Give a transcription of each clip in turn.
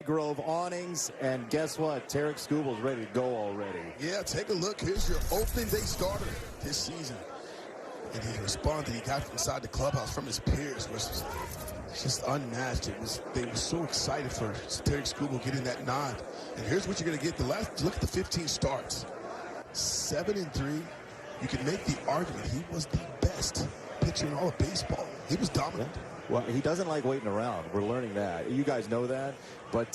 Grove awnings, and guess what? Tarek Skubal's ready to go already. Yeah, take a look. Here's your opening day starter this season. And he responded. He got inside the clubhouse from his peers. It was just unmatched. They were so excited for Tarek Skubal getting that nod. And here's what you're going to get. Look at the 15 starts. 7-3. You can make the argument he was the best pitcher in all of baseball. He was dominant. Yeah. Well, he doesn't like waiting around. We're learning that. You guys know that. But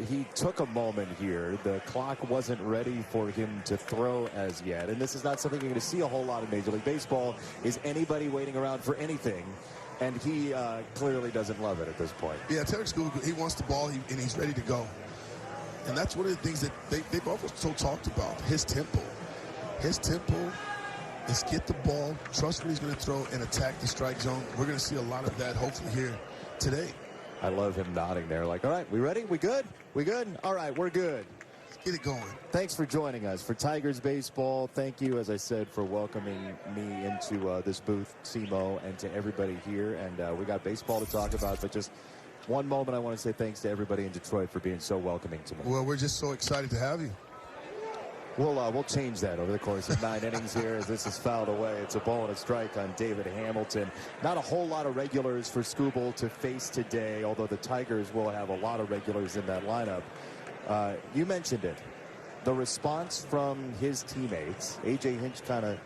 he took a moment here. The clock wasn't ready for him to throw as yet. And this is not something you're going to see a whole lot in Major League Baseball, is anybody waiting around for anything. And he clearly doesn't love it at this point. Yeah, Tarek Skubal, he wants the ball, and he's ready to go. And that's one of the things that they've also talked about, his tempo. His tempo is get the ball, trust what he's going to throw, and attack the strike zone. We're going to see a lot of that hopefully here today. I love him nodding there like, all right, we ready? We good? We good? All right, we're good. Let's get it going. Thanks for joining us for Tigers Baseball. Thank you, as I said, for welcoming me into this booth, Simo, and to everybody here. And we got baseball to talk about, but just one moment I want to say thanks to everybody in Detroit for being so welcoming to me. Well, we're just so excited to have you. We'll change that over the course of 9 innings here as this is fouled away. It's a ball and a strike on David Hamilton. Not a whole lot of regulars for Skubal to face today, although the Tigers will have a lot of regulars in that lineup. You mentioned it. The response from his teammates. A.J. Hinch kind of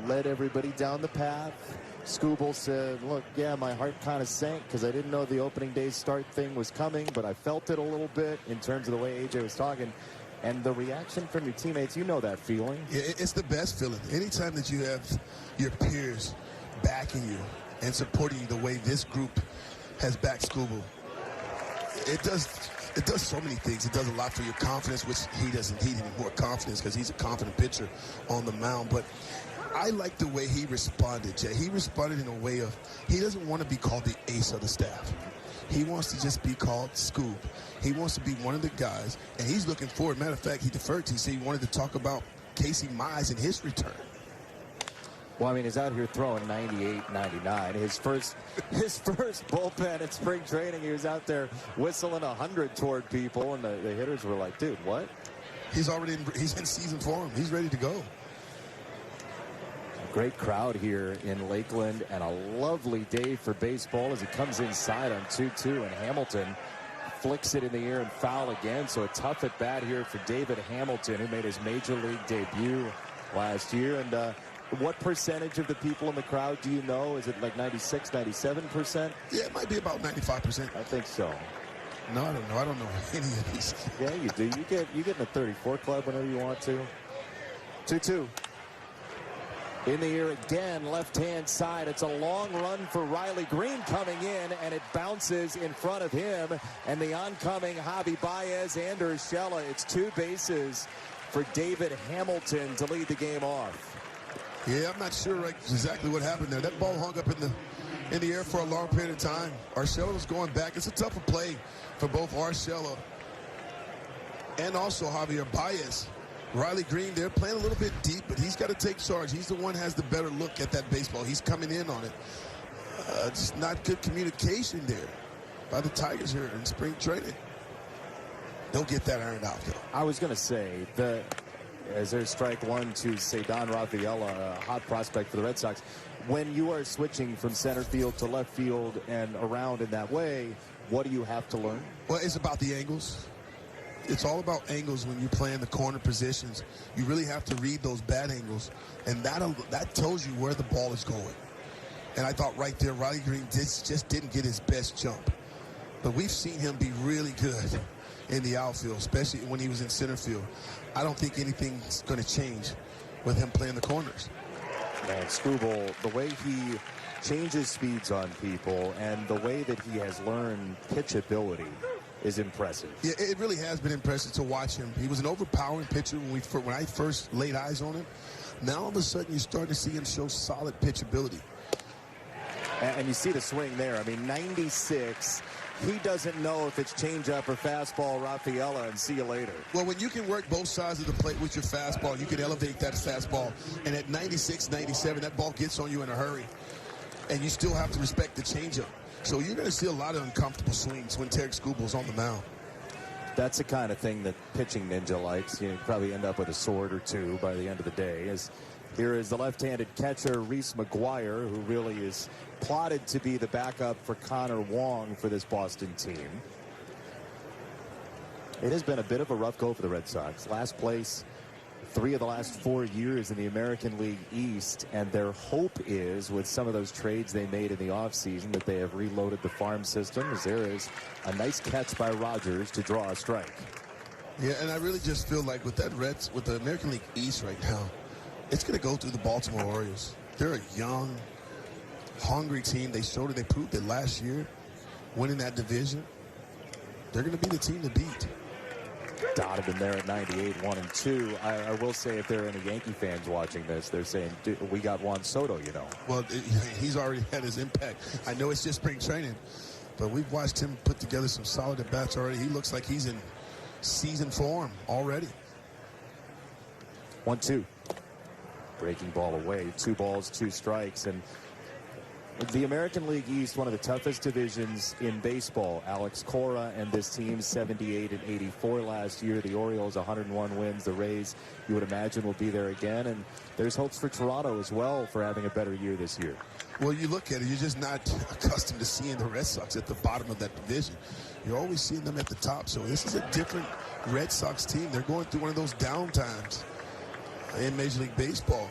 led everybody down the path. Skubal said, look, yeah, my heart kind of sank because I didn't know the opening day start thing was coming, but I felt it a little bit in terms of the way A.J. was talking. And the reaction from your teammates, you know that feeling. Yeah, it's the best feeling. Anytime that you have your peers backing you and supporting you the way this group has backed Skubal, it does so many things. It does a lot for your confidence, which he doesn't need any more confidence because he's a confident pitcher on the mound. But I like the way he responded, Jay. He responded in a way of, he doesn't want to be called the ace of the staff. He wants to just be called Scoob. He wants to be one of the guys, and he's looking forward. Matter of fact, he deferred to. He said he wanted to talk about Casey Mize and his return. Well, I mean, he's out here throwing 98, 99. His first bullpen at spring training, he was out there whistling 100 toward people, and the hitters were like, dude, what? He's in season form. He's ready to go. Great crowd here in Lakeland, and a lovely day for baseball as he comes inside on 2-2, and Hamilton flicks it in the air and foul again. So a tough at bat here for David Hamilton, who made his major league debut last year. And what percentage of the people in the crowd do you know? Is it like 96, 97%? Yeah, it might be about 95%. I think so. No, I don't know. I don't know any of these. Yeah, you do. You get in the 34 club whenever you want to. 2-2. In the air again, left-hand side. It's a long run for Riley Green coming in, and it bounces in front of him. And the oncoming Javi Baez and Urshela. It's 2 bases for David Hamilton to lead the game off. Yeah, I'm not sure exactly what happened there. That ball hung up in the air for a long period of time. Urshela was going back. It's a tougher play for both Urshela and also Javier Baez. Riley Green, they're playing a little bit deep, but he's got to take charge. He's the one who has the better look at that baseball. He's coming in on it. Just not good communication there by the Tigers here in spring training. They'll get that ironed out, though. I was going to say, as there's strike one to Cedar Rafaela, a hot prospect for the Red Sox, when you are switching from center field to left field and around in that way, what do you have to learn? Well, it's about the angles. It's all about angles when you're playing the corner positions. You really have to read those bad angles, and that tells you where the ball is going. And I thought right there, Riley Green just didn't get his best jump. But we've seen him be really good in the outfield, especially when he was in center field. I don't think anything's going to change with him playing the corners. Man, Skubal, the way he changes speeds on people and the way that he has learned pitchability is impressive. Yeah, it really has been impressive to watch him. He was an overpowering pitcher when I first laid eyes on him. Now all of a sudden you're starting to see him show solid pitchability. And you see the swing there. I mean, 96. He doesn't know if it's changeup or fastball, Rafaela, and see you later. Well, when you can work both sides of the plate with your fastball, you can elevate that fastball. And at 96, 97, that ball gets on you in a hurry. And you still have to respect the changeup. So you're going to see a lot of uncomfortable swings when Tarek Skubal's on the mound. That's the kind of thing that pitching ninja likes. You probably end up with a sword or two by the end of the day. Here is the left-handed catcher, Reese McGuire, who really is plotted to be the backup for Connor Wong for this Boston team. It has been a bit of a rough go for the Red Sox. Last place 3 of the last 4 years in the American League East, and their hope is, with some of those trades they made in the offseason, that they have reloaded the farm system, as there is a nice catch by Rogers to draw a strike. Yeah, and I really just feel like with the American League East right now, it's going to go through the Baltimore Orioles. They're a young, hungry team. They showed it. They proved it last year, winning that division. They're going to be the team to beat. Dotted in there at 98, 1-2. I will say, if there are any Yankee fans watching this, they're saying, we got Juan Soto, you know. Well, he's already had his impact. I know it's just spring training, but we've watched him put together some solid at-bats already. He looks like he's in season form already. 1-2. Breaking ball away. 2 balls, 2 strikes. And the American League East, one of the toughest divisions in baseball. Alex Cora and this team 78 and 84 last year. The Orioles 101 wins. The Rays, you would imagine, will be there again. And there's hopes for Toronto as well for having a better year this year. Well, you look at it, you're just not accustomed to seeing the Red Sox at the bottom of that division. You're always seeing them at the top. So this is a different Red Sox team. They're going through one of those down times in Major League Baseball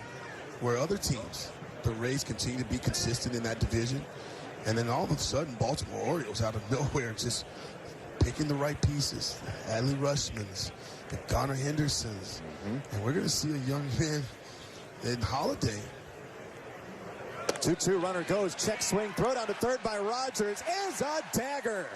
where other teams, the Rays, continue to be consistent in that division. And then all of a sudden, Baltimore Orioles out of nowhere just picking the right pieces. Adley Rutschmans, the Gunnar Hendersons. And we're going to see a young man in Holiday. 2-2 runner goes. Check swing. Throw down to third by Rogers. Is a dagger.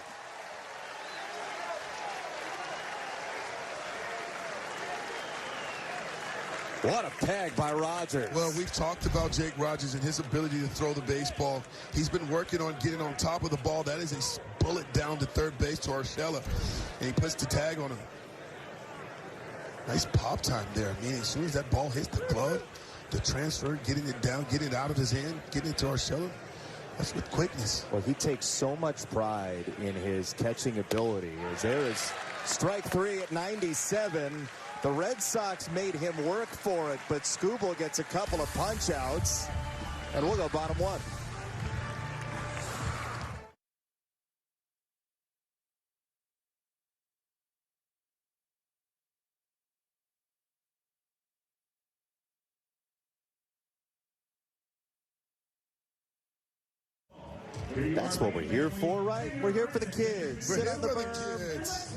What a tag by Rogers. Well, we've talked about Jake Rogers and his ability to throw the baseball. He's been working on getting on top of the ball. That is a bullet down to third base to Urshela, and he puts the tag on him. Nice pop time there. I mean, as soon as that ball hits the glove, the transfer, getting it down, getting it out of his hand, getting it to Urshela, that's with quickness. Well, he takes so much pride in his catching ability. As there is strike 3 at 97. The Red Sox made him work for it, but Skubal gets a couple of punch-outs, and we'll go bottom 1. That's what we're here for, right? We're here for the kids. We're Sit here on the for the berm. kids.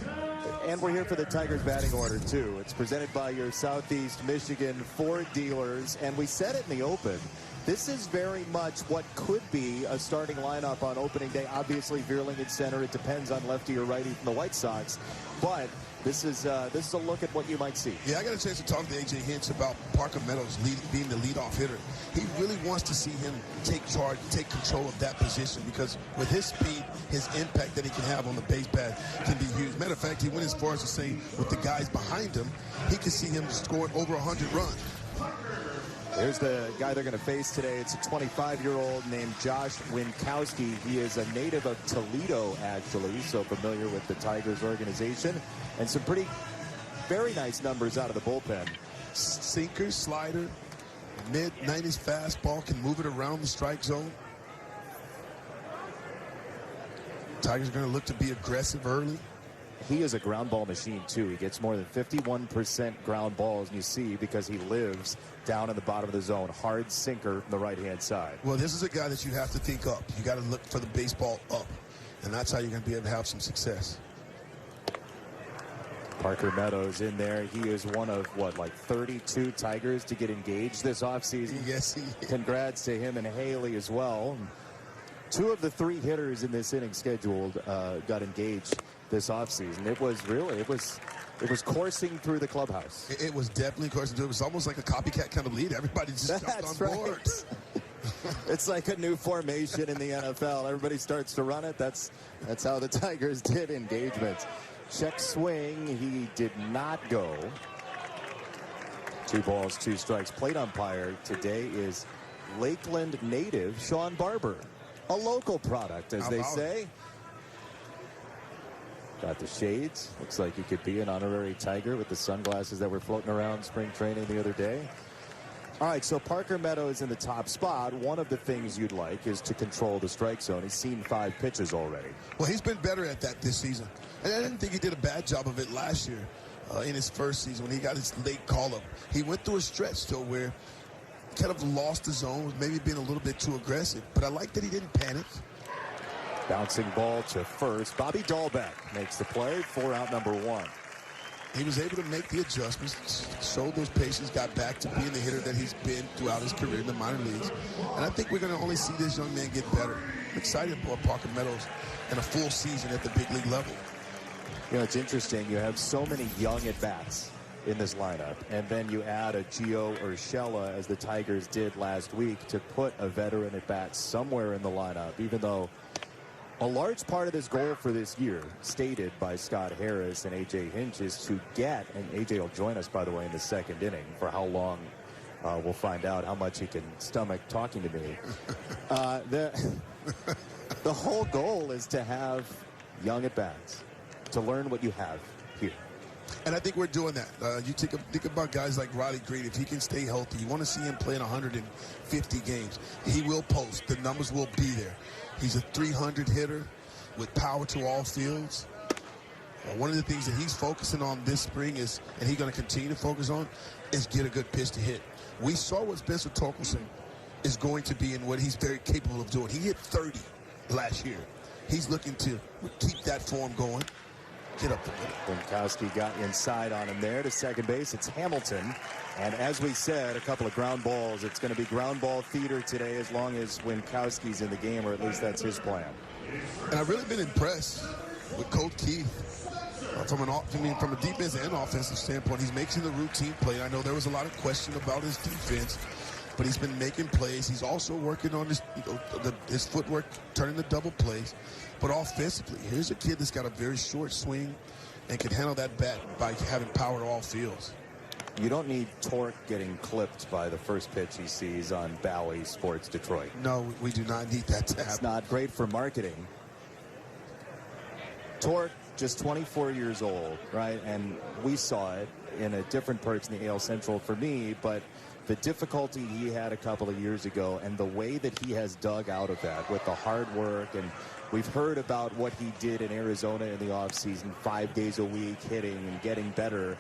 And we're here for the Tigers batting order, too. It's presented by your Southeast Michigan Ford dealers. And we said it in the open. This is very much what could be a starting lineup on opening day. Obviously, Veerling at center. It depends on lefty or righty from the White Sox. But this is a look at what you might see. Yeah, I got a chance to talk to A.J. Hinch about Parker Meadows being the leadoff hitter. He really wants to see him take charge, take control of that position, because with his speed, his impact that he can have on the base pad can be huge. Matter of fact, he went as far as to say with the guys behind him, he can see him scoring over 100 runs. Here's the guy they're going to face today. It's a 25-year-old named Josh Winkowski. He is a native of Toledo, actually, so familiar with the Tigers organization. And some very nice numbers out of the bullpen. Sinker, slider, mid-90s fastball, can move it around the strike zone. Tigers are going to look to be aggressive early. He is a ground ball machine, too. He gets more than 51% ground balls, and you see, because he lives down in the bottom of the zone. Hard sinker from the right-hand side. Well, this is a guy that you have to think up. You got to look for the baseball up, and that's how you're going to be able to have some success. Parker Meadows in there. He is one of, 32 Tigers to get engaged this offseason. Yes, he is. Congrats to him and Haley as well. 2 of the 3 hitters in this inning scheduled got engaged this offseason. It was coursing through the clubhouse. It was definitely coursing through. It was almost like a copycat kind of lead. Everybody just jumped on board. It's like a new formation in the NFL. Everybody starts to run it. That's how the Tigers did engagements. Check swing. He did not go. 2 balls, 2 strikes. Plate umpire today is Lakeland native Sean Barber. A local product, as they say. Got the shades. Looks like he could be an honorary Tiger with the sunglasses that were floating around spring training the other day. All right, so Parker Meadows in the top spot. One of the things you'd like is to control the strike zone. He's seen 5 pitches already. Well, he's been better at that this season. And I didn't think he did a bad job of it last year in his first season when he got his late call-up. He went through a stretch, though, where he kind of lost the zone, maybe being a little bit too aggressive. But I like that he didn't panic. Bouncing ball to first. Bobby Dahlbeck makes the play for out number 1. He was able to make the adjustments, showed those patience, got back to being the hitter that he's been throughout his career in the minor leagues. And I think we're going to only see this young man get better. I'm excited about Parker Meadows in a full season at the big league level. You know, it's interesting. You have so many young at-bats in this lineup, and then you add a Gio Urshela, as the Tigers did last week, to put a veteran at-bat somewhere in the lineup, even though a large part of this goal for this year, stated by Scott Harris and A.J. Hinch, is to get, and A.J. will join us, by the way, in the second inning. For how long, we'll find out how much he can stomach talking to me. The whole goal is to have young at-bats, to learn what you have here. And I think we're doing that. You think about guys like Riley Green. If he can stay healthy, you want to see him play in 150 games. He will post. The numbers will be there. He's a 300 hitter with power to all fields. One of the things that he's focusing on this spring is, and he's going to continue to focus on, is get a good pitch to hit. We saw what Spencer Torkelson is going to be and what he's very capable of doing. He hit 30 last year. He's looking to keep that form going. Get up the middle. Winkowski got inside on him there to second base. It's Hamilton. And as we said, a couple of ground balls. It's going to be ground ball theater today as long as Winkowski's in the game, or at least that's his plan. And I've really been impressed with Coach Keith from a defense and offensive standpoint. He's making the routine play. I know there was a lot of question about his defense, but he's been making plays. He's also working on his footwork, turning the double plays. But offensively, here's a kid that's got a very short swing and can handle that bat by having power to all fields. You don't need Torque getting clipped by the first pitch he sees on Bowie Sports Detroit. No, we do not need that to happen. It's not great for marketing. Torque, just 24 years old, right? And we saw it in a different parts in the AL Central for me, but the difficulty he had a couple of years ago and the way that he has dug out of that with the hard work, and we've heard about what he did in Arizona in the offseason, 5 days a week, hitting and getting better.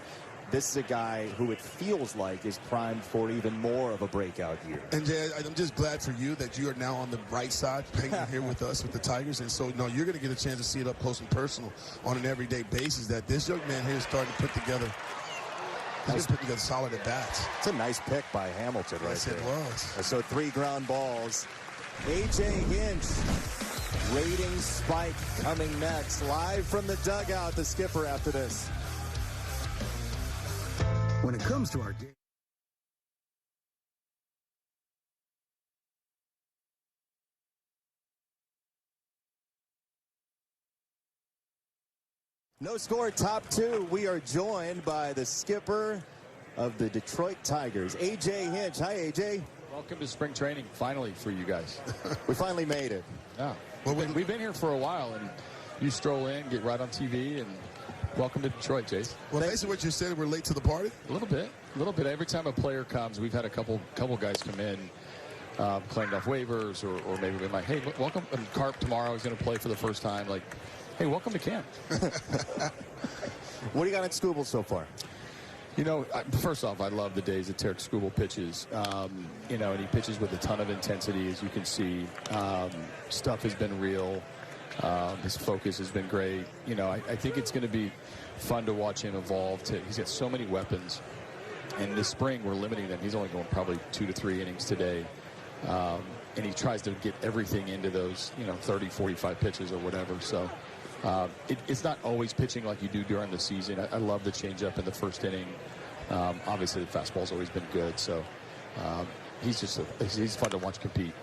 This is a guy who it feels like is primed for even more of a breakout year. And Jay, I'm just glad for you that you are now on the right side, hanging here with us with the Tigers. And so, no, you're going to get a chance to see it up close and personal on an everyday basis, that this young man here is starting to put together solid at-bats. It's a nice pick by Hamilton right there. Yes, it was. So 3 ground balls. A.J. Hinch, rating spike coming next. Live from the dugout, the skipper after this. When it comes to our game. No score, top 2. We are joined by the skipper of the Detroit Tigers, A.J. Hinch. Hi, A.J. Welcome to spring training, finally, for you guys. We finally made it. Yeah. Well, we've been here for a while, and you stroll in, get right on TV, and welcome to Detroit, Jace. Well, basically what you're saying, we're late to the party? A little bit. Every time a player comes, we've had a couple guys come in, claimed off waivers, or maybe been like, hey, welcome. And Carp tomorrow is going to play for the first time. Like, hey, welcome to camp. What do you got at Scooble so far? You know, first off, I love the days that Tarek Skubal pitches. You know, and he pitches with a ton of intensity, as you can see. Stuff has been real. His focus has been great. You know, I think it's going to be fun to watch him evolve. He's got so many weapons. And this spring, we're limiting them. He's only going probably 2 to 3 innings today. And he tries to get everything into those, 30, 45 pitches or whatever. So it's not always pitching like you do during the season. I love the changeup in the first inning. Obviously, the fastball's always been good. So he's fun to watch compete.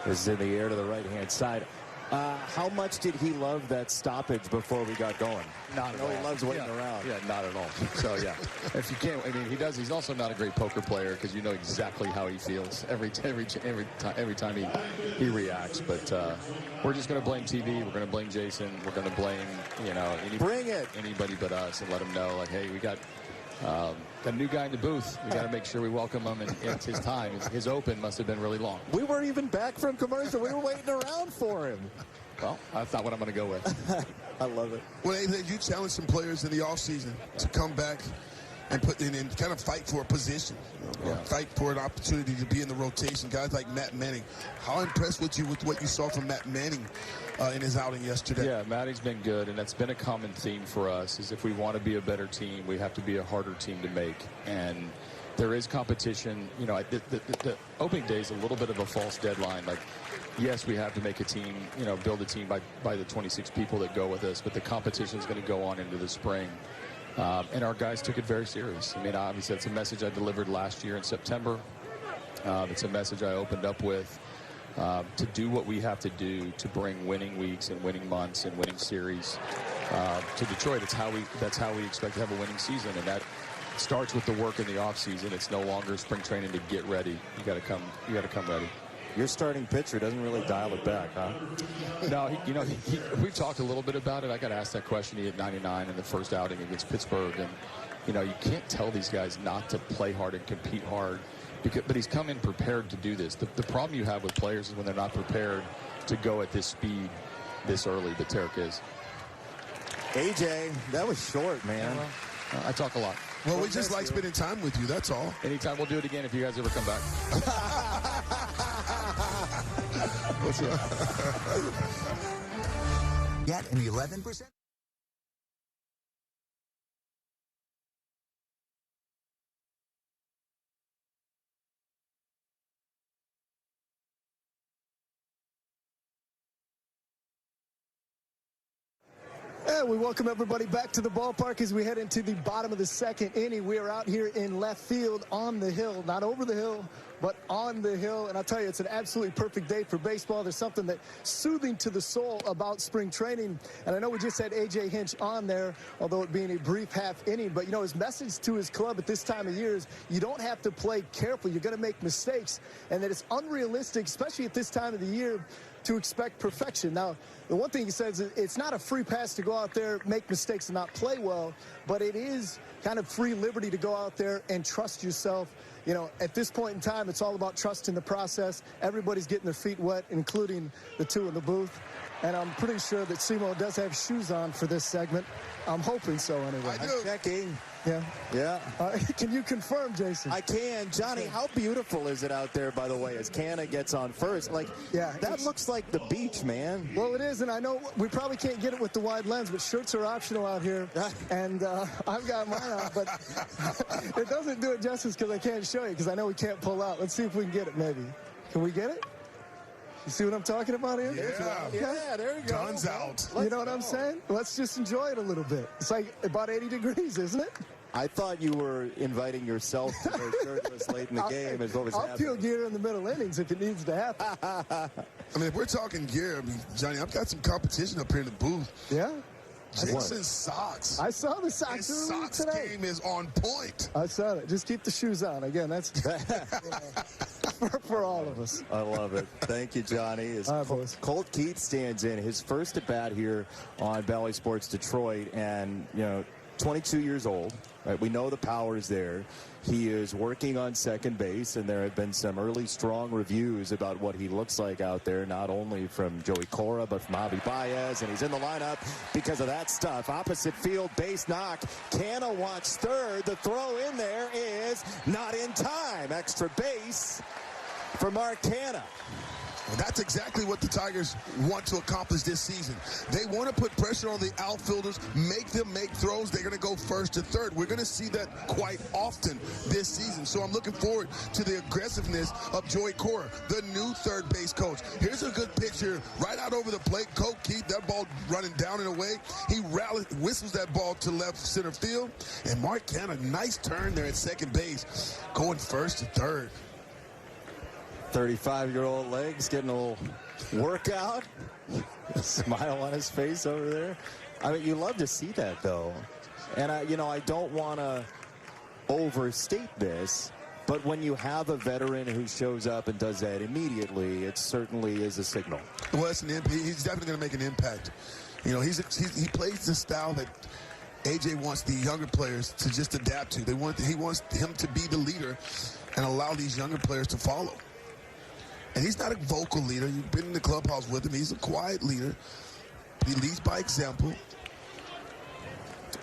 This is in the air to the right-hand side. How much did he love that stoppage before we got going? Not at all. He loves waiting around. Yeah, not at all. So, yeah. If you can't, I mean, he does. He's also not a great poker player because you know exactly how he feels every time he reacts. But we're just going to blame TV. We're going to blame Jason. We're going to blame, anybody but us and let him know, like, hey, we got a new guy in the booth. We got to make sure we welcome him, and it's his time. His open must have been really long. We weren't even back from commercial. We were waiting around for him. Well, that's not what I'm going to go with. I love it. Well, you challenged some players in the offseason to come back and put in and kind of fight for a position, fight for an opportunity to be in the rotation. Guys like Matt Manning. How impressed with what you saw from Matt Manning in his outing yesterday? Yeah, Matty's been good, and that's been a common theme for us, is if we want to be a better team, we have to be a harder team to make. And there is competition. You know, the opening day is a little bit of a false deadline. Like, yes, we have to make a team, build a team by the 26 people that go with us, but the competition is going to go on into the spring. And our guys took it very serious. I mean, obviously, that's a message I delivered last year in September. It's a message I opened up with to do what we have to do to bring winning weeks and winning months and winning series to Detroit. That's how we expect to have a winning season, and that starts with the work in the off season. It's no longer spring training to get ready. You got to come ready. Your starting pitcher doesn't really dial it back, huh? No, we've talked a little bit about it. I got asked that question. He hit 99 in the first outing against Pittsburgh, and you can't tell these guys not to play hard and compete hard. But he's come in prepared to do this. The problem you have with players is when they're not prepared to go at this speed this early, but Tarek is. AJ, that was short, man. Well, I talk a lot. Well, we just like spending time with you, that's all. Anytime, we'll do it again if you guys ever come back. Get an 11%. And we welcome everybody back to the ballpark as we head into the bottom of the second inning. We are out here in left field on the hill, not over the hill, but on the hill. And I'll tell you, it's an absolutely perfect day for baseball. There's something that's soothing to the soul about spring training. And I know we just had A.J. Hinch on there, although it being a brief half inning. But, his message to his club at this time of year is you don't have to play careful. You're going to make mistakes. And that it's unrealistic, especially at this time of the year, to expect perfection. Now, the one thing he says is it's not a free pass to go out there, make mistakes, and not play well, but it is kind of free liberty to go out there and trust yourself. At this point in time, it's all about trusting the process. Everybody's getting their feet wet, including the two in the booth. And I'm pretty sure that Simo does have shoes on for this segment. I'm hoping so, anyway. I do. I'm checking. Yeah. Can you confirm, Jason? I can. Johnny, how beautiful is it out there, by the way, as Canna gets on first? That looks like the beach, man. Well, it is, and I know we probably can't get it with the wide lens, but shirts are optional out here, and I've got mine on, but it doesn't do it justice because I can't show you because I know we can't pull out. Let's see if we can get it, maybe. Can we get it? You see what I'm talking about here? Yeah, there you go. Guns out. You know what I'm saying? Let's just enjoy it a little bit. It's like about 80 degrees, isn't it? I thought you were inviting yourself to go shirtless late in the game is what was happening. I'll peel gear in the middle innings if it needs to happen. If we're talking gear, Johnny, I've got some competition up here in the booth. Yeah? Jason's socks. I saw the socks His socks today. game is on point. I saw it. Just keep the shoes on. Again, that's for all of us. I love it. Thank you, Johnny. As Colt Keith stands in his first at bat here on Bally Sports Detroit, and 22 years old. Right, we know the power is there. He is working on second base, and there have been some early strong reviews about what he looks like out there, not only from Joey Cora, but from Javi Baez, and he's in the lineup because of that stuff. Opposite field, base knock. Canna wants third. The throw in there is not in time. Extra base for Mark Canna. And that's exactly what the Tigers want to accomplish this season. They want to put pressure on the outfielders, make them make throws. They're going to go first to third. We're going to see that quite often this season. So I'm looking forward to the aggressiveness of Joey Cora, the new third base coach. Here's a good pitch here, right out over the plate. Colt Keith, that ball running down and away. He whistles that ball to left center field. And Mark Canna, nice turn there at second base, going first to third. 35-year-old legs getting a little workout. A smile on his face over there. I mean, you love to see that, though. And, I don't want to overstate this, but when you have a veteran who shows up and does that immediately, it certainly is a signal. Well, he's definitely going to make an impact. He plays the style that AJ wants the younger players to just adapt to. He wants him to be the leader and allow these younger players to follow. And he's not a vocal leader. You've been in the clubhouse with him. He's a quiet leader. He leads by example.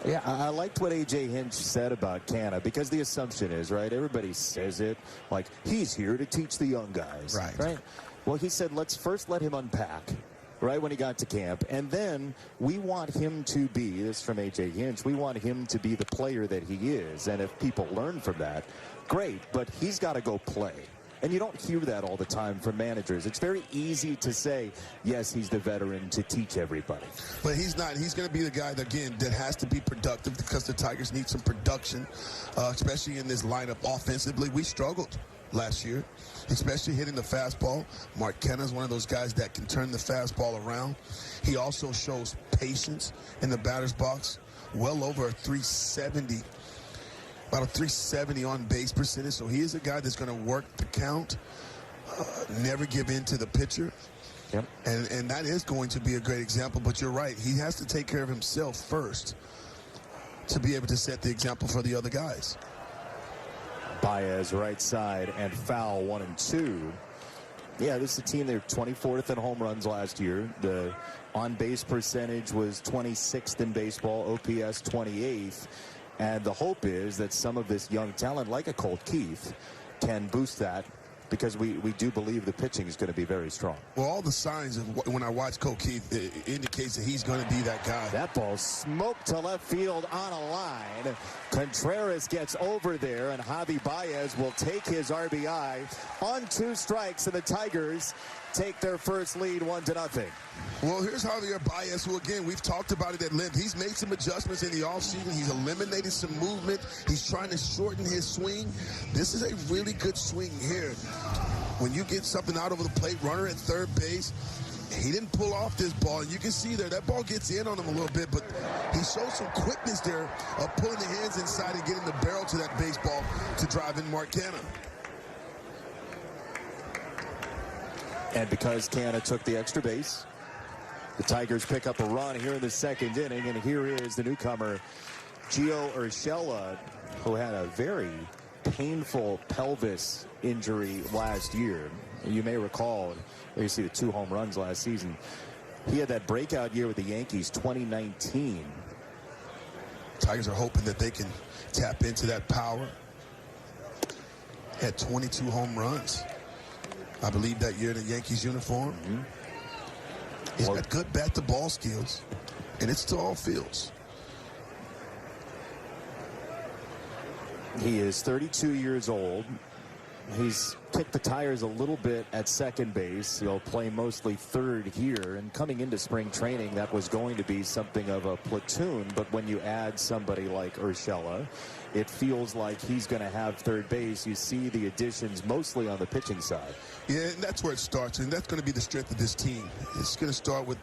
Yeah, I liked what A.J. Hinch said about Canna, because the assumption is, right, everybody says it, like, he's here to teach the young guys. Right? Well, he said, let's first let him unpack, right, when he got to camp. And then we want him to be, this is from A.J. Hinch, we want him to be the player that he is. And if people learn from that, great, but he's got to go play. And you don't hear that all the time from managers. It's very easy to say, yes, he's the veteran to teach everybody. But he's not. He's going to be the guy, that has to be productive, because the Tigers need some production, especially in this lineup offensively. We struggled last year, especially hitting the fastball. Mark Canha is one of those guys that can turn the fastball around. He also shows patience in the batter's box, well over a 370. About a 370 on base percentage. So he is a guy that's going to work the count, never give in to the pitcher. Yep. And that is going to be a great example. But you're right. He has to take care of himself first to be able to set the example for the other guys. Baez right side and foul, 1-2. Yeah, this is a team. They're 24th in home runs last year. The on-base percentage was 26th in baseball, OPS 28th. And the hope is that some of this young talent, like a Colt Keith, can boost that, because we do believe the pitching is going to be very strong. Well, all the signs of when I watch Colt Keith, it indicates that he's going to be that guy. That ball smoked to left field on a line. Contreras gets over there, and Javi Baez will take his RBI on 2 strikes, and the Tigers take their first lead 1-0. Well, here's Javier Baez, who, again, we've talked about it at length. He's made some adjustments in the offseason. He's eliminated some movement. He's trying to shorten his swing. This is a really good swing here. When you get something out over the plate, runner at third base, he didn't pull off this ball. You can see there, that ball gets in on him a little bit, but he shows some quickness there of pulling the hands inside and getting the barrel to that baseball to drive in Mark Canha. And because Canha took the extra base, the Tigers pick up a run here in the second inning. And here is the newcomer, Gio Urshela, who had a very painful pelvis injury last year. You may recall, you see the 2 home runs last season. He had that breakout year with the Yankees, 2019. Tigers are hoping that they can tap into that power. Had 22 home runs, I believe, that year in the Yankees uniform. He's got good bat-to-ball skills, and it's to all fields. He is 32 years old. He's kicked the tires a little bit at second base. He'll play mostly third here. And coming into spring training, that was going to be something of a platoon. But when you add somebody like Urshela, it feels like he's going to have third base. You see the additions mostly on the pitching side. Yeah, and that's where it starts. And that's going to be the strength of this team. It's going to start with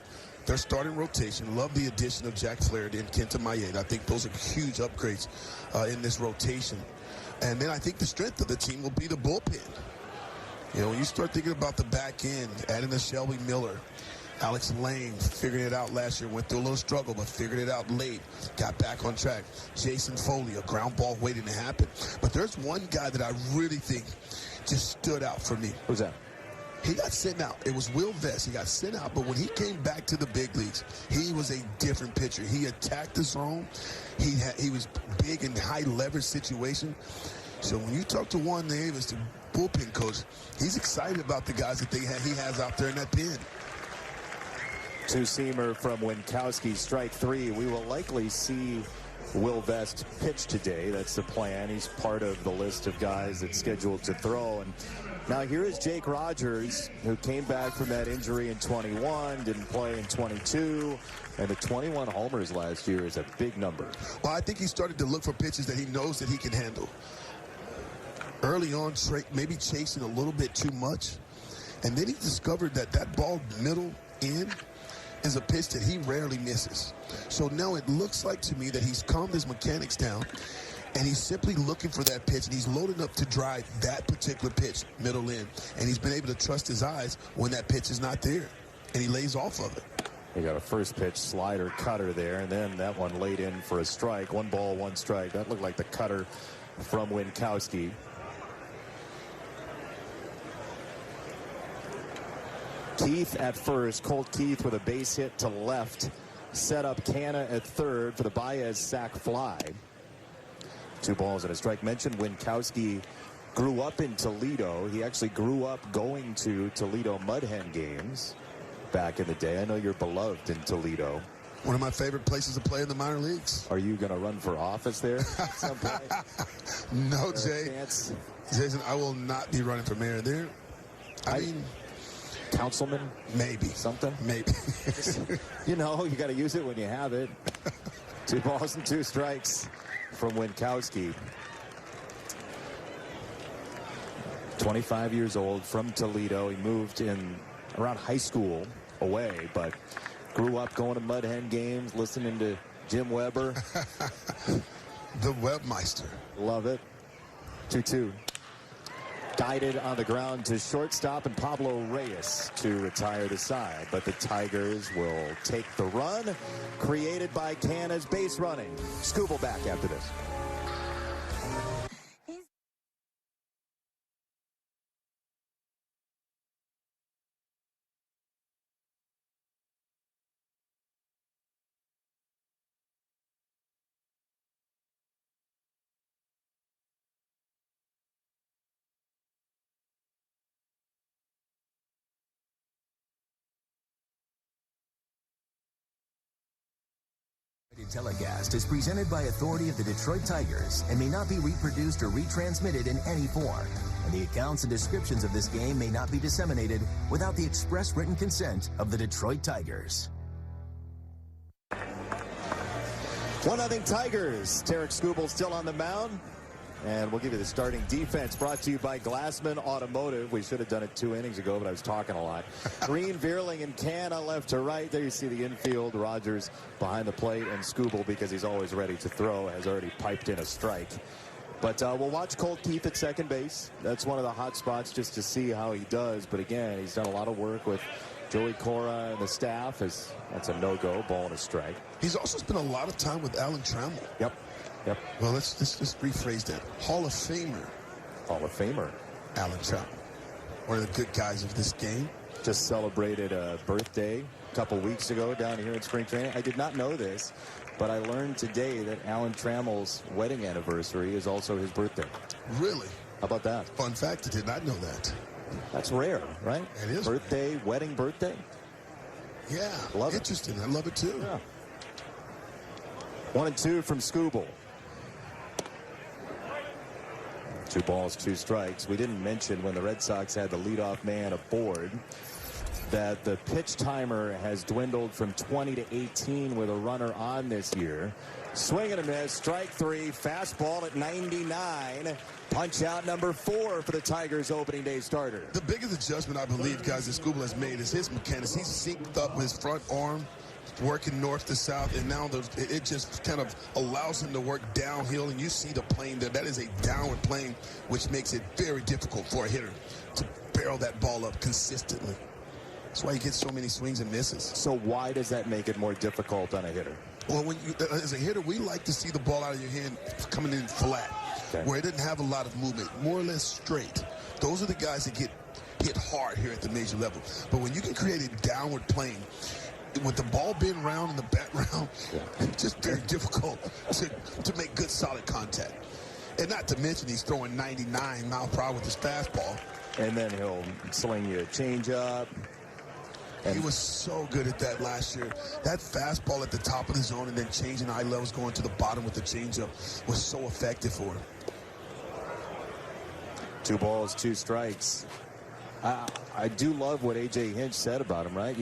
their starting rotation. Love the addition of Jack Flaherty and Kenta Maeda. I think those are huge upgrades in this rotation. And then I think the strength of the team will be the bullpen. You know, when you start thinking about the back end, adding a Shelby Miller, Alex Lane figuring it out last year, went through a little struggle, but figured it out late, got back on track. Jason Foley, a ground ball waiting to happen. But there's one guy that I really think just stood out for me. Who's that? He got sent out. It was Will Vest. He got sent out, but when he came back to the big leagues, he was a different pitcher. He attacked the zone. He was big in high leverage situation. So when you talk to Juan Davis, the bullpen coach, he's excited about the guys that he has out there in that pen. Two-seamer from Winkowski, strike 3. We will likely see Will Vest pitch today. That's the plan. He's part of the list of guys that's scheduled to throw. And now here is Jake Rogers, who came back from that injury in 21, didn't play in 22, and the 21 homers last year is a big number. Well, I think he started to look for pitches that he knows that he can handle. Early on, maybe chasing a little bit too much, and then he discovered that ball middle in is a pitch that he rarely misses. So now it looks like to me that he's calmed his mechanics down, and he's simply looking for that pitch, and he's loading up to drive that particular pitch, middle in. And he's been able to trust his eyes when that pitch is not there, and he lays off of it. He got a first pitch slider cutter there, and then that one laid in for a strike. 1 ball, 1 strike. That looked like the cutter from Winkowski. Keith at first. Colt Keith with a base hit to left. Set up Canna at third for the Baez sac fly. 2 balls and a strike. Mentioned Winkowski grew up in Toledo. He actually grew up going to Toledo Mud Hen games back in the day. I know you're beloved in Toledo. One of my favorite places to play in the minor leagues. Are you going to run for office there at some point? No, Jay. Jason, I will not be running for mayor there. I mean, councilman? Maybe. Something? Maybe. You know, you got to use it when you have it. 2 balls and 2 strikes from Winkowski. 25 years old, from Toledo. He moved in around high school away, but grew up going to Mud Hen games, listening to Jim Weber. The Webmeister. Love it. 2-2. Guided on the ground to shortstop, and Pablo Reyes to retire the side. But the Tigers will take the run created by Canna's base running. Scooble back after this. Telecast is presented by authority of the Detroit Tigers and may not be reproduced or retransmitted in any form. And the accounts and descriptions of this game may not be disseminated without the express written consent of the Detroit Tigers. 1-0 Tigers. Tarek Skubal still on the mound. And we'll give you the starting defense, brought to you by Glassman Automotive. We should have done it 2 innings ago, but I was talking a lot. Green, Vierling, and Canna left to right. There you see the infield. Rogers behind the plate, and Skubal, because he's always ready to throw, has already piped in a strike. But we'll watch Colt Keith at second base. That's one of the hot spots, just to see how he does. But again, he's done a lot of work with Joey Cora and the staff. That's a no-go, ball and a strike. He's also spent a lot of time with Alan Trammell. Yep. Well, let's just rephrase that. Hall of Famer. Hall of Famer. Alan Trammell. One of the good guys of this game. Just celebrated a birthday a couple weeks ago down here in spring training. I did not know this, but I learned today that Alan Trammell's wedding anniversary is also his birthday. Really? How about that? Fun fact, I did not know that. That's rare, right? It is. Birthday, wedding birthday? Yeah. Love it. Interesting. I love it too. Yeah. 1-2 from Skubal. 2 balls, 2 strikes. We didn't mention when the Red Sox had the leadoff man aboard that the pitch timer has dwindled from 20 to 18 with a runner on this year. Swing and a miss, strike 3, fastball at 99. Punch out number 4 for the Tigers' opening day starter. The biggest adjustment I believe, guys, that Skubal has made is his mechanics. He's synced up with his front arm, working north to south, and now it just kind of allows him to work downhill, and you see the plane there. That is a downward plane, which makes it very difficult for a hitter to barrel that ball up consistently. That's why he gets so many swings and misses. So why does that make it more difficult on a hitter? Well, as a hitter, we like to see the ball out of your hand coming in flat, where it didn't have a lot of movement, more or less straight. Those are the guys that get hit hard here at the major level. But when you can create a downward plane, with the ball being round and the bat round, it's just very difficult to make good, solid contact. And not to mention he's throwing 99 mile per hour with his fastball. And then he'll sling you a changeup. He was so good at that last year. That fastball at the top of the zone and then changing eye levels going to the bottom with the changeup was so effective for him. 2 balls, 2 strikes. I do love what A.J. Hinch said about him, right?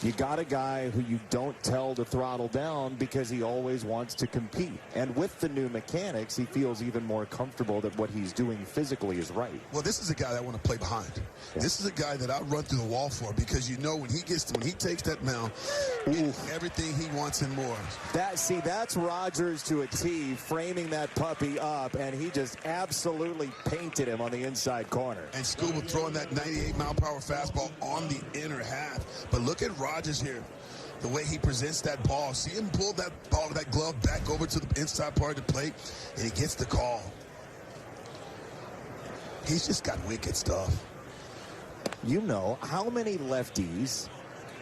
You got a guy who you don't tell to throttle down because he always wants to compete. And with the new mechanics, he feels even more comfortable that what he's doing physically is right. Well, this is a guy that I want to play behind. Yeah. This is a guy that I run through the wall for, because you know when he takes that mound, everything he wants and more. That's Rogers to a T, framing that puppy up, and he just absolutely painted him on the inside corner. And Scuba throwing that 98-mile-per-hour fastball on the inner half. But look at Rogers here, the way he presents that ball. See him pull that ball, that glove back over to the inside part of the plate, and he gets the call. He's just got wicked stuff. You know, how many lefties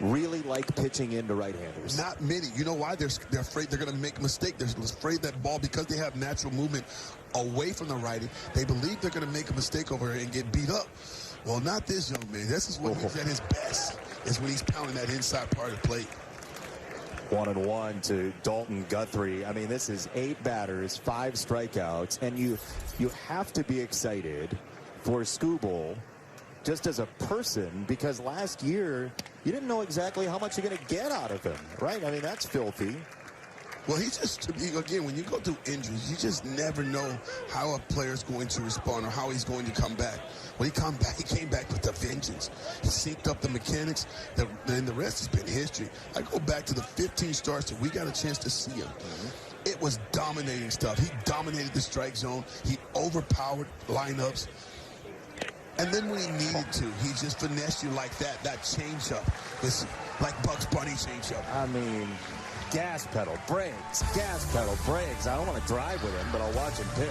really like pitching into right-handers? Not many. You know why? They're afraid they're going to make a mistake. They're afraid that ball, because they have natural movement away from the righty, they believe they're going to make a mistake over here and get beat up. Well, not this young man. This is when he's at his best, is when he's pounding that inside part of the plate. 1-1 to Dalton Guthrie. I mean, this is 8 batters, 5 strikeouts, and you have to be excited for Skubal just as a person, because last year you didn't know exactly how much you're going to get out of him, right? I mean, that's filthy. Well, again, when you go through injuries, you just never know how a player's going to respond or how he's going to come back. When he came back with a vengeance. He synced up the mechanics, and the rest has been history. I go back to the 15 starts that we got a chance to see him. It was dominating stuff. He dominated the strike zone. He overpowered lineups. And then when he needed to, he just finessed you like that changeup. This, like Bugs Bunny changeup. I mean, gas pedal, brakes, gas pedal, brakes. I don't want to drive with him, but I'll watch him pitch.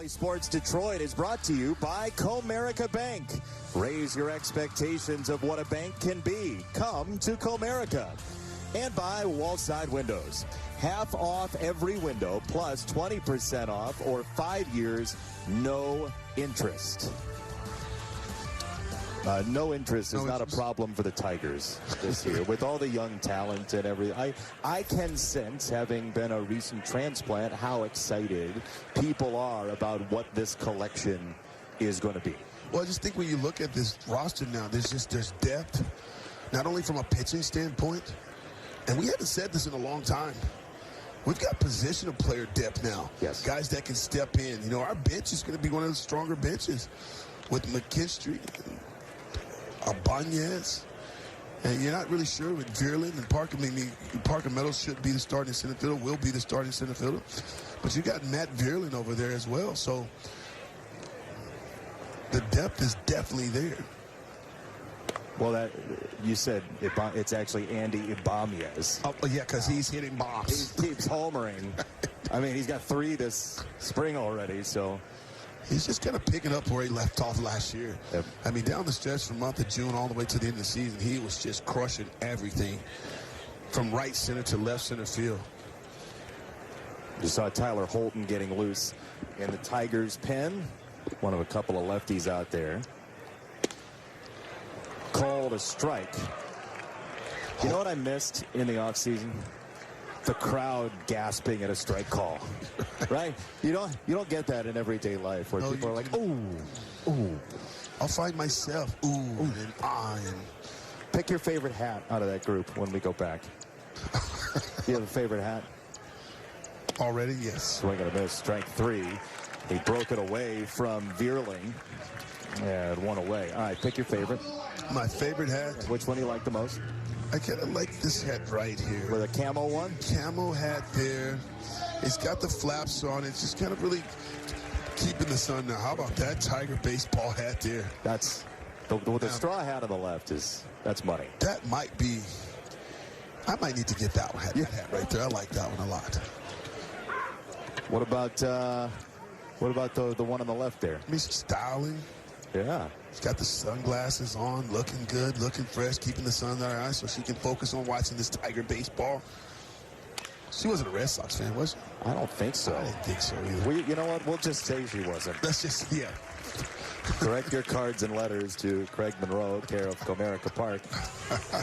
Sports Detroit is brought to you by Comerica Bank. Raise your expectations of what a bank can be. Come to Comerica. And by Wallside Windows. Half off every window, plus 20% off, or 5 years, no interest. No interest is not a problem for the Tigers this year. With all the young talent and everything, I can sense, having been a recent transplant, how excited people are about what this collection is going to be. Well, I just think when you look at this roster now, there's depth, not only from a pitching standpoint, and we haven't said this in a long time. We've got positional player depth now. Yes. Guys that can step in. You know, our bench is going to be one of the stronger benches with McKinstry, Abanez, and you're not really sure with Vierling and Parker. I mean, Parker Meadows should be the starting center fielder, will be the starting center fielder. But you got Matt Vierling over there as well. So the depth is definitely there. Well, that you said it's actually Andy Ibanez. Oh, yeah, because he's hitting bombs. He keeps homering. I mean, he's got 3 this spring already, so. He's just kind of picking up where he left off last year. Yep. I mean, down the stretch from month of June all the way to the end of the season, he was just crushing everything from right center to left center field. You saw Tyler Holton getting loose in the Tigers' pen. One of a couple of lefties out there. Called a strike. You know what I missed in the offseason? The crowd gasping at a strike call, right? You don't get that in everyday life where people are like, ooh, ooh. I'll find myself, ooh, and ah, and pick your favorite hat out of that group when we go back. You have a favorite hat? Already, yes. Swing and a miss, strike 3. He broke it away from Vierling and 1 away. All right, pick your favorite. My favorite hat. Which one do you like the most? I kind of like this hat right here. With a camo one? Camo hat there. It's got the flaps on it. It's just kind of really keeping the sun now. How about that Tiger baseball hat there? That's the straw hat on the left that's money. That might be. I might need to get that one. That hat right there. I like that one a lot. What about What about the one on the left there? I mean, she's styling. Yeah. She's got the sunglasses on, looking good, looking fresh, keeping the sun in her eyes so she can focus on watching this Tiger baseball. She wasn't a Red Sox fan, was she? I don't think so. I didn't think so either. You know what? We'll just say she wasn't. That's just, yeah. Correct your cards and letters to Craig Monroe, care of Comerica Park.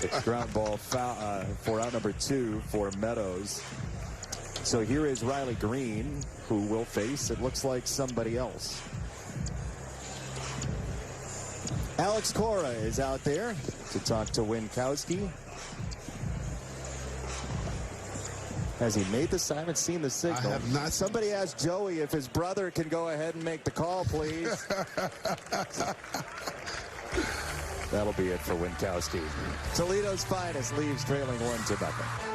It's ground ball foul, for out number 2 for Meadows. So here is Riley Green, who will face, it looks like, somebody else. Alex Cora is out there to talk to Winkowski. Has he made the sign? I haven't seen the signal. I have not. Somebody asked Joey if his brother can go ahead and make the call, please. That'll be it for Winkowski. Toledo's finest leaves trailing 1-0.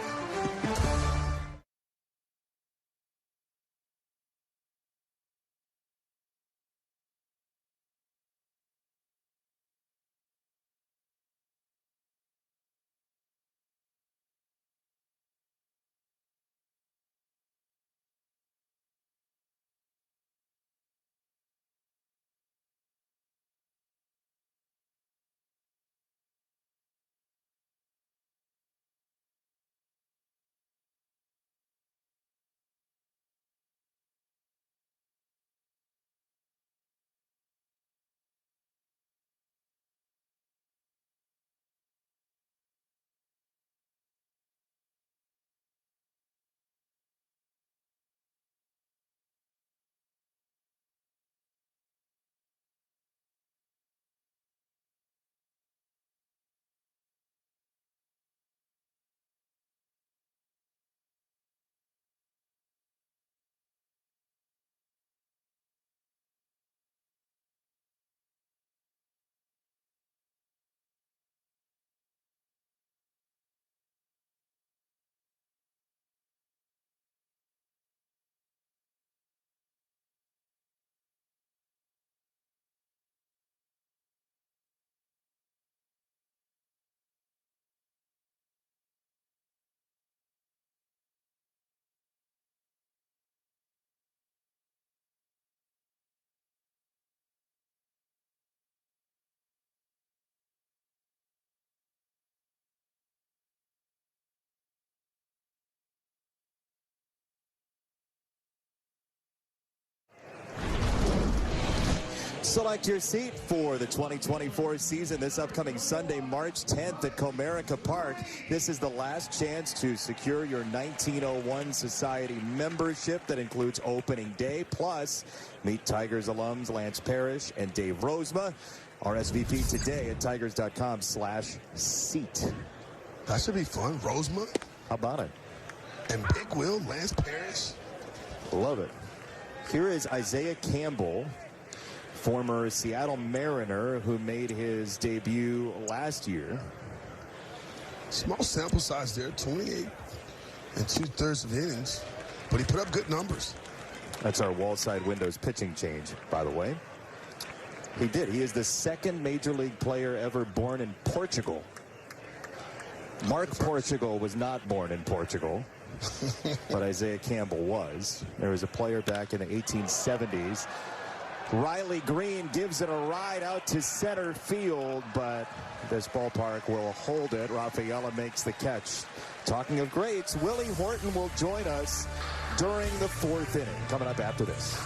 Select your seat for the 2024 season this upcoming Sunday, March 10th at Comerica Park. This is the last chance to secure your 1901 Society membership that includes opening day. Plus, meet Tigers alums Lance Parrish and Dave Rosema. RSVP today at tigers.com/seat. That should be fun. Rosema. How about it? And Big Will, Lance Parrish. Love it. Here is Isaiah Campbell, former Seattle Mariner who made his debut last year. Small sample size there, 28 and 2/3 of innings, but he put up good numbers. That's our wall side windows pitching change, by the way. He did. He is the second major league player ever born in Portugal. Mark Portugal was not born in Portugal, but Isaiah Campbell was. There was a player back in the 1870s. Riley Green gives it a ride out to center field, but this ballpark will hold it. Rafaela makes the catch. Talking of greats, Willie Horton will join us during the 4th inning. Coming up after this.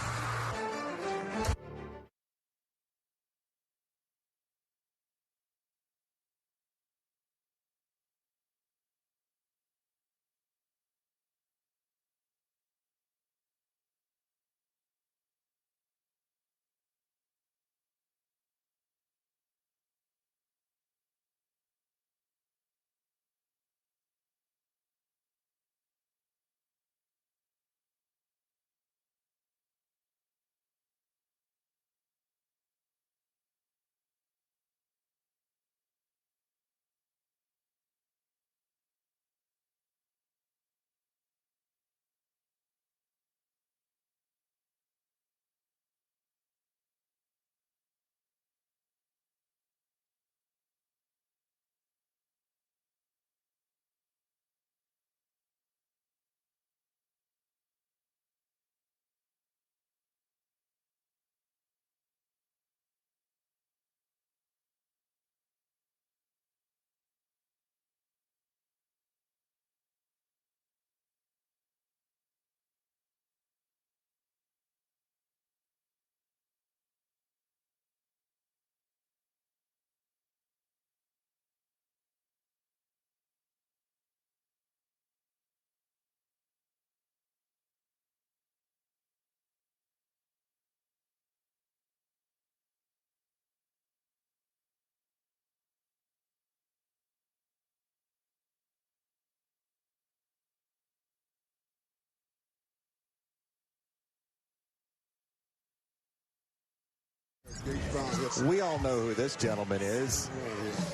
We all know who this gentleman is.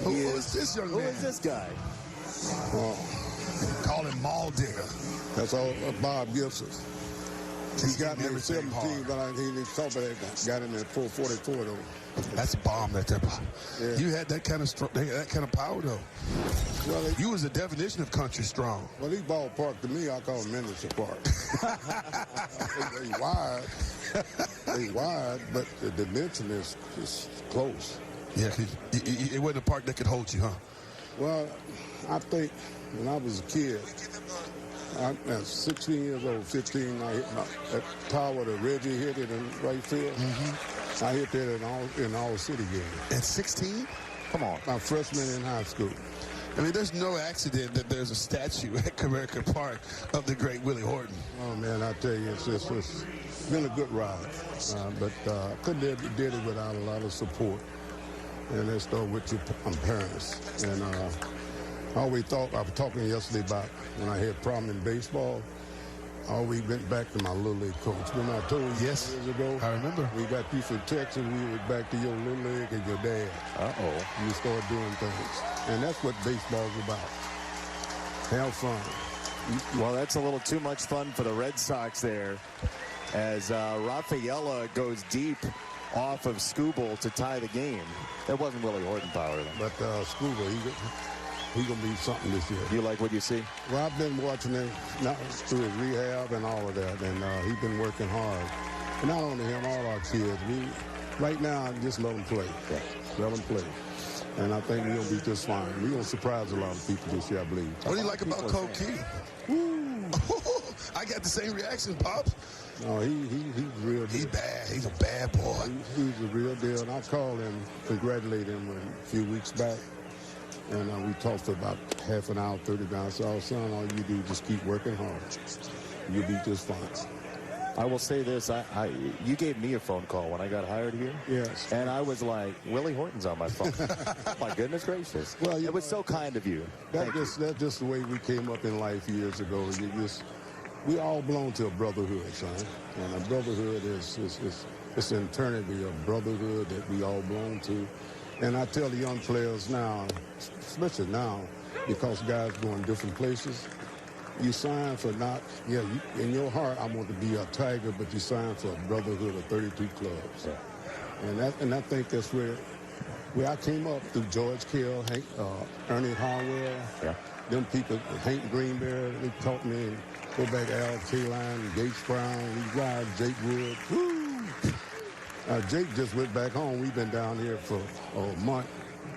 Who is this young Who man? is this guy? Call him Mall Digger. That's all Bob Gibson. He's He got me at everything 17, but he didn't talk about that. Got him at 444 though. That's a bomb right there, Bob. Yeah. You had that kind of power though. Well, You was the definition of country strong. well, he ballpark to me. I call him miniature park. they wide, they wide, but the dimension is close. Yeah, it wasn't a park that could hold you, huh? Well, I think when I was a kid, I was 16 years old, 15, I hit that tower that Reggie hit it in right field. I hit that in all city games. At 16? Come on. My freshman in high school. I mean, there's no accident that there's a statue at Comerica Park of the great Willie Horton. Oh, man, I tell you, it's been a good ride. But I couldn't have did it without a lot of support. And let's start with your parents. And I always thought, I was talking yesterday about when I had a problem in baseball, I always went back to my little league coach. Remember I told you Yes, years ago? I remember. We got you from Texas, we went back to your little league and your dad. Uh-oh. You start doing things. And that's what baseball's about. Have fun. Well, that's a little too much fun for the Red Sox there as Rafaela goes deep off of Skubal to tie the game. That wasn't Willie Horton power, though. But Scuba, he gonna be something this year. You like what you see? Well, I've been watching him through his rehab and all of that, and he's been working hard. And not only him, all our kids. Right now, just let them play. Yeah. Let them play. And I think we're going to be just fine. We're going to surprise a lot of people this year, I believe. What do you like about Cole Key? I got the same reaction, Pops. No, he's real deal. He's bad. He's a bad boy. He's a real deal. And I called him, congratulate him a few weeks back. And we talked for about half an hour, 30 minutes. I said, oh, son, all you do is just keep working hard. You'll be just fine. I will say this. You gave me a phone call when I got hired here. Yes. And I was like, Willie Horton's on my phone. My goodness gracious. Well, it was so kind of you. That's just the way we came up in life years ago. We all belong to a brotherhood, son. And a brotherhood is it's an eternity of brotherhood that we all belong to. And I tell the young players now, especially now, because guys go in different places, you sign for in your heart, I want to be a Tiger, but you sign for a brotherhood of 32 clubs. Yeah. And I think that's where I came up through George Kell, Hank, Ernie Harwell. Yeah. Them people, Hank Greenberry, they taught me, and go back to Al Kaline, Gates Brown, these guys, Jake Wood. Woo! Jake just went back home. We've been down here for a month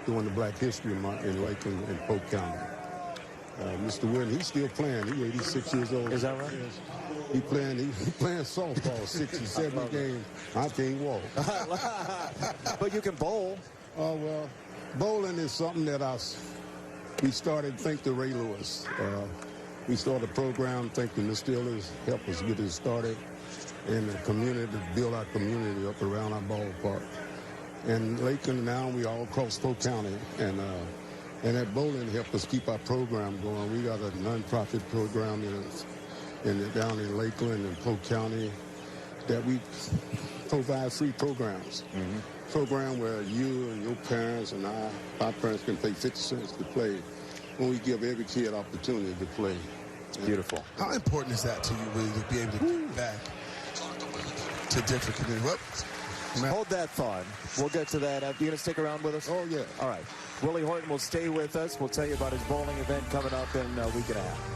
doing the Black History Month in Lakeland and Polk County. Mr. Wood, he's still playing. He's 86 years old. Is that right? He playing softball, 60, 70 games. I can't walk. But you can bowl. Oh, well, bowling is something that we started, thanks to Ray Lewis. We started a program, thanks to Mr. Steelers, helped us get it started in the community, to build our community up around our ballpark. And Lakeland now, we all across Polk County. And that bowling helped us keep our program going. We got a nonprofit program down in Lakeland and Polk County that we provide free programs. Mm-hmm. Program where you and your parents and our parents can pay 50 cents to play when we give every kid opportunity to play. Beautiful. How important is that to you, Willie, to be able to give back to different communities? Hold that thought. We'll get to that. You going to stick around with us? Oh, yeah. All right. Willie Horton will stay with us. We'll tell you about his bowling event coming up in a week and a half.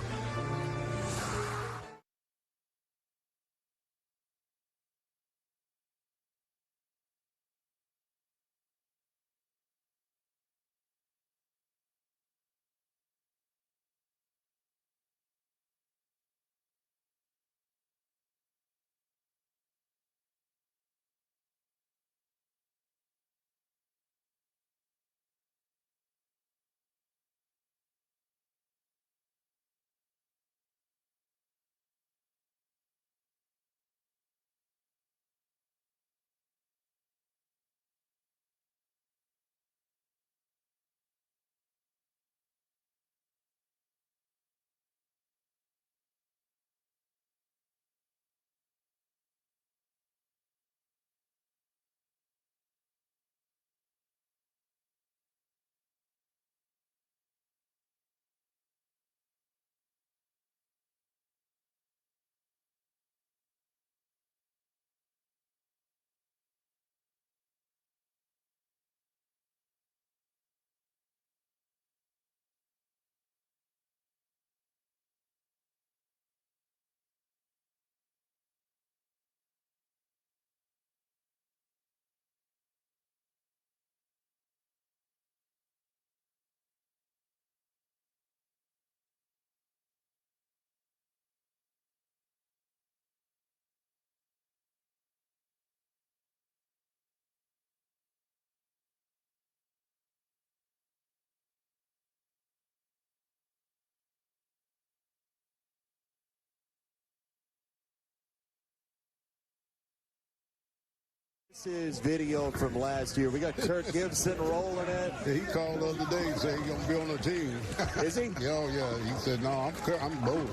This is video from last year. We got Kirk Gibson rolling it. He called the other day and said he's going to be on the team. Is he? Oh, yeah. He said, no, I'm bowling.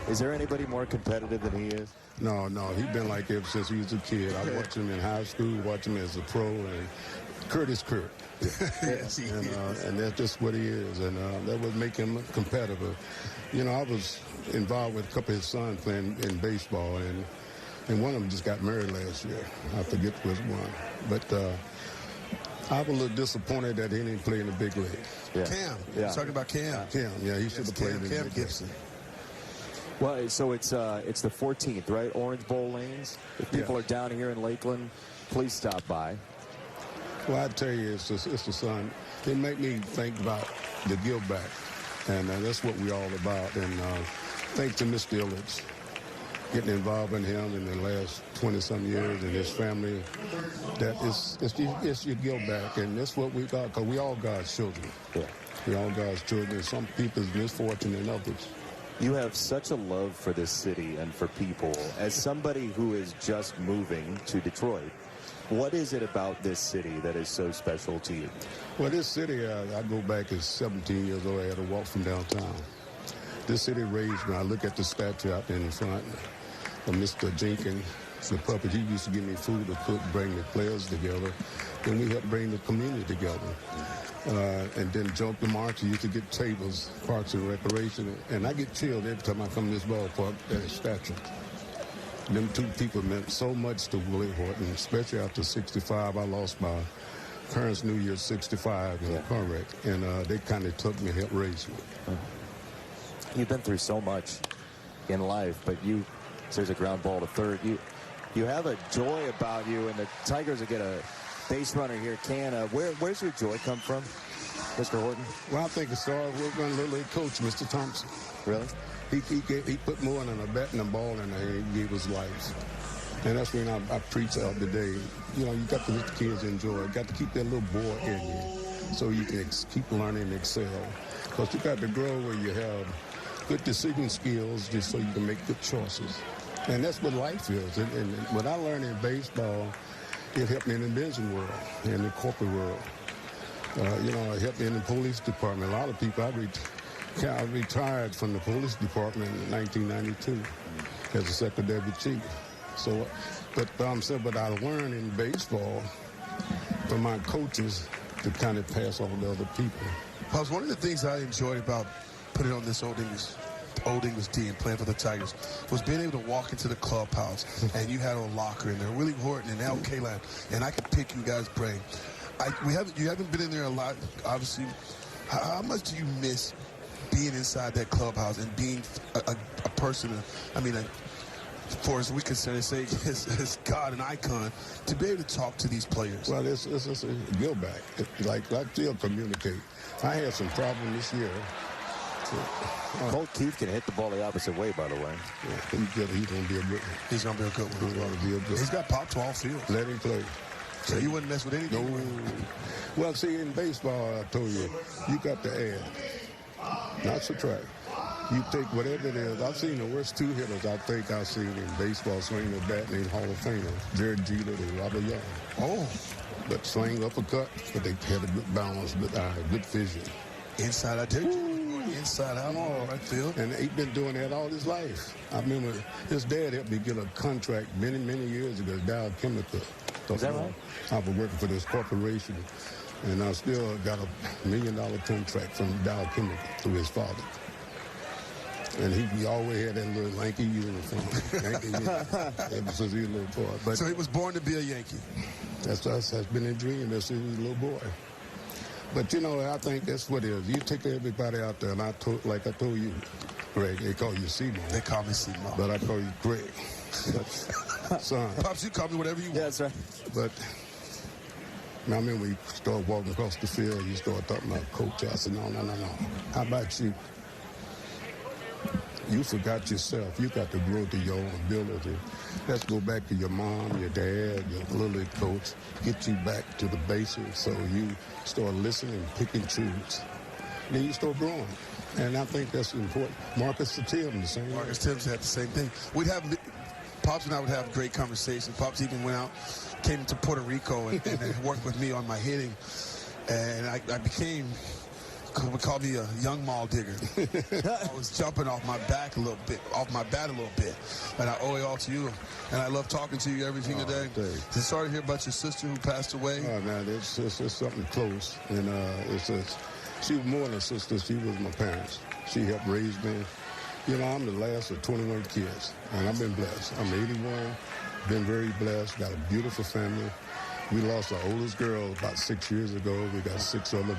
Is there anybody more competitive than he is? No. He's been like ever since he was a kid. I watched him in high school, watched him as a pro, and Kurt is Kurt. Yes, And that's just what he is, and that would make him competitive. You know, I was involved with a couple of his sons playing in baseball, and one of them just got married last year. I forget which one. But I was a little disappointed that he didn't play in the big league. Yeah. Cam. Yeah. Talking about Cam. Cam, yeah, he should have played in the Cam big Gibson. league. Well, so it's the 14th, right? Orange Bowl lanes. If people Yeah. are down here in Lakeland, please stop by. Well, I tell you, it's the son. It make me think about the give back, and that's what we're all about. And thanks to Mr. Illich, getting involved in him in the last 20-some years and his family, that it's your give back, and that's what we got, because we all God's children. Yeah. We all God's children. Some people's misfortune than others. You have such a love for this city and for people. As somebody who is just moving to Detroit, what is it about this city that is so special to you? Well, this city, I go back as 17 years old. I had to walk from downtown. This city raised me. I look at the statue out there in front of Mr. Jenkins, the puppet. He used to give me food to cook, bring the players together. Then we helped bring the community together. And then Joe DeMarchi used to get tables, Parks and Recreation. And I get chilled every time I come to this ballpark at his statue. Them two people meant so much to Willie Horton, especially after 65. I lost my parents New Year 65 in a car wreck, and they kind of took me, helped raise me. You've been through so much in life, but there's a ground ball to third. You have a joy about you, and the Tigers will get a base runner here. Where's your joy come from, Mr. Horton? Well, I think it started with my little league coach, Mr. Thompson. Really? He put more than a bat and a ball in the hand. He gave us life. And that's when I preach out today. You know, you got to let the kids enjoy. You got to keep that little boy in you so you can keep learning and excel. Because you got to grow where you have good decision skills just so you can make good choices. And that's what life is. And what I learned in baseball, it helped me in the business world, in the corporate world. It helped me in the police department. A lot of people, I retired from the police department in 1992 as a secretary chief. So, but I learned in baseball from my coaches to kind of pass on to other people. Pops, one of the things I enjoyed about putting on this Old English team, playing for the Tigers, was being able to walk into the clubhouse and you had a locker in there, Willie Horton and Al Kaline, and I could pick you guys' brain. You haven't been in there a lot, obviously. How much do you miss being inside that clubhouse and being a person, for as we consider, say, as God, an icon, to be able to talk to these players? Well, it's a give back. Like, I still communicate. I had some problem this year. Colt Keith can hit the ball the opposite way, by the way. Yeah, he's going to be a good one. He's going to be a good one. He's going to be a good one. He's got pop to all fields. Let him play. So you wouldn't mess with anything? No. Well, see, in baseball, I told you, you got to add, not subtract. You take whatever it is. I've seen the worst two hitters I think I've seen in baseball swing the bat named Hall of Famer, Jared Jeter and Robert Young. Oh. But swing uppercut, but they had a good balance, good vision. Inside out, inside out, right field. And he's been doing that all his life. I remember his dad helped me get a contract many, many years ago, Dow Chemical. Is that right? I was working for this corporation, and I still got $1 million contract from Dow Chemical through his father. And he always had that little Yankee uniform. Ever since he was a little boy. But so he was born to be a Yankee. That's been a dream ever since he was a little boy. But, I think that's what it is. You take everybody out there, and like I told you, Greg, they call you Seymour. They call me Seymour. But I call you Greg. Son. Pops, you call me whatever you want. Yeah, that's right. But I remember when you start walking across the field, you start talking about coach. I said, no. How about you? You forgot yourself. You got to grow to your own ability. Let's go back to your mom, your dad, your little league coach. Get you back to the basics so you start listening, pick and choose. Then you start growing. And I think that's important. Marcus Tim, the same. Marcus Tim's had the same thing. Pops and I would have great conversations. Pops even went out, came to Puerto Rico and worked with me on my hitting. And I became, we call me a young mall digger. I was jumping off my back a little bit, off my bat a little bit. And I owe it all to you. And I love talking to you every single day. So sorry to hear about your sister who passed away. Oh, man, it's something close. And she was more than a sister. She was my parents. She helped raise me. You know, I'm the last of 21 kids, and I've been blessed. I'm 81, been very blessed, got a beautiful family. We lost our oldest girl about 6 years ago. We got 6 other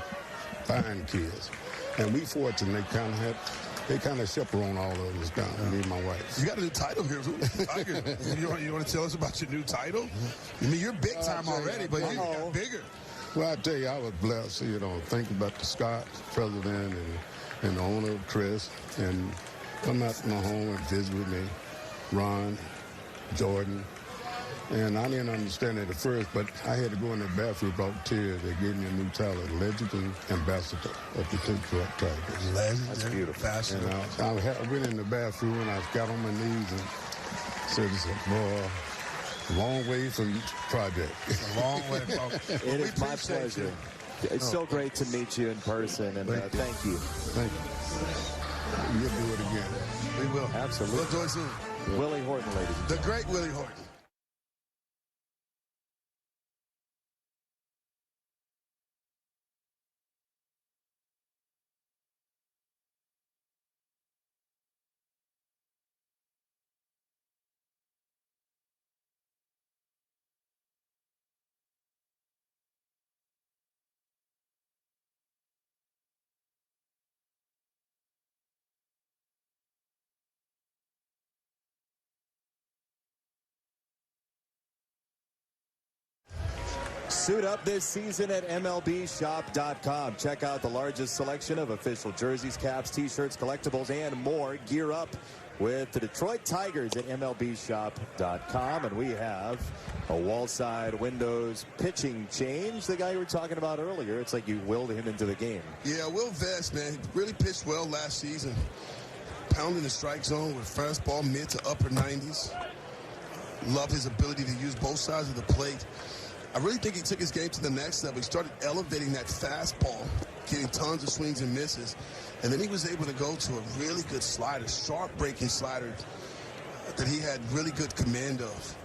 fine kids. And we fortunate, they kind of chaperone all of us down, me and my wife. You got a new title here. You want to tell us about your new title? I mean, you're big time already, but you got bigger. Well, I tell you, I was blessed, thinking about the Scott president and the owner, Chris, and come out to my home and visit with me, Ron, Jordan. And I didn't understand it at first, but I had to go in the bathroom about tears. They gave me a new title, Legendary Ambassador of the Detroit Tigers. That's beautiful. And I went in the bathroom and I got on my knees and said, boy, long way from each project. A long way from. It is my pleasure. It's so great to meet you in person, and thank you. Thank you. You'll do it again. We will. Absolutely. We'll do it soon. Willie Horton, ladies. The great Willie Horton. Suit up this season at MLBshop.com. Check out the largest selection of official jerseys, caps, T-shirts, collectibles, and more. Gear up with the Detroit Tigers at MLBshop.com. And we have a wall-side windows pitching change. The guy you were talking about earlier, it's like you willed him into the game. Yeah, Will Vest, man, really pitched well last season. Pounding the strike zone with fastball mid to upper 90s. Love his ability to use both sides of the plate. I really think he took his game to the next level. He started elevating that fastball, getting tons of swings and misses. And then he was able to go to a really good slider, sharp breaking slider that he had really good command of.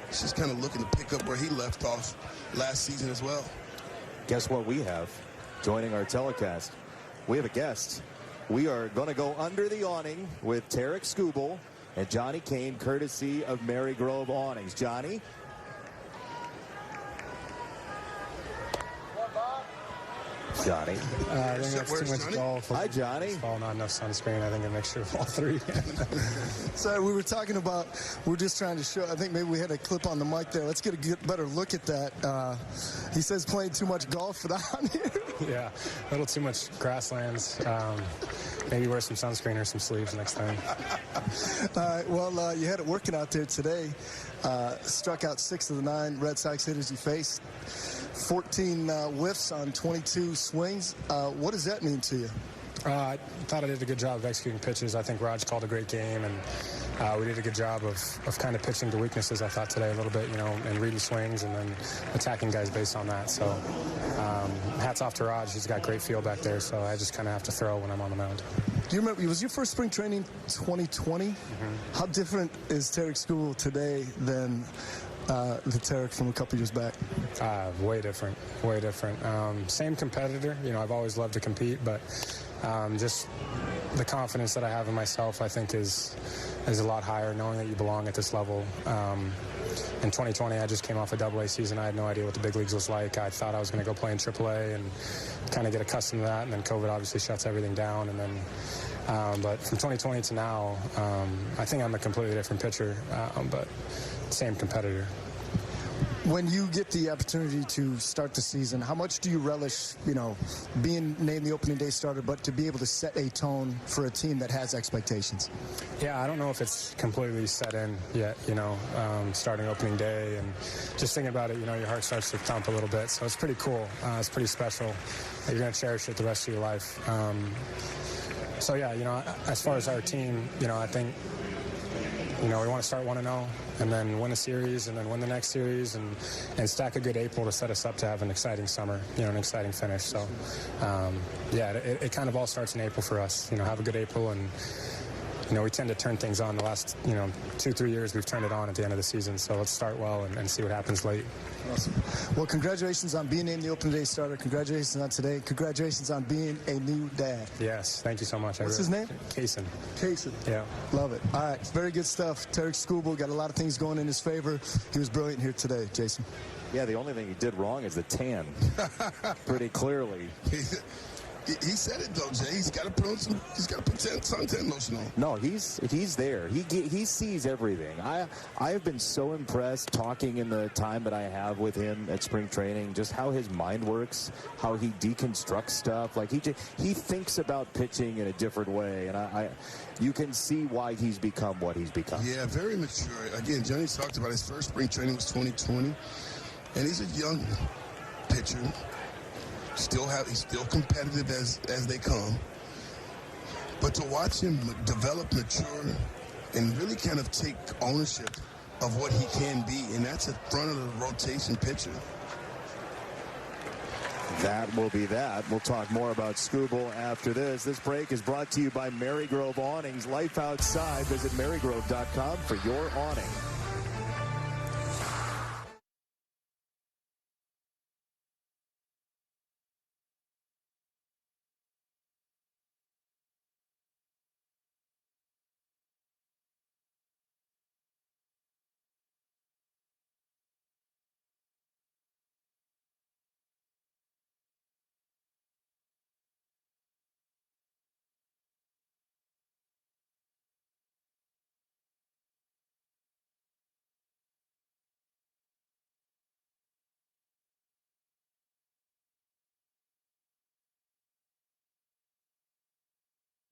He's just kind of looking to pick up where he left off last season as well. Guess what we have joining our telecast? We have a guest. We are going to go under the awning with Tarek Skubal and Johnny Kane, courtesy of Mary Grove Awnings. Johnny? Johnny. I think that's too much golf. Hi, Johnny. Ball, not enough sunscreen. I think a mixture of all three. So we were talking about, we're just trying to show, I think maybe we had a clip on the mic there. Let's get a better look at that. He says playing too much golf for that on here. Yeah, a little too much grasslands. Maybe wear some sunscreen or some sleeves next time. All right, well, you had it working out there today. Struck out 6 of the 9 Red Sox hitters you faced. 14 whiffs on 22 swings. What does that mean to you? I thought I did a good job of executing pitches. I think Raj called a great game, and we did a good job of kind of pitching to weaknesses, I thought, today a little bit, and reading swings and then attacking guys based on that. So hats off to Raj. He's got great feel back there, so I just kind of have to throw when I'm on the mound. Do you remember, was your first spring training 2020? Mm-hmm. How different is Tarek Skubal today than the Tarek from a couple years back? Way different, way different. Same competitor. I've always loved to compete, but just the confidence that I have in myself, I think, is a lot higher, knowing that you belong at this level. In 2020, I just came off a AA season. I had no idea what the big leagues was like. I thought I was going to go play in AAA and kind of get accustomed to that, and then COVID obviously shuts everything down. And then, but from 2020 to now, I think I'm a completely different pitcher, but same competitor. When you get the opportunity to start the season, how much do you relish, being named the opening day starter, but to be able to set a tone for a team that has expectations? Yeah, I don't know if it's completely set in yet, starting opening day, and just thinking about it, your heart starts to thump a little bit. So it's pretty cool. It's pretty special. You're going to cherish it the rest of your life. So yeah, as far as our team, I think we want to start 1-0 and then win a series and then win the next series and stack a good April to set us up to have an exciting summer, an exciting finish. So, it kind of all starts in April for us. Have a good April, and we tend to turn things on the last, 2-3 years. We've turned it on at the end of the season. So let's start well and see what happens late. Awesome. Well, congratulations on being named the opening day starter. Congratulations on today. Congratulations on being a new dad. Yes, thank you so much. What's his name? Kaysen. Kaysen. Yeah. Love it. All right, very good stuff. Tarek Skubal got a lot of things going in his favor. He was brilliant here today, Jason. Yeah, the only thing he did wrong is the tan. Pretty clearly. He said it though, Jay. He's got to put suntan lotion on. No, he's there. He sees everything. I have been so impressed talking in the time that I have with him at spring training, just how his mind works, how he deconstructs stuff. Like he thinks about pitching in a different way, and you can see why he's become what he's become. Yeah, very mature. Again, Johnny talked about his first spring training was 2020, and he's a young pitcher. He's still competitive as they come. But to watch him develop, mature, and really kind of take ownership of what he can be, and that's a front of the rotation pitcher. That will be that. We'll talk more about Skubal after this. This break is brought to you by Marygrove Awnings. Life outside. Visit marygrove.com for your awning.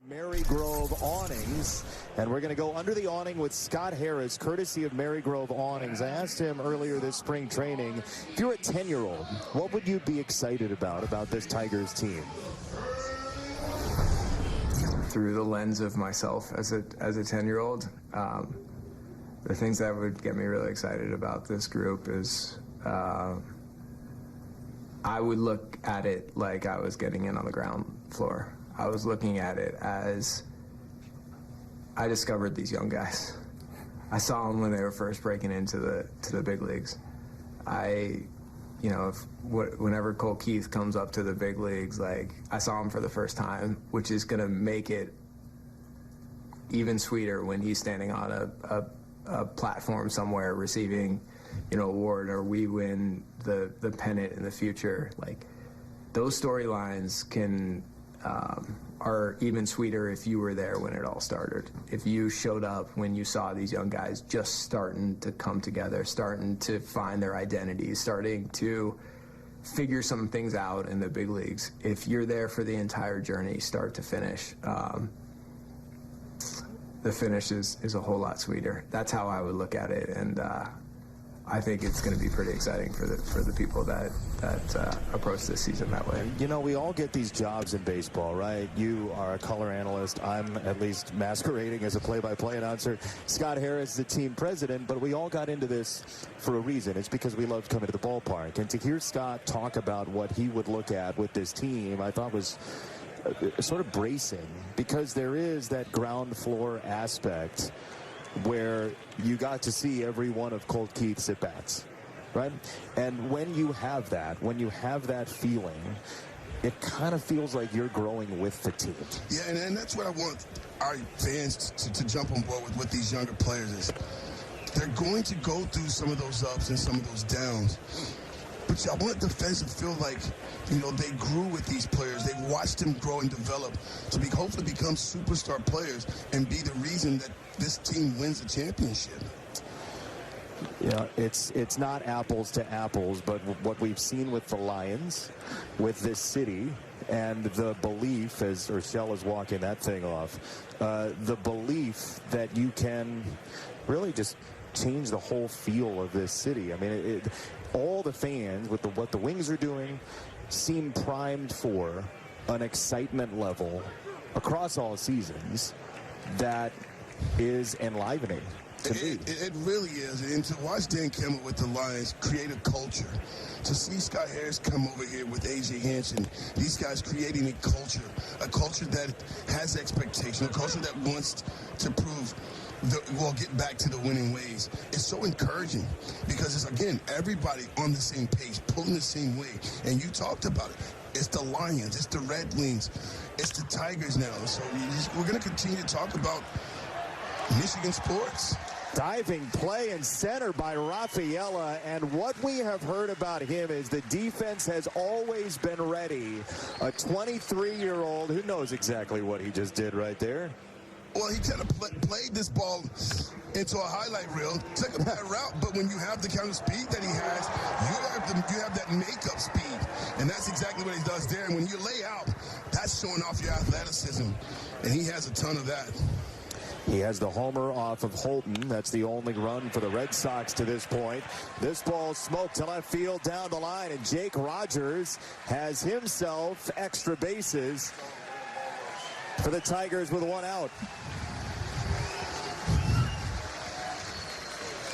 Marygrove Awnings, and we're going to go under the awning with Scott Harris, courtesy of Marygrove Awnings. I asked him earlier this spring training, if you're a 10-year-old, what would you be excited about this Tigers team? Through the lens of myself as a 10-year-old, the things that would get me really excited about this group is I would look at it like I was getting in on the ground floor. I was looking at it as I discovered these young guys. I saw them when they were first breaking into the big leagues. Whenever Cole Keith comes up to the big leagues, like I saw him for the first time, which is going to make it even sweeter when he's standing on a platform somewhere receiving, award, or we win the pennant in the future. Like those storylines are even sweeter if you were there when it all started. If you showed up when you saw these young guys just starting to come together, starting to find their identities, starting to figure some things out in the big leagues. If you're there for the entire journey, start to finish, the finish is a whole lot sweeter. That's how I would look at it, and I think it's going to be pretty exciting for the people that approach this season that way. We all get these jobs in baseball, right? You are a color analyst. I'm at least masquerading as a play-by-play announcer. Scott Harris, the team president, but we all got into this for a reason. It's because we loved coming to the ballpark. And to hear Scott talk about what he would look at with this team, I thought was sort of bracing, because there is that ground floor aspect where you got to see every one of Colt Keith's at-bats, right? And when you have that feeling, it kind of feels like you're growing with the team. Yeah, and that's what I want our fans to jump on board with these younger players is they're going to go through some of those ups and some of those downs. But I want the fans to feel like, they grew with these players. They've watched them grow and develop to hopefully become superstar players and be the reason that this team wins the championship. Yeah, it's not apples to apples, but what we've seen with the Lions, with this city, and the belief, as Urshel is walking that thing off, the belief that you can really just change the whole feel of this city. I mean, all the fans with what the Wings are doing seem primed for an excitement level across all seasons that is enlivening. can be. It really is. And to watch Dan Campbell with the Lions create a culture, to see Scott Harris come over here with A.J. Hinch, these guys creating a culture that has expectation, a culture that wants to prove we'll get back to the winning ways. It's so encouraging because it's, again, everybody on the same page, pulling the same way. And you talked about it. It's the Lions. It's the Red Wings. It's the Tigers now. So we're going to continue to talk about Michigan sports. Diving play in center by Rafaela, and what we have heard about him is the defense has always been ready. A 23-year-old who knows exactly what he just did right there. Well, he kind of played this ball into a highlight reel, took a bad route, but when you have the kind of speed that he has, you have that makeup speed, and that's exactly what he does there. And when you lay out, that's showing off your athleticism, and he has a ton of that. He has the homer off of Holton. That's the only run for the Red Sox to this point. This ball smoked to left field down the line, and Jake Rogers has himself extra bases for the Tigers with one out.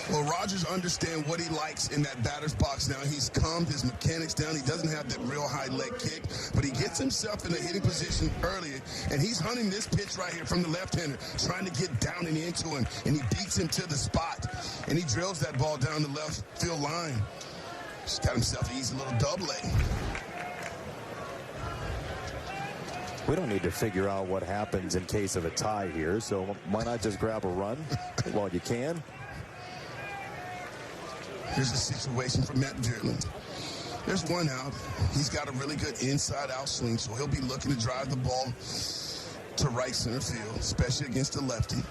Well, Rogers understands what he likes in that batter's box now. He's calmed his mechanics down. He doesn't have that real high leg kick, but he gets himself in a hitting position earlier, and he's hunting this pitch right here from the left-hander, trying to get down and into him, and he beats him to the spot, and he drills that ball down the left field line. He's got himself an easy little double-A. We don't need to figure out what happens in case of a tie here, so why not just grab a run while you can? Here's a situation for Matt Vierland. There's one out. He's got a really good inside-out swing, so he'll be looking to drive the ball to right center field, especially against the lefty.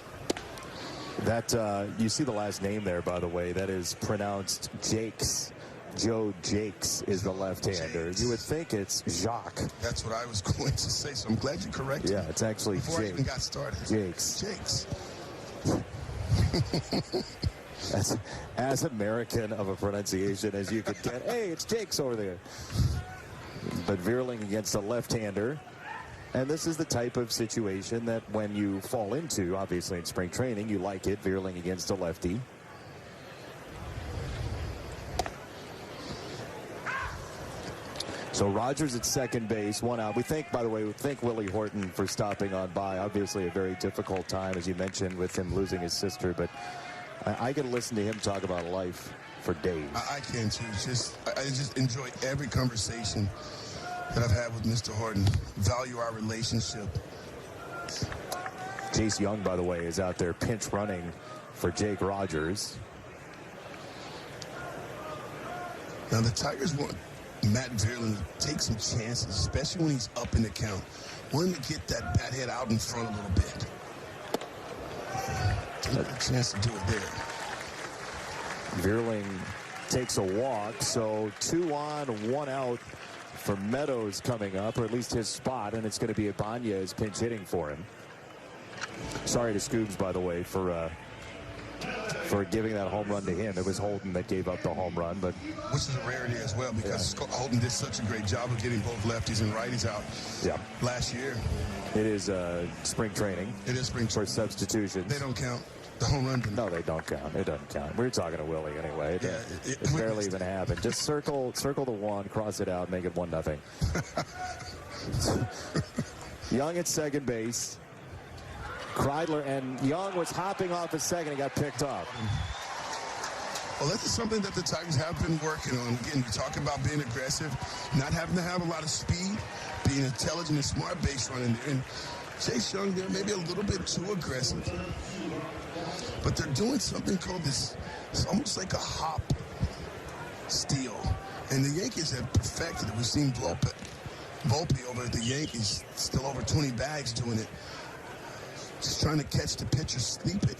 That, you see the last name there, by the way. That is pronounced Jakes. Joe Jakes is the left-hander. You would think it's Jacques. That's what I was going to say, so I'm glad you corrected me. Yeah, it's actually before Jake. I even got started. Jakes. Jakes. That's as American of a pronunciation as you could get. Hey, it's Jakes over there. But Vierling against a left-hander. And this is the type of situation that when you fall into, obviously in spring training, you like it. Vierling against a lefty. So Rogers at second base, one out. We thank Willie Horton for stopping on by. Obviously a very difficult time, as you mentioned, with him losing his sister. But I can listen to him talk about life for days. I can too. I just enjoy every conversation that I've had with Mr. Horton. Value our relationship. Jace Young, by the way, is out there pinch running for Jake Rogers. Now the Tigers want Matt Vierling to take some chances, especially when he's up in the count. Want him to get that bat head out in front a little bit. Take a chance to do it there. Vierling takes a walk, so 2 on, 1 out for Meadows coming up, or at least his spot, and it's going to be Ibanez pinch hitting for him. Sorry to Scoobs, by the way, for giving that home run to him. It was Holden that gave up the home run, but which is a rarity as well, because Holden did such a great job of getting both lefties and righties out last year. It is spring training. It is spring training. For substitutions. They don't count. The home run. No, they don't count. It doesn't count. We were talking to Willie anyway. It barely even happened. Just circle the 1, cross it out, make it 1-0. Young at second base. Kreidler, and Young was hopping off at second and got picked up. Well, this is something that the Tigers have been working on. Again, you talk about being aggressive, not having to have a lot of speed, being intelligent and smart base running there. And Chase Young there maybe a little bit too aggressive. But they're doing something called this, it's almost like a hop steal. And the Yankees have perfected it. We've seen Volpe over at the Yankees, still over 20 bags doing it. Just trying to catch the pitcher sleeping.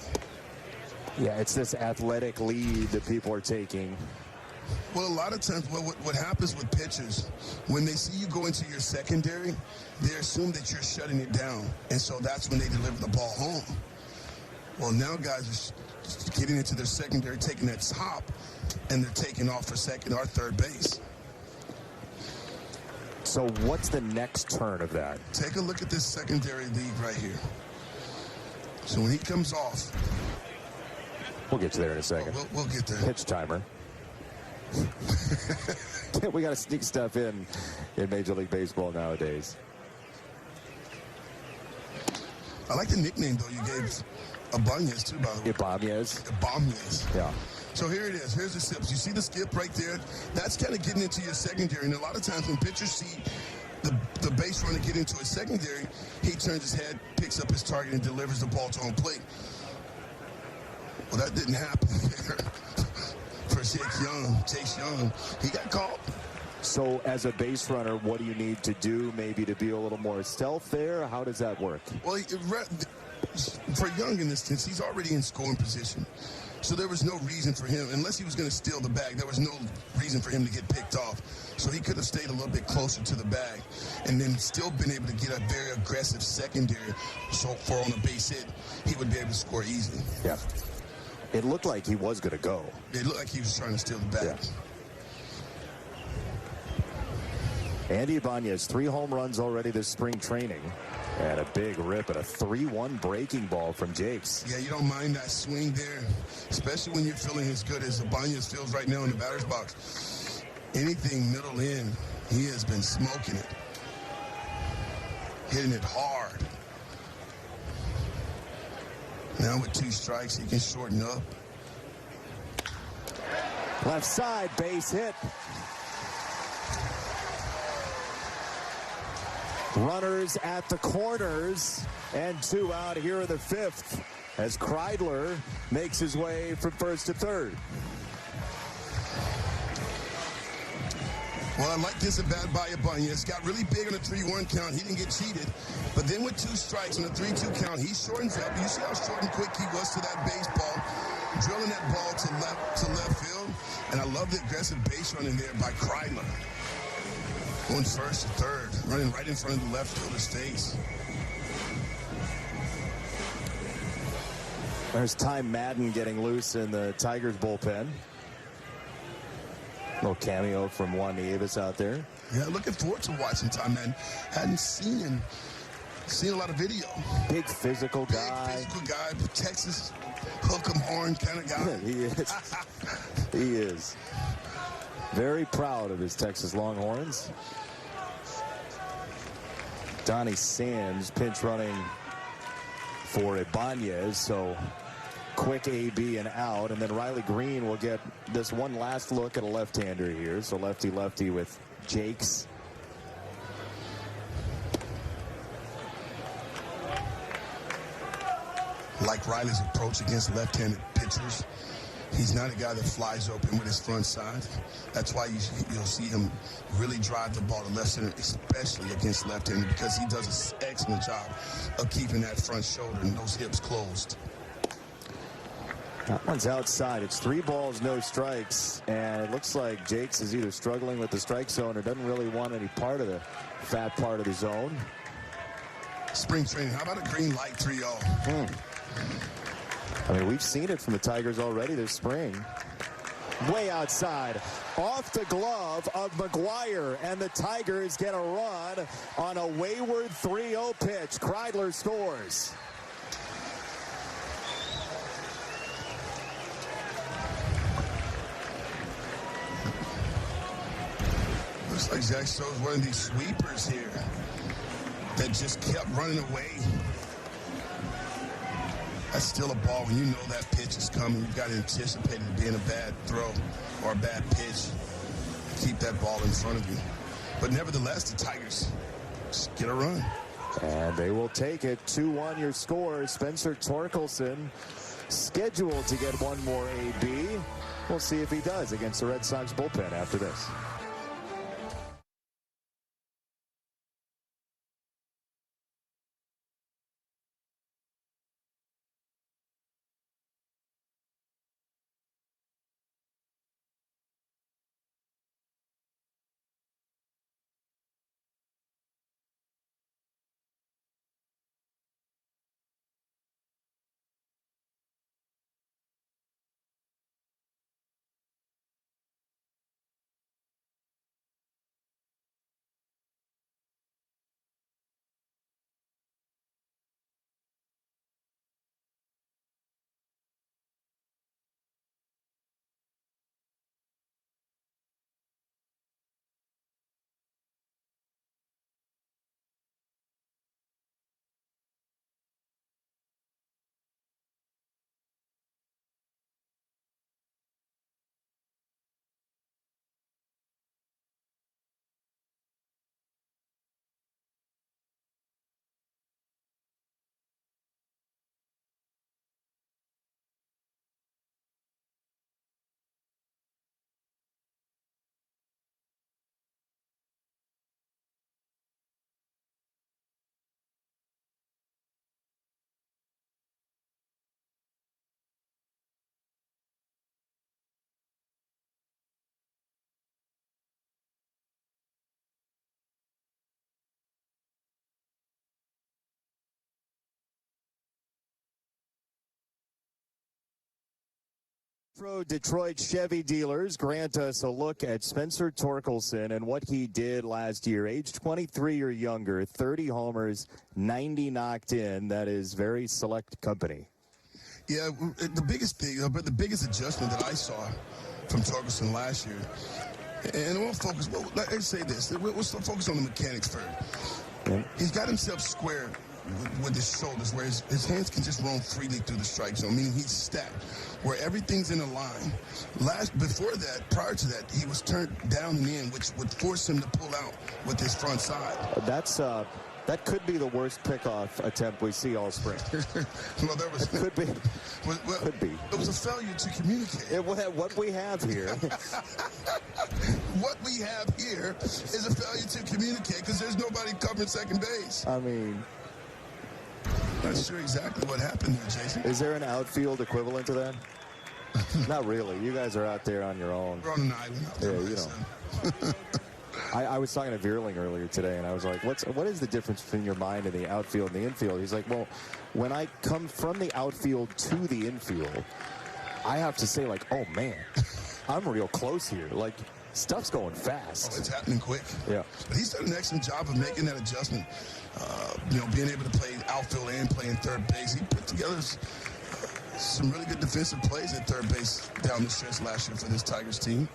Yeah, it's this athletic lead that people are taking. Well, a lot of times what happens with pitchers, when they see you go into your secondary, they assume that you're shutting it down. And so that's when they deliver the ball home. Well, now guys are getting into their secondary, taking that hop, and they're taking off for second or third base. So what's the next turn of that? Take a look at this secondary lead right here. So when he comes off, We'll get you there in a second. We'll get there. Pitch timer. We got to sneak stuff in Major League Baseball nowadays. I like the nickname, though, you gave Ibanez, too, by the way. Ibanez. Yeah. So here it is. Here's the sips. You see the skip right there? That's kind of getting into your secondary. And a lot of times when pitchers see the base runner get into his secondary, he turns his head, picks up his target, and delivers the ball to home plate. Well, that didn't happen there for Chase Young. He got caught. So as a base runner, what do you need to do maybe to be a little more stealth there? How does that work? Well, for Young in this instance, he's already in scoring position. So there was no reason for him, unless he was going to steal the bag, there was no reason for him to get picked off. So he could have stayed a little bit closer to the bag and then still been able to get a very aggressive secondary. So for on a base hit, he would be able to score easily. Yeah. It looked like he was going to go. It looked like he was trying to steal the bag. Yeah. Andy Ibanez, 3 home runs already this spring training. And a big rip at a 3-1 breaking ball from Jakes. Yeah, you don't mind that swing there, especially when you're feeling as good as Ibanez feels right now in the batter's box. Anything middle in, he has been smoking it. Hitting it hard. Now with 2 strikes, he can shorten up. Left side, base hit. Runners at the corners, and 2 out here in the 5th as Kreidler makes his way from first to third. Well, I like this at bat by Ibanez. Got really big on the 3-1 count. He didn't get cheated. But then with 2 strikes on the 3-2 count, he shortens up. You see how short and quick he was to that baseball, drilling that ball to left field. And I love the aggressive base running there by Kreidler. Going first to third, running right in front of the left fielder's face. There's Ty Madden getting loose in the Tigers bullpen. Little cameo from Juan Nieves out there. Yeah, looking forward to watching Ty Madden. Hadn't seen him. Seen a lot of video. Big physical guy. Big physical guy. Texas hook 'em horn kind of guy. He is. He is. Very proud of his Texas Longhorns. Donnie Sands pinch running for Ibanez, so quick AB and out, and then Riley Green will get this one last look at a left-hander here. So lefty-lefty with Jakes. Like Riley's approach against left-handed pitchers. He's not a guy that flies open with his front side. That's why you'll see him really drive the ball to left center, especially against left-handed, because he does an excellent job of keeping that front shoulder and those hips closed. That one's outside. It's 3 balls, no strikes, and it looks like Jakes is either struggling with the strike zone or doesn't really want any part of the fat part of the zone. Spring training. How about a green light 3-0? I mean, we've seen it from the Tigers already this spring. Way outside, off the glove of McGuire, and the Tigers get a run on a wayward 3-0 pitch. Kreidler scores. Looks like Zach Stowe's one of these sweepers here that just kept running away. That's still a ball. When you know that pitch is coming, you've got to anticipate it being a bad throw or a bad pitch. Keep that ball in front of you. But nevertheless, the Tigers just get a run. And they will take it. 2-1 your score. Spencer Torkelson scheduled to get one more AB. We'll see if he does against the Red Sox bullpen after this. Metro Detroit Chevy dealers grant us a look at Spencer Torkelson and what he did last year. Age 23 or younger, 30 homers, 90 knocked in. That is very select company. Yeah, the biggest thing, but the biggest adjustment that I saw from Torkelson last year, and we'll focus, let's say this, we'll still focus on the mechanics first. Yeah. He's got himself square with his shoulders, where his hands can just roam freely through the strike zone, meaning he's stacked, where everything's in a line. Before that, prior to that, he was turned down and in, which would force him to pull out with his front side. That could be the worst pickoff attempt we see all spring. Well, there was. It could be. Could be. It was a failure to communicate. What we have here. What we have here is a failure to communicate because there's nobody covering second base. I mean, not sure exactly what happened there, Jason. Is there an outfield equivalent to that? Not really. You guys are out there on your own. We're on an island out there. Yeah, you know. I was talking to Veerling earlier today, and I was like, what is the difference between your mind and the outfield and the infield? He's like, well, when I come from the outfield to the infield, I have to say, like, oh, man, I'm real close here. Like, stuff's going fast. Oh, it's happening quick. Yeah. But he's done an excellent job of making that adjustment, being able to play outfield and play in third base. He put together some really good defensive plays at third base down the stretch last year for this Tigers team.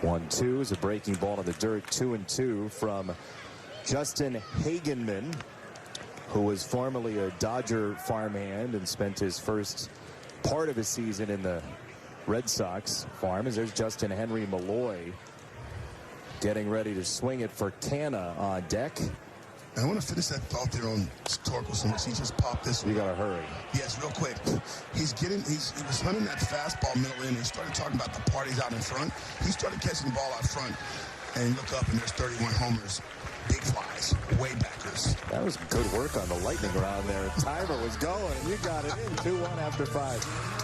1-2 is a breaking ball in the dirt. 2-2 from Justin Hagenman, who was formerly a Dodger farmhand and spent his first part of his season in the Red Sox farm. As there's Justin Henry Malloy getting ready to swing it for Canna on deck. And I want to finish that thought there on Torkelson, which he just popped this one. You got to hurry. Yes, real quick. He was hunting that fastball middle in. He started talking about the parties out in front. He started catching the ball out front, and look up, and there's 31 homers. Big flies, way backers. That was good work on the lightning round there. Timer was going, and you got it in 2-1 after 5.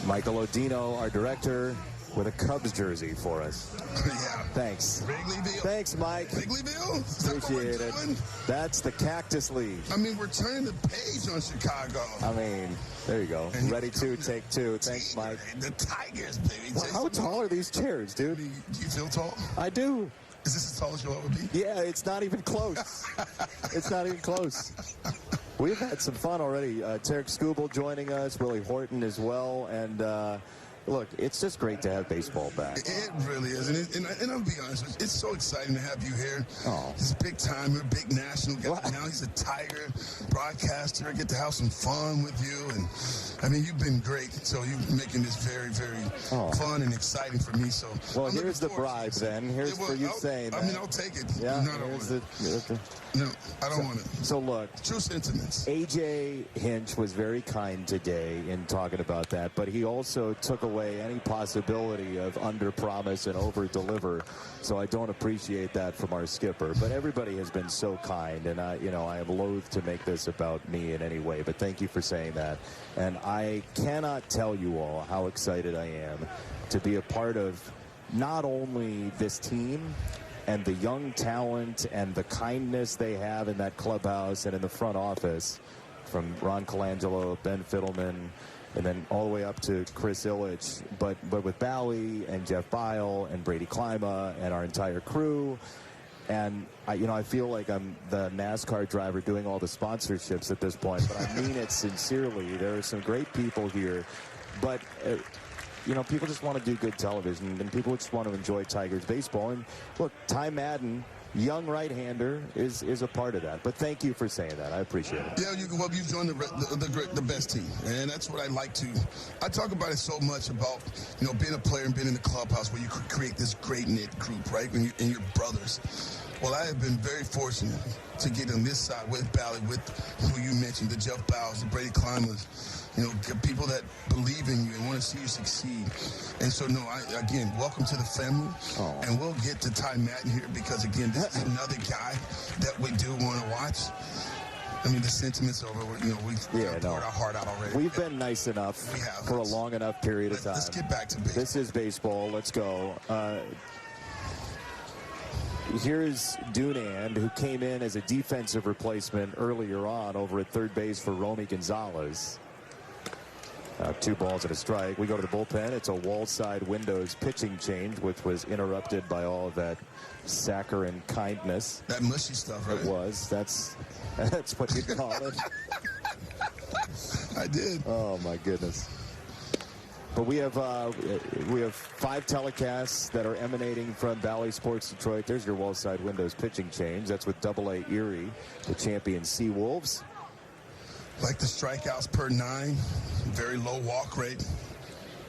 Michael Odino, our director, with a Cubs jersey for us. Yeah. Thanks. Wrigleyville. Thanks, Mike. Wrigleyville? Appreciate it. That's the Cactus League. I mean, we're turning the page on Chicago. I mean, there you go. Ready to take two. Thanks, Mike. The Tigers, baby. Well, how tall are these chairs, dude? Do you feel tall? I do. Is this as tall as you'll ever be? Yeah, it's not even close. It's not even close. We've had some fun already. Tarek Skubal joining us, Willie Horton as well, and look, it's just great to have baseball back. It really is, and I'll be honest with you, it's so exciting to have you here. Oh. He's a big timer, big national guy. What? Now he's a Tiger broadcaster. I get to have some fun with you, and I mean, you've been great. So you're making this very, very fun and exciting for me. So well, here's the bribe then. Here's for you saying that. I mean, I'll take it. Yeah, no, I don't want it. So look, true sentiments. AJ Hinch was very kind today in talking about that, but he also took away away any possibility of under-promise and over-deliver. So I don't appreciate that from our skipper. But everybody has been so kind, and I am loath to make this about me in any way. But thank you for saying that. And I cannot tell you all how excited I am to be a part of not only this team and the young talent and the kindness they have in that clubhouse and in the front office, from Ron Colangelo, Ben Fiddleman, and then all the way up to Chris Ilitch, but with Bally and Jeff Bile and Brady Klima and our entire crew. And I feel like I'm the NASCAR driver doing all the sponsorships at this point, but I mean it sincerely. There are some great people here, but people just want to do good television, and people just want to enjoy Tigers baseball. And look, Ty Madden, young right-hander, is a part of that. But thank you for saying that. I appreciate it. Yeah, you've joined the best team, and that's what I like to. I talk about it so much about being a player and being in the clubhouse where you could create this great knit group, right? And your brothers. Well, I have been very fortunate to get on this side with Bally, with who you mentioned, the Jeff Bowles, the Brady Climbers, people that believe in you and want to see you succeed. And so, again, welcome to the family. Oh. And we'll get to Ty Madden here because, again, this is another guy that we do want to watch. I mean, the sentiment's over. We've poured our heart out already. We've been nice enough for a long enough period of time. Let's get back to baseball. This is baseball. Let's go. Here's Dunand, who came in as a defensive replacement earlier on over at third base for Romy Gonzalez. 2 balls and a strike. We go to the bullpen. It's a wall side windows pitching change, which was interrupted by all of that saccharine kindness. That mushy stuff, right? It was. That's what you call it. I did. Oh my goodness. But we have 5 telecasts that are emanating from Bally Sports Detroit. There's your wall side windows pitching change. That's with AA Erie, the champion Seawolves. Like the strikeouts per 9, very low walk rate.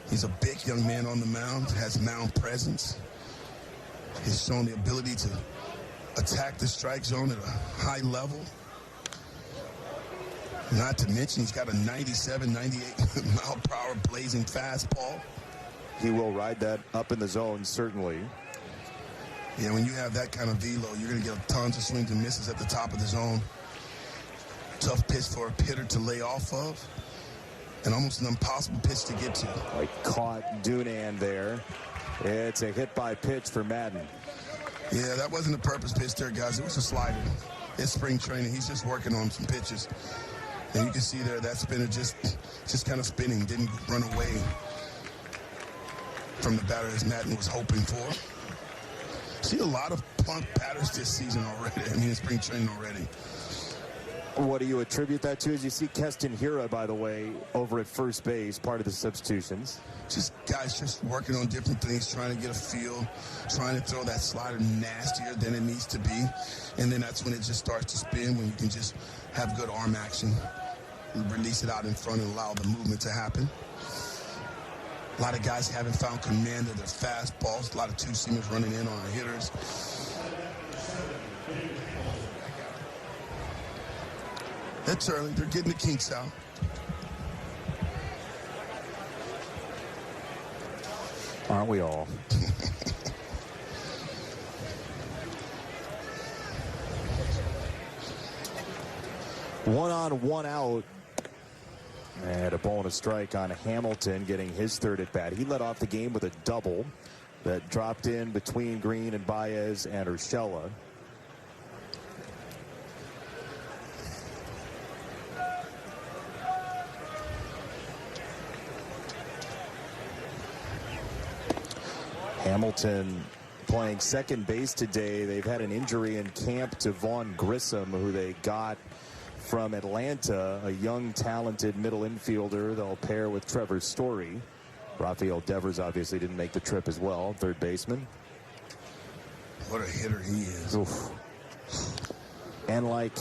He's a big young man on the mound, has mound presence. He's shown the ability to attack the strike zone at a high level. Not to mention, he's got a 97, 98 mile per hour blazing fastball. He will ride that up in the zone, certainly. Yeah, when you have that kind of velo, you're going to get tons of swings and misses at the top of the zone. Tough pitch for a hitter to lay off of. And almost an impossible pitch to get to. Caught Dunand there. It's a hit by pitch for Madden. Yeah, that wasn't a purpose pitch there, guys. It was a slider. It's spring training. He's just working on some pitches. And you can see there that spinner just kind of spinning, didn't run away from the batter as Madden was hoping for. See a lot of plunk batters this season already. I mean, in spring training already. What do you attribute that to? As you see Keston Hira, by the way, over at first base, part of the substitutions. Just guys just working on different things, trying to get a feel, trying to throw that slider nastier than it needs to be. And then that's when it just starts to spin, when you can just have good arm action, release it out in front and allow the movement to happen. A lot of guys haven't found command of their fastballs. A lot of two-seamers running in on our hitters. That's early. They're getting the kinks out. Aren't we all? One on, one out. And a ball and a strike on Hamilton, getting his third at bat. He led off the game with a double that dropped in between Green and Baez and Urshela. Hamilton playing second base today. They've had an injury in camp to Vaughn Grissom, who they got from Atlanta, a young, talented middle infielder. They'll pair with Trevor Story. Rafael Devers obviously didn't make the trip as well, third baseman. What a hitter he is. Oof. And like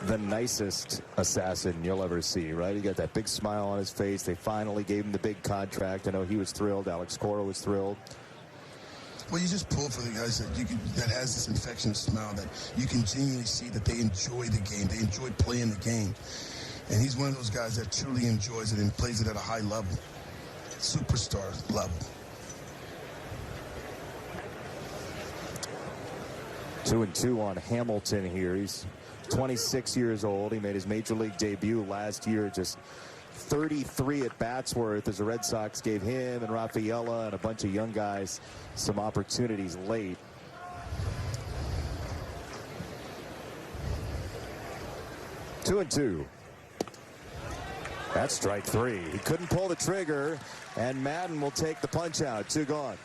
the nicest assassin you'll ever see, right? He got that big smile on his face. They finally gave him the big contract. I know he was thrilled. Alex Cora was thrilled. Well, you just pull for the guys that has this infectious smile, that you can genuinely see that they enjoy the game. They enjoy playing the game. And he's one of those guys that truly enjoys it and plays it at a high level. superstar level. 2-2 on Hamilton here. He's 26 years old. He made his major league debut last year, just 33 at bats worth, as the Red Sox gave him and Rafaela and a bunch of young guys some opportunities late. Two and two. That's strike three. He couldn't pull the trigger, and Madden will take the punch out. 2 gone.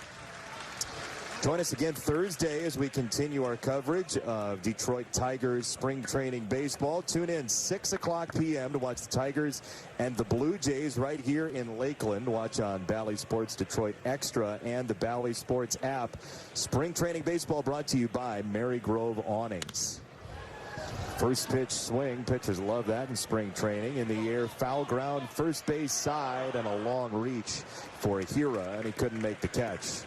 Join us again Thursday as we continue our coverage of Detroit Tigers spring training baseball. Tune in 6 o'clock p.m. to watch the Tigers and the Blue Jays right here in Lakeland. Watch on Bally Sports Detroit Extra and the Bally Sports app. Spring training baseball brought to you by Mary Grove Awnings. First pitch swing. Pitchers love that in spring training. In the air, foul ground, first base side, and a long reach for Hira, and he couldn't make the catch.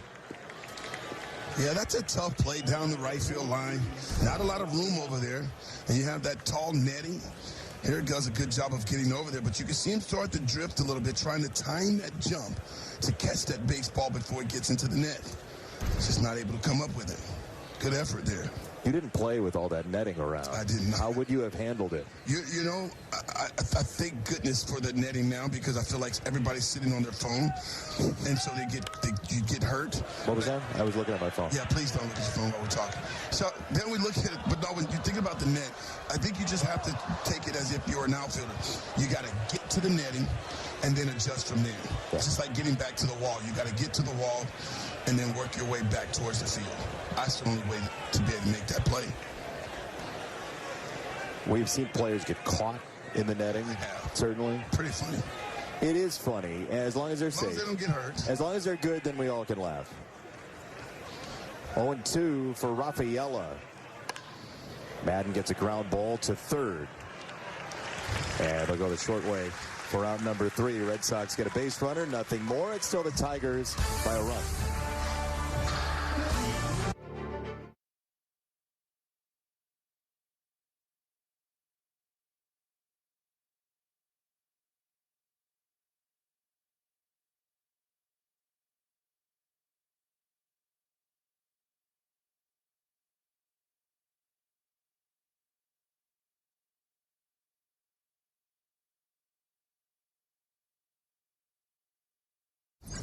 Yeah, that's a tough play down the right field line. Not a lot of room over there. And you have that tall netting. Here does a good job of getting over there, but you can see him start to drift a little bit, trying to time that jump to catch that baseball before it gets into the net. Just not able to come up with it. Good effort there. You didn't play with all that netting around. I did not. How would you have handled it? You know, I thank goodness for the netting now, because I feel like everybody's sitting on their phone, and so you get hurt. What was that? I was looking at my phone. Yeah, please don't look at your phone while we're talking. So then we look at it, but no, when you think about the net, I think you just have to take it as if you're an outfielder. You got to get to the netting and then adjust from there. Yeah. It's just like getting back to the wall. You got to get to the wall and then work your way back towards the field. That's the only way to be able to make that play. We've seen players get caught in the netting, certainly. Pretty funny. It is funny, as long as they're safe. As long as they don't get hurt. As long as they're good, then we all can laugh. 0-2 for Rafaela. Madden gets a ground ball to third. And they'll go the short way for out number 3. Red Sox get a base runner, nothing more. It's still the Tigers by a run.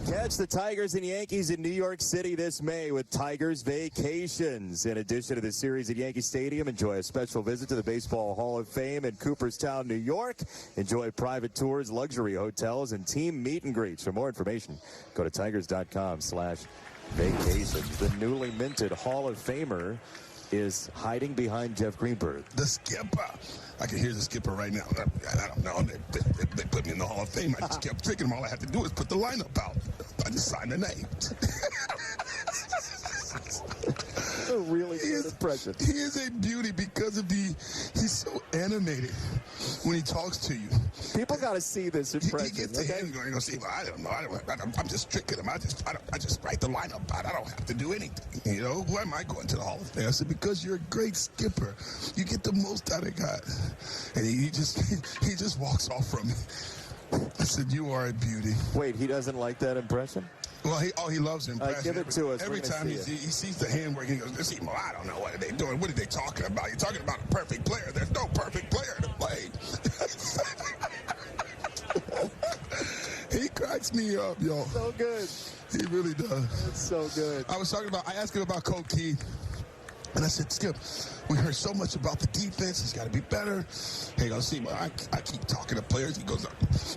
Catch the Tigers and Yankees in New York City this May with Tigers Vacations. In addition to the series at Yankee Stadium, enjoy a special visit to the Baseball Hall of Fame in Cooperstown, New York. Enjoy private tours, luxury hotels, and team meet and greets. For more information, go to tigers.com/vacations. The newly minted Hall of Famer is hiding behind Jeff Greenberg. The skipper. I can hear the skipper right now. I don't know. They put me in the Hall of Fame. I just kept tricking them. All I had to do is put the lineup out. I just signed the name. A really good impression. He is a beauty because of he's so animated when he talks to you. People got to see this impression. He gets to him going to see, well, I don't know. I'm just tricking him. I just write the lineup out. I don't have to do anything. You know, why am I going to the Hall of Fame? I said, because you're a great skipper. You get the most out of God. And he just walks off from me. I said, you are a beauty. Wait, he doesn't like that impression? Well, he loves him. Give it to us. Every time he sees the hand working, he goes, well, I don't know. What are they doing? What are they talking about? You're talking about a perfect player. There's no perfect player to play. He cracks me up, yo. So good. He really does. It's so good. I asked him about Coach Keith. And I said, Skip, we heard so much about the defense. It's got to be better. He goes, see, I keep talking to players. He goes,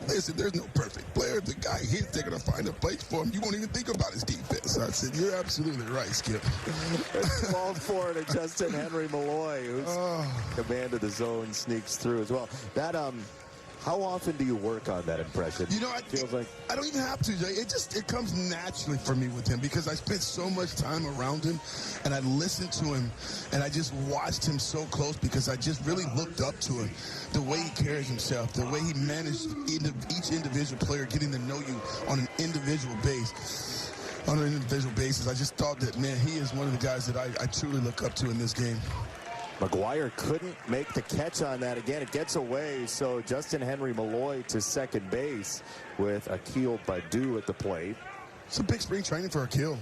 listen, there's no perfect player. If the guy hits, they're going to find a place for him. You won't even think about his defense. So I said, you're absolutely right, Skip. Ball forward and Justin Henry Malloy, who's commanded the zone, sneaks through as well. That, how often do you work on that impression? You know, I don't even have to, Jay. It comes naturally for me with him because I spent so much time around him and I listened to him and I just watched him so close because I just really looked up to him. The way he carries himself, the way he managed each individual player, getting to know you on an individual basis. I just thought that, man, he is one of the guys that I truly look up to in this game. McGuire couldn't make the catch on that. Again, it gets away, so Justin Henry Malloy to second base with Akil Baddoo at the plate. It's a big spring training for Akil.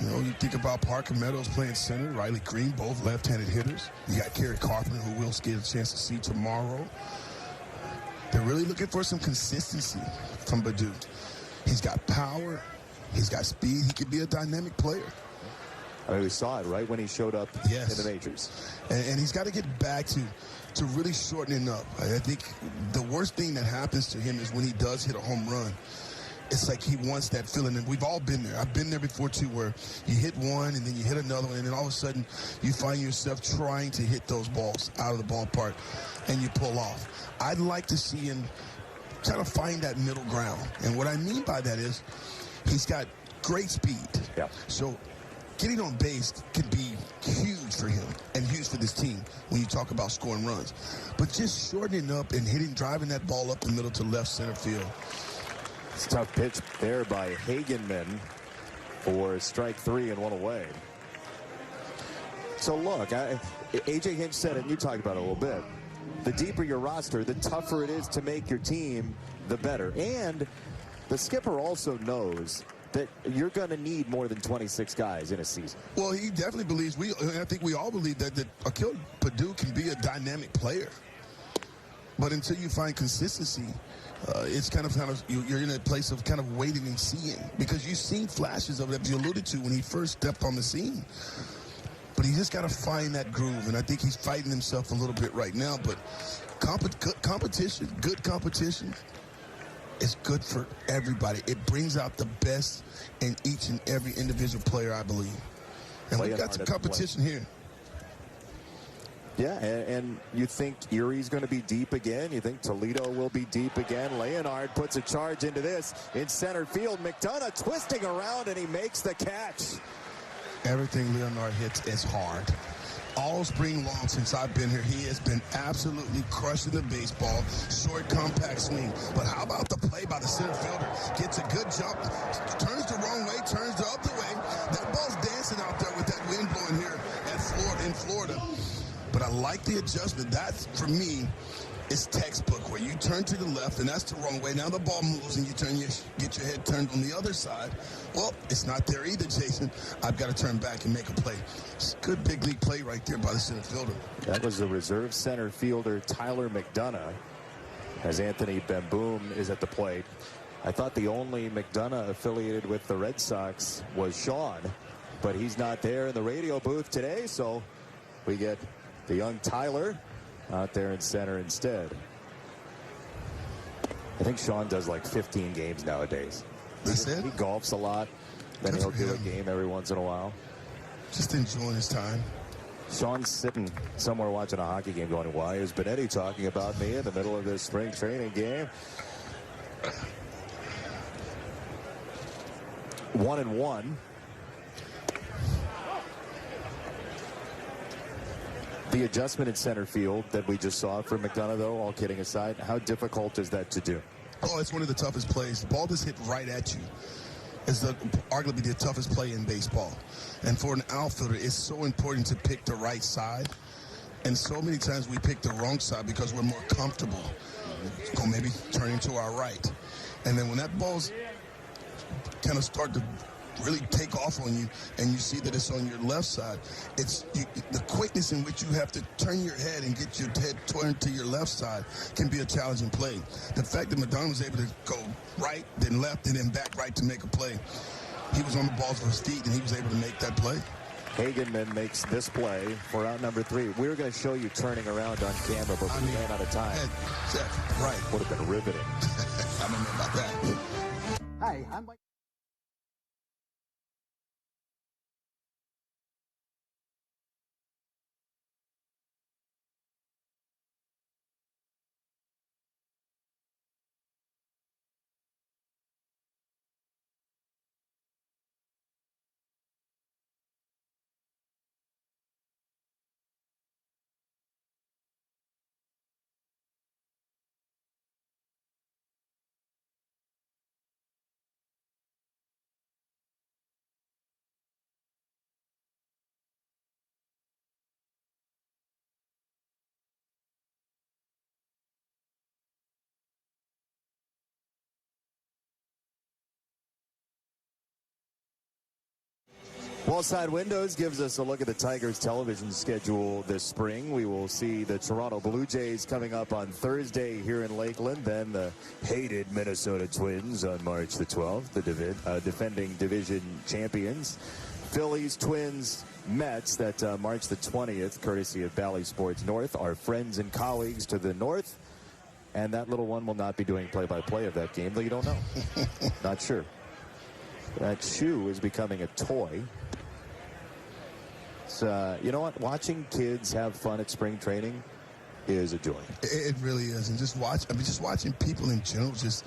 You know, you think about Parker Meadows playing center, Riley Green, both left-handed hitters. You got Kerry Carpenter, who we'll get a chance to see tomorrow. They're really looking for some consistency from Baddoo. He's got power. He's got speed. He could be a dynamic player. I mean, we saw it right when he showed up in the majors. And he's got to get back to really shortening up. I think the worst thing that happens to him is when he does hit a home run. It's like he wants that feeling, and we've all been there. I've been there before, too, where you hit one, and then you hit another one, and then all of a sudden you find yourself trying to hit those balls out of the ballpark, and you pull off. I'd like to see him kind of find that middle ground. And what I mean by that is he's got great speed. Yeah. So getting on base can be huge for him and huge for this team when you talk about scoring runs. But just shortening up and driving that ball up the middle to left center field. It's a tough pitch there by Hagenman for strike 3 and 1 away. So look, A.J. Hinch said it, and you talked about it a little bit. The deeper your roster, the tougher it is to make your team, the better. And the skipper also knows that you're going to need more than 26 guys in a season. Well, he definitely believes, I think we all believe that Akil Baddoo can be a dynamic player. But until you find consistency, it's kind of you're in a place of kind of waiting and seeing, because you've seen flashes of it, as you alluded to, when he first stepped on the scene. But he just got to find that groove, and I think he's fighting himself a little bit right now. But competition, good competition, is good for everybody. It brings out the best in each and every individual player, I believe. And we've got some competition here. Yeah, and you think Erie's going to be deep again? You think Toledo will be deep again? Leonard puts a charge into this in center field. McDonough twisting around, and he makes the catch. Everything Leonard hits is hard. All spring long since I've been here, he has been absolutely crushing the baseball. Short, compact swing. But how about the play by the center fielder? Gets a good jump, turns the wrong way, turns the other way. That ball's dancing out there with that wind blowing here in Florida. But I like the adjustment. That, for me, is textbook, where you turn to the left, and that's the wrong way. Now the ball moves, and you get your head turned on the other side. Well, it's not there either, Jason. I've got to turn back and make a play. It's a good big league play right there by the center fielder. That was the reserve center fielder, Tyler McDonough, as Anthony Bemboom is at the plate. I thought the only McDonough affiliated with the Red Sox was Sean, but he's not there in the radio booth today, so we get the young Tyler out there in center instead. I think Sean does like 15 games nowadays. He golfs a lot. Then he'll do a game every once in a while. Just enjoying his time. Sean's sitting somewhere watching a hockey game going, why is Benetti talking about me in the middle of this spring training game? 1-1. The adjustment in center field that we just saw from McDonough, though, all kidding aside, how difficult is that to do? Oh, it's one of the toughest plays. The ball just hit right at you. It's arguably the toughest play in baseball. And for an outfielder, it's so important to pick the right side. And so many times we pick the wrong side because we're more comfortable. Or maybe turning to our right. And then when that ball's kind of start to really take off on you, and you see that it's on your left side, it's the quickness in which you have to turn your head and get your head turned to your left side can be a challenging play. The fact that McDonough was able to go right, then left, and then back right to make a play, he was on the balls of his feet, and he was able to make that play. Hagenman makes this play for out number 3. We were going to show you turning around on camera, but we ran out of time. Right. Would have been riveting. I don't know about that. Hi, I'm Mike. Wallside Windows gives us a look at the Tigers television schedule this spring. We will see the Toronto Blue Jays coming up on Thursday here in Lakeland. Then the hated Minnesota Twins on March the 12th, the defending division champions. Phillies, Twins, Mets, that March the 20th, courtesy of Bally Sports North, our friends and colleagues to the north. And that little one will not be doing play-by-play of that game, though you don't know. Not sure. That shoe is becoming a toy. You know what? Watching kids have fun at spring training is a joy. It really is. And just watching people in general just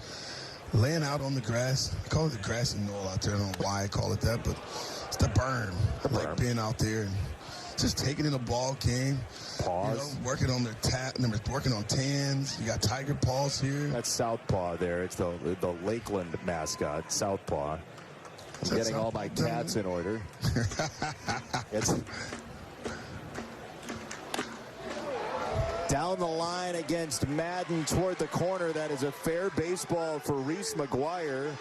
laying out on the grass. I call it the grassy knoll out there. I don't know why I call it that, but it's the berm. Like being out there and just taking in a ball game. Paws. Working on their working on tans. You got Tiger Paws here. That's Southpaw there. It's the Lakeland mascot, Southpaw. I'm getting all my cats in order. Down the line against Madden toward the corner. That is a fair baseball for Reese McGuire,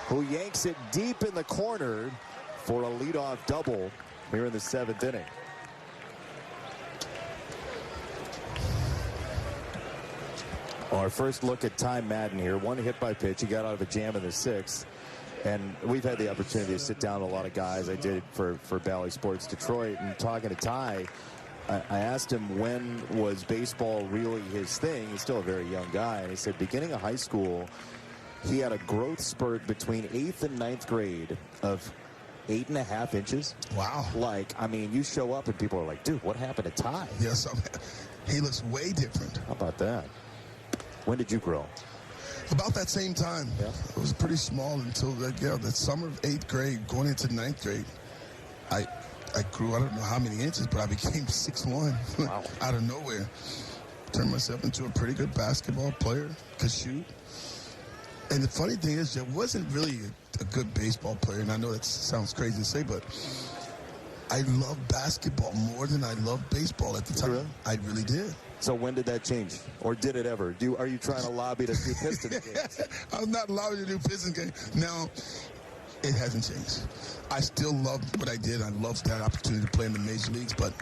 who yanks it deep in the corner for a leadoff double here in the 7th inning. Our first look at Ty Madden here. One hit by pitch. He got out of a jam in the 6th. And we've had the opportunity to sit down with a lot of guys. I did for Bally Sports Detroit. And talking to Ty, I asked him when was baseball really his thing. He's still a very young guy. And he said beginning of high school, he had a growth spurt between 8th and 9th grade of 8.5 inches. Wow. Like, I mean, you show up and people are like, dude, what happened to Ty? Yes, he looks way different. How about that? When did you grow? About that same time. Yeah. It was pretty small until the summer of 8th grade, going into 9th grade. I grew, I don't know how many inches, but I became 6'1". Wow. Out of nowhere. Turned myself into a pretty good basketball player, could shoot. And the funny thing is, I wasn't really a good baseball player, and I know that sounds crazy to say, but I loved basketball more than I loved baseball at the time. Really? I really did. So when did that change? Or did it ever? Are you trying to lobby to do Pistons games? I'm not allowed to do Pistons games. Now, it hasn't changed. I still love what I did. I loved that opportunity to play in the major leagues, but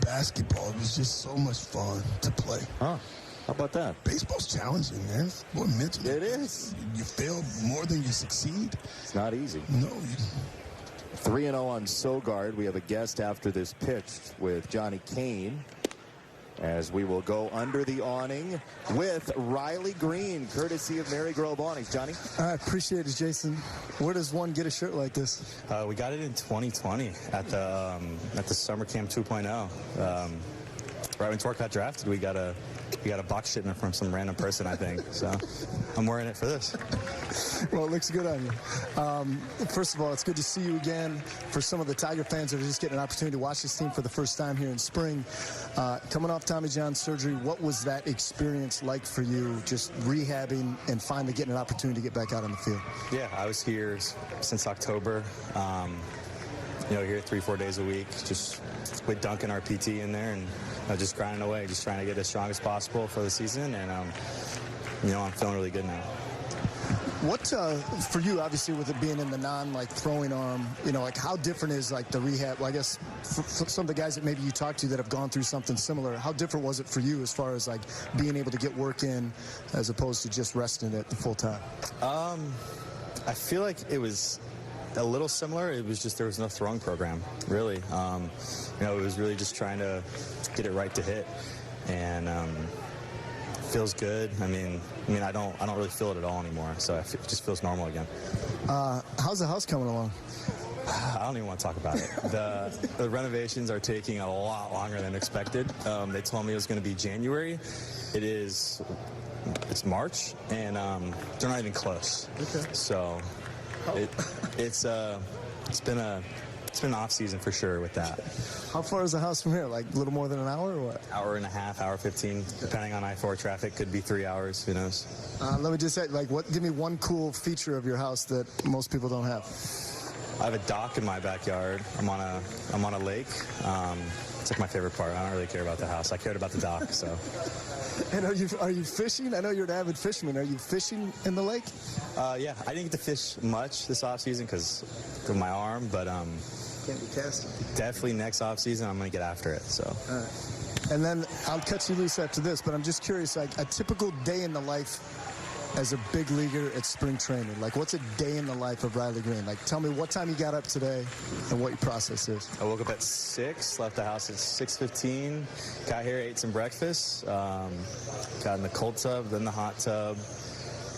basketball, it was just so much fun to play. Huh. How about that? Baseball's challenging, man. It's more mental. It is. You fail more than you succeed. It's not easy. No. 3-0 on Sogard. We have a guest after this pitch with Johnny Kane, as we will go under the awning with Riley Green, courtesy of Mary Grove Awnings. Johnny? I appreciate it, Jason. Where does one get a shirt like this? We got it in 2020 at the Summer Camp 2.0. Right when Torque got drafted, we got a box shipment from some random person, I think. So I'm wearing it for this. Well, it looks good on you. First of all, it's good to see you again. For some of the Tiger fans that are just getting an opportunity to watch this team for the first time here in spring, coming off Tommy John surgery, what was that experience like for you, just rehabbing and finally getting an opportunity to get back out on the field? Yeah, I was here since October. Here 3-4 days a week, just with Duncan, our PT, in there, and just grinding away, just trying to get as strong as possible for the season, and I'm feeling really good now. What for you, obviously, with it being in the throwing arm, how different is the rehab? Well, I guess for some of the guys that maybe you talked to that have gone through something similar, how different was it for you as far as being able to get work in as opposed to just resting it the full time? I feel like it was a little similar. It was just there was no throwing program, really. It was really just trying to get it right to hit, and feels good. I mean, I don't really feel it at all anymore. So it just feels normal again. How's the house coming along? I don't even want to talk about it. The renovations are taking a lot longer than expected. They told me it was going to be January. It's March, and they're not even close. Okay. So it's been an off season for sure with that. How far is the house from here? A little more than an hour or what? Hour and a half, hour 15, depending on I-4 traffic. Could be 3 hours. Who knows? Let me just say, give me one cool feature of your house that most people don't have. I have a dock in my backyard. I'm on a lake. It's like my favorite part. I don't really care about the house. I cared about the dock, so. And are you fishing? I know you're an avid fisherman. Are you fishing in the lake? Yeah, I didn't get to fish much this offseason because of my arm, but Can't be casting. definitely next offseason I'm going to get after it. So. All right. And then I'll cut you loose after this, but I'm just curious, like a typical day in the life as a big leaguer at spring training. Like, what's a day in the life of Riley Green? Like, tell me what time you got up today and what your process is. I woke up at 6, left the house at 6:15, got here, ate some breakfast, got in the cold tub, then the hot tub,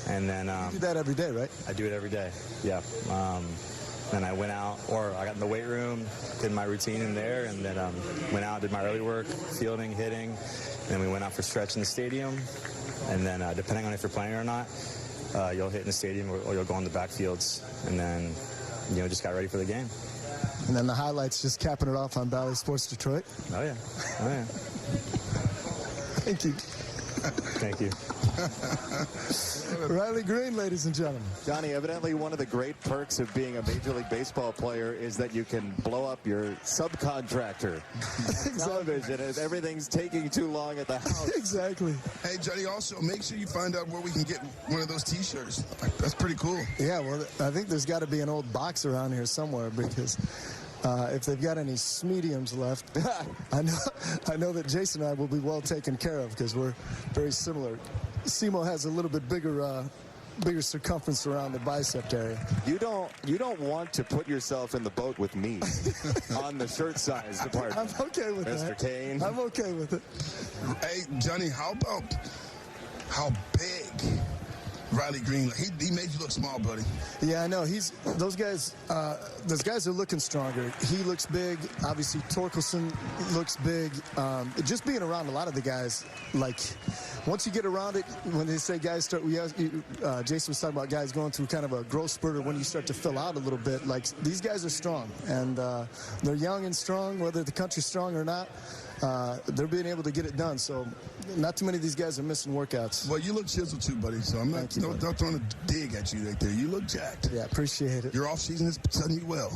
and then... you do that every day, right? I do it every day, yeah. Then I went out, or I got in the weight room, did my routine in there, and then went out, did my early work, fielding, hitting, and then we went out for stretch in the stadium. And then depending on if you're playing or not, you'll hit in the stadium or you'll go on the backfields. And then, just got ready for the game. And then the highlights, just capping it off on Bally Sports Detroit. Oh, yeah. Oh, yeah. Thank you. Thank you. Riley Green, ladies and gentlemen. Johnny, evidently one of the great perks of being a Major League Baseball player is that you can blow up your subcontractor. Television, if everything's taking too long at the house. Exactly. Hey, Johnny, also make sure you find out where we can get one of those T-shirts. That's pretty cool. Yeah, well, I think there's got to be an old box around here somewhere because if they've got any mediums left, I know that Jason and I will be well taken care of because we're very similar. Simo has a little bit bigger circumference around the bicep area. You don't want to put yourself in the boat with me on the shirt size department. I'm okay with that. Mr. Kane. I'm okay with it. Hey, Johnny, how big Riley Green? He made you look small, buddy. Yeah, I know. Those guys are looking stronger. He looks big. Obviously, Torkelson looks big. Just being around a lot of the guys, like, once you get around it, when they say guys start, Jason was talking about guys going through kind of a growth spurt or when you start to fill out a little bit, like, these guys are strong. And they're young and strong, whether the country's strong or not. They're being able to get it done. So not too many of these guys are missing workouts. Well, you look chiseled too, buddy. So I'm not throwing a dig at you right there. You look jacked. Yeah, appreciate it. Your off-season is done you well.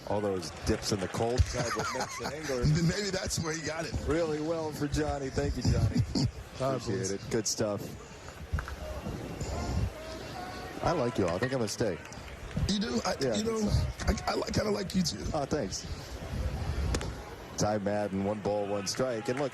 All those dips in the cold side with Mets and England. Maybe that's where you got it. Really well for Johnny. Thank you, Johnny. Appreciate it. Good stuff. I like you all. I think I'm going to stay. You do? I kind of like you too. Oh, thanks. Ty Madden, 1 ball, 1 strike. And look,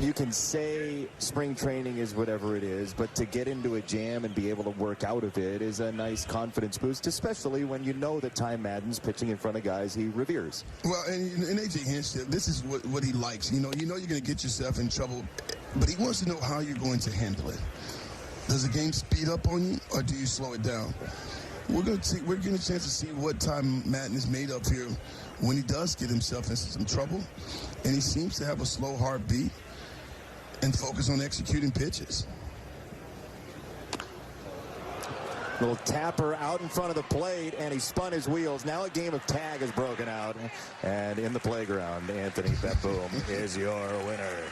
you can say spring training is whatever it is, but to get into a jam and be able to work out of it is a nice confidence boost, especially when you know that Ty Madden's pitching in front of guys he reveres. Well, and AJ Hinch, this is what he likes. You know you're going to get yourself in trouble, but he wants to know how you're going to handle it. Does the game speed up on you, or do you slow it down? We're getting a chance to see what Ty Madden is made of here when he does get himself into some trouble, and he seems to have a slow heartbeat and focus on executing pitches. Little tapper out in front of the plate, and he spun his wheels. Now a game of tag is broken out, and in the playground, Anthony Beboom is your winner.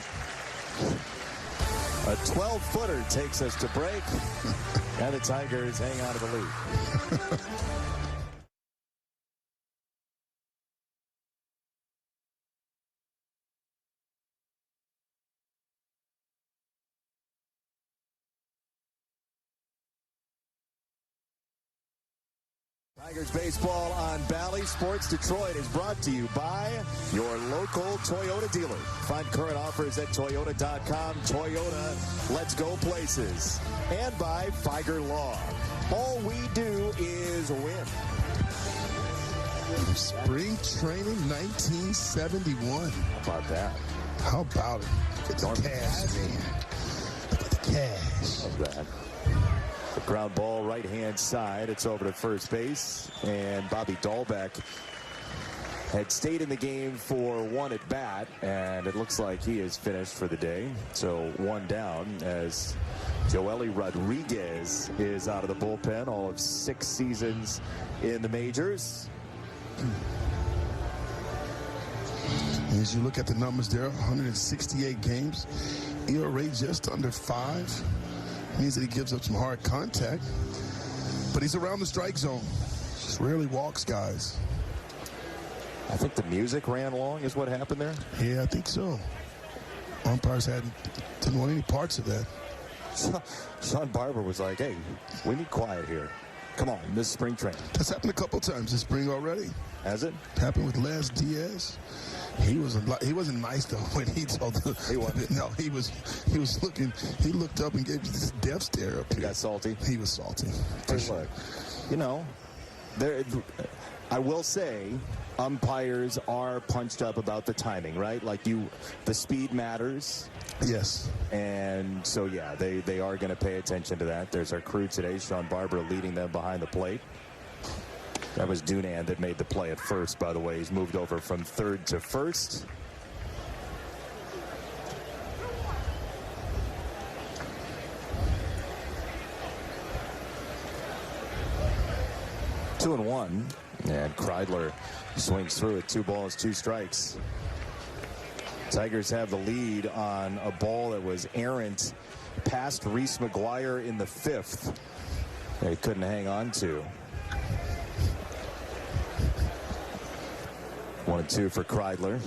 A 12-footer takes us to break, and the Tigers hang on to the lead. Tigers baseball on Bally Sports Detroit is brought to you by your local Toyota dealer. Find current offers at Toyota.com. Toyota, let's go places. And by Figer Law. All we do is win. Spring training 1971. How about that? How about it? Get the cash, man. Look at the cash. How's that? The ground ball right-hand side. It's over to first base. And Bobby Dahlbeck had stayed in the game for 1 at bat. And it looks like he is finished for the day. So 1 down as Joely Rodriguez is out of the bullpen. All of 6 seasons in the majors. As you look at the numbers there, 168 games. ERA just under 5. Means that he gives up some hard contact, but he's around the strike zone. Just rarely walks guys. I think the music ran long is what happened there. Yeah, I think so. Umpires didn't want any parts of that. Sean Barber was like, hey, we need quiet here. Come on, this is spring training. That's happened a couple times this spring already. Has it? Happened with Les Diaz. He wasn't nice though when he told the. He wasn't. No, he was looking. He looked up and gave this death stare up. He got salty. He was salty. For sure. You know, I will say, umpires are punched up about the timing, right? Like the speed matters. Yes. And so, yeah, they are going to pay attention to that. There's our crew today, Sean Barber leading them behind the plate. That was Dunan that made the play at first, by the way. He's moved over from third to first. Two and one. And Kreidler swings through it. 2 balls, 2 strikes. Tigers have the lead on a ball that was errant past Reese McGuire in the 5th. They couldn't hang on to. 1-2 for Kreidler.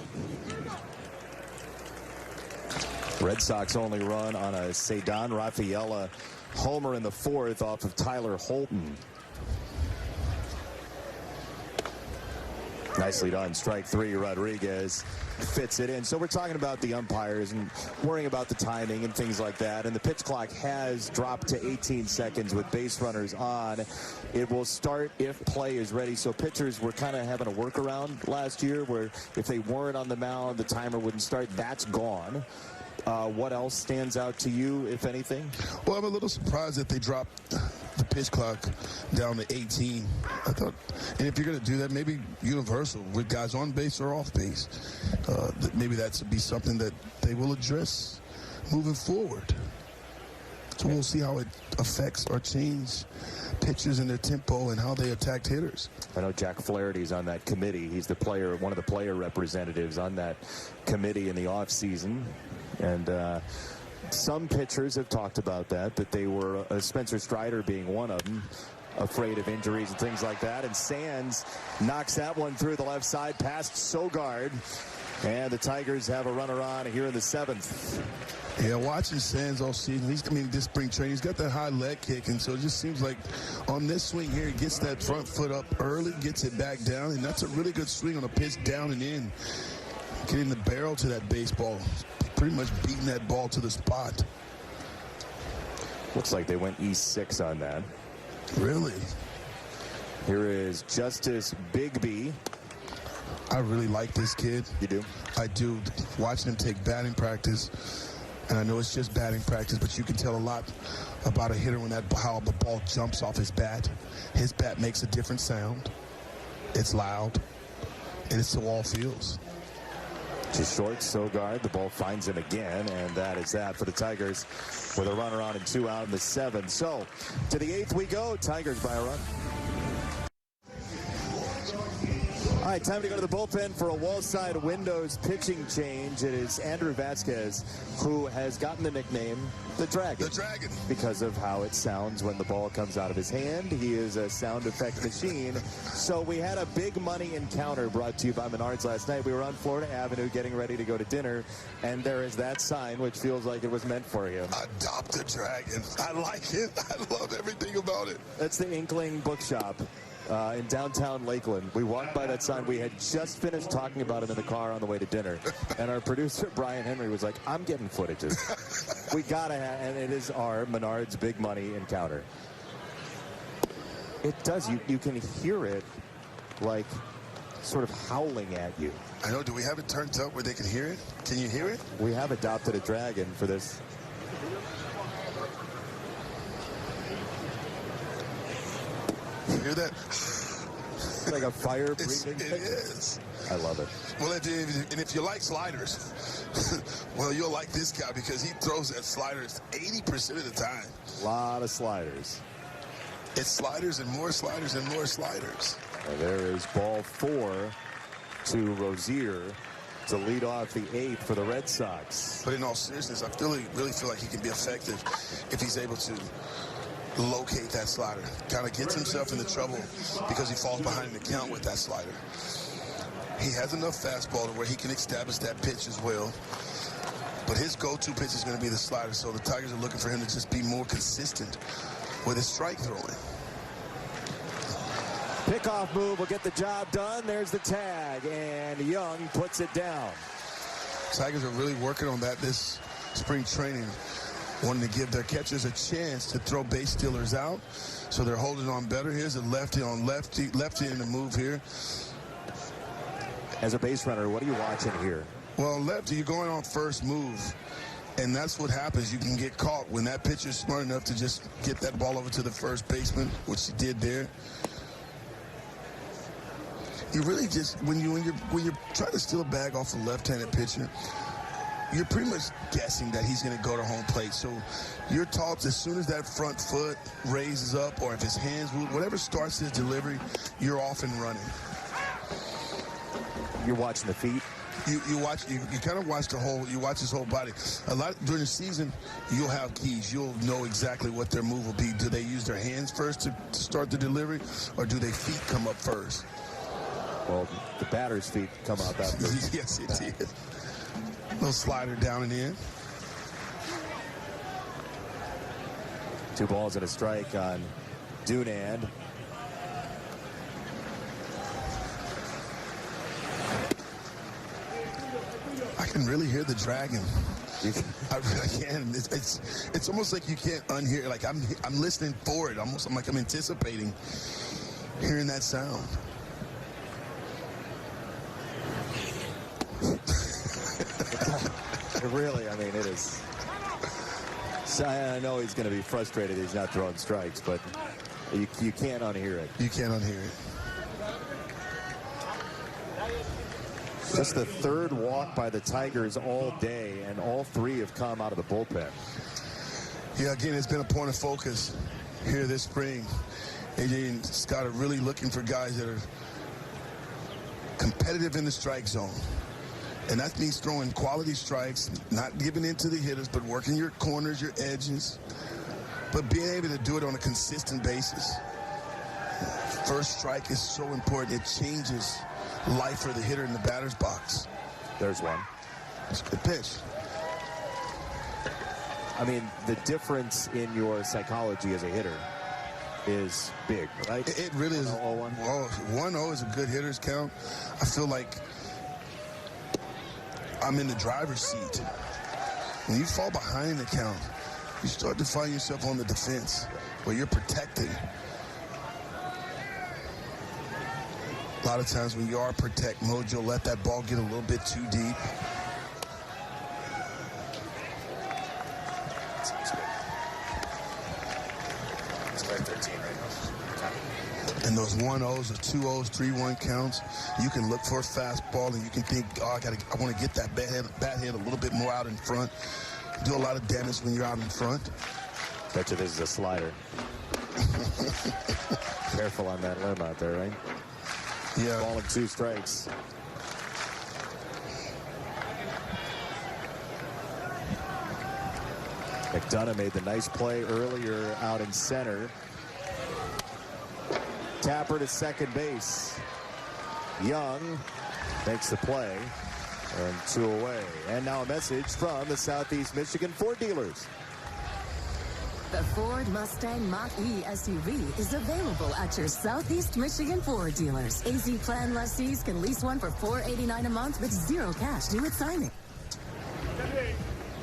Red Sox only run on a Cedon Rafaela homer in the 4th off of Tyler Holton. Nicely done. Strike 3. Rodriguez fits it in. So we're talking about the umpires and worrying about the timing and things like that. And the pitch clock has dropped to 18 seconds with base runners on. It will start if play is ready. So pitchers were kind of having a workaround last year where if they weren't on the mound, the timer wouldn't start. That's gone. What else stands out to you, if anything? Well, I'm a little surprised that they dropped the pitch clock down to 18. I thought, and if you're going to do that, maybe universal with guys on base or off base. Maybe that would be something that they will address moving forward. So we'll see how it affects or changes pitchers and their tempo and how they attacked hitters. I know Jack Flaherty's on that committee. He's the player, one of the player representatives on that committee in the offseason. And some pitchers have talked about that they were, Spencer Strider being one of them, afraid of injuries and things like that. And Sands knocks that one through the left side past Sogard. And the Tigers have a runner on here in the 7th. Yeah, watching Sands all season, this spring training, he's got that high leg kick, and so it just seems like on this swing here, he gets that front foot up early, gets it back down, and that's a really good swing on a pitch down and in. Getting the barrel to that baseball, pretty much beating that ball to the spot. Looks like they went E6 on that. Really? Here is Justice Bigby. I really like this kid. You do? I do. Watching him take batting practice, and I know it's just batting practice, but you can tell a lot about a hitter when how the ball jumps off his bat. His bat makes a different sound. It's loud, and it's to all fields. To short, Sogard. The ball finds him again, and that is that for the Tigers with a runner on and 2 out in the 7th. So to the 8th we go. Tigers by a run. All right, time to go to the bullpen for a wall side windows pitching change. It is Andrew Vasquez, who has gotten the nickname the Dragon. The Dragon. Because of how it sounds when the ball comes out of his hand. He is a sound effect machine. So we had a big money encounter brought to you by Menards last night. We were on Florida Avenue getting ready to go to dinner, and there is that sign, which feels like it was meant for you. Adopt a Dragon. I like it. I love everything about it. That's the Inkling Bookshop. In downtown Lakeland. We walked by that sign. We had just finished talking about it in the car on the way to dinner. And our producer, Brian Henry, was like, I'm getting footages. We got to have, and it is our Menards big money encounter. It does. You can hear it like sort of howling at you. I know. Do we have it turned up where they can hear it? Can you hear it? We have adopted a dragon for this. You hear that? It's like a fire breathing. It is. I love it. Well, and if you like sliders, well, you'll like this guy because he throws at sliders 80% of the time. A lot of sliders. It's sliders and more sliders and more sliders. And there is ball 4 to Rozier to lead off the 8th for the Red Sox. But in all seriousness, I really feel like he can be effective if he's able to locate that slider. Kind of gets himself into trouble because he falls behind the count with that slider. He has enough fastball to where he can establish that pitch as well. But his go-to pitch is going to be the slider, so the Tigers are looking for him to just be more consistent with his strike throwing. Pickoff move will get the job done. There's the tag, and Young puts it down. Tigers are really working on that this spring training, wanting to give their catchers a chance to throw base stealers out, so they're holding on better. Here's a lefty on lefty in the move here. As a base runner, what are you watching here? Well, lefty, you're going on first move, and that's what happens. You can get caught when that pitcher's smart enough to just get that ball over to the first baseman, which he did there. You really just, when you're trying to steal a bag off a left-handed pitcher, you're pretty much guessing that he's going to go to home plate. So you're taught as soon as that front foot raises up, or if his hands move, whatever starts his delivery, you're off and running. You're watching the feet. You kind of watch you watch his whole body. A lot during the season, you'll have keys. You'll know exactly what their move will be. Do they use their hands first to start the delivery, or do their feet come up first? Well, the batter's feet come up after. Yes, it did. Little slider down and in. 2 balls and a strike on Dunand. I can really hear the dragon. I really can. It's almost like you can't unhear. Like I'm listening for it. Almost I'm anticipating hearing that sound. Really, I mean, it is. So I know he's going to be frustrated he's not throwing strikes, but you can't unhear it. You can't unhear it. Just the 3rd walk by the Tigers all day, and all 3 have come out of the bullpen. Yeah, again, it's been a point of focus here this spring. AJ and Scott are really looking for guys that are competitive in the strike zone. And that means throwing quality strikes, not giving in to the hitters, but working your corners, your edges, but being able to do it on a consistent basis. First strike is so important. It changes life for the hitter in the batter's box. There's one. It's a good pitch. I mean, the difference in your psychology as a hitter is big, right? It really is. 1-0. 1-0 is a good hitter's count. I feel like I'm in the driver's seat. When you fall behind in the count, you start to find yourself on the defense where you're protecting. A lot of times when you are protect mode, you'll let that ball get a little bit too deep. And those 1-0s or 2-0s, 3-1 counts, you can look for a fastball and you can think, oh, I want to get that bat head a little bit more out in front. Do a lot of damage when you're out in front. Bet you this is a slider. Careful on that limb out there, right? Yeah. Ball and 2 strikes. McDonough made the nice play earlier out in center. Tapper to second base. Young makes the play, and 2 away. And now a message from the Southeast Michigan Ford dealers. The Ford Mustang Mach-E SUV is available at your Southeast Michigan Ford dealers. AZ Plan lessees can lease one for $489 a month with 0 cash due at signing.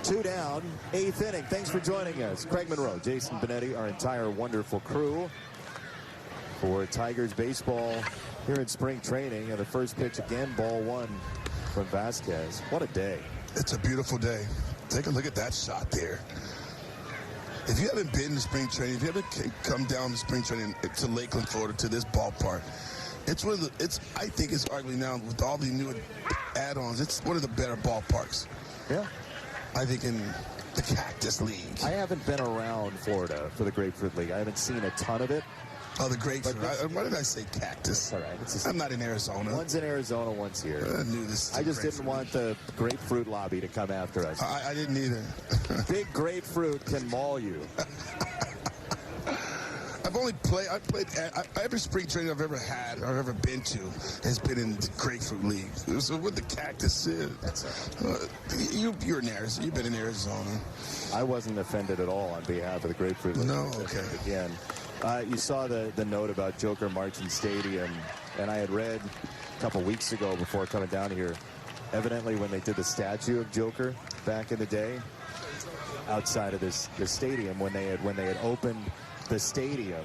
2 down, 8th inning. Thanks for joining us. Craig Monroe, Jason Benetti, our entire wonderful crew for Tigers baseball here in spring training. And the first pitch again, ball 1 from Vasquez. What a day. It's a beautiful day. Take a look at that shot there. If you haven't been to spring training, if you haven't come down to spring training to Lakeland, Florida, to this ballpark, I think it's arguably now with all the new add-ons, it's one of the better ballparks. Yeah. I think in the Cactus League. I haven't been around Florida for the Grapefruit League. I haven't seen a ton of it. Oh, the grapefruit. Why did I say cactus? All right. I'm not in Arizona. One's in Arizona, one's here. I knew this. I just didn't want the grapefruit lobby to come after us. I didn't either. Big grapefruit can maul you. I've I played every spring training I've ever had or ever been to has been in the Grapefruit League. So with the Cactus, you're in Arizona. You've been in Arizona. I wasn't offended at all on behalf of the Grapefruit League. No, okay. Again, you saw the note about Joker Marching Stadium, and I had read a couple weeks ago before coming down here, evidently when they did the statue of Joker back in the day, outside of the stadium, when they had opened the stadium,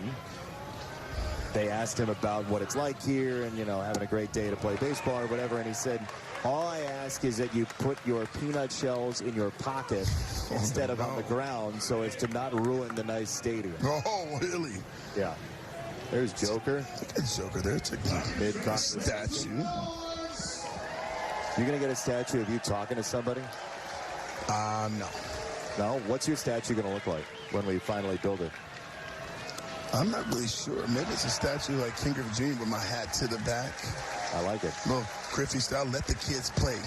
they asked him about what it's like here and, having a great day to play baseball or whatever, and he said, all I ask is that you put your peanut shells in your pocket instead of on the ground so as to not ruin the nice stadium. Oh, really? Yeah. There's Joker. It's Joker there. It's a statue. You going to get a statue of you talking to somebody? No. No? What's your statue going to look like when we finally build it? I'm not really sure. Maybe it's a statue like King of Virginia with my hat to the back. I like it. Little Griffey style. Let the kids play.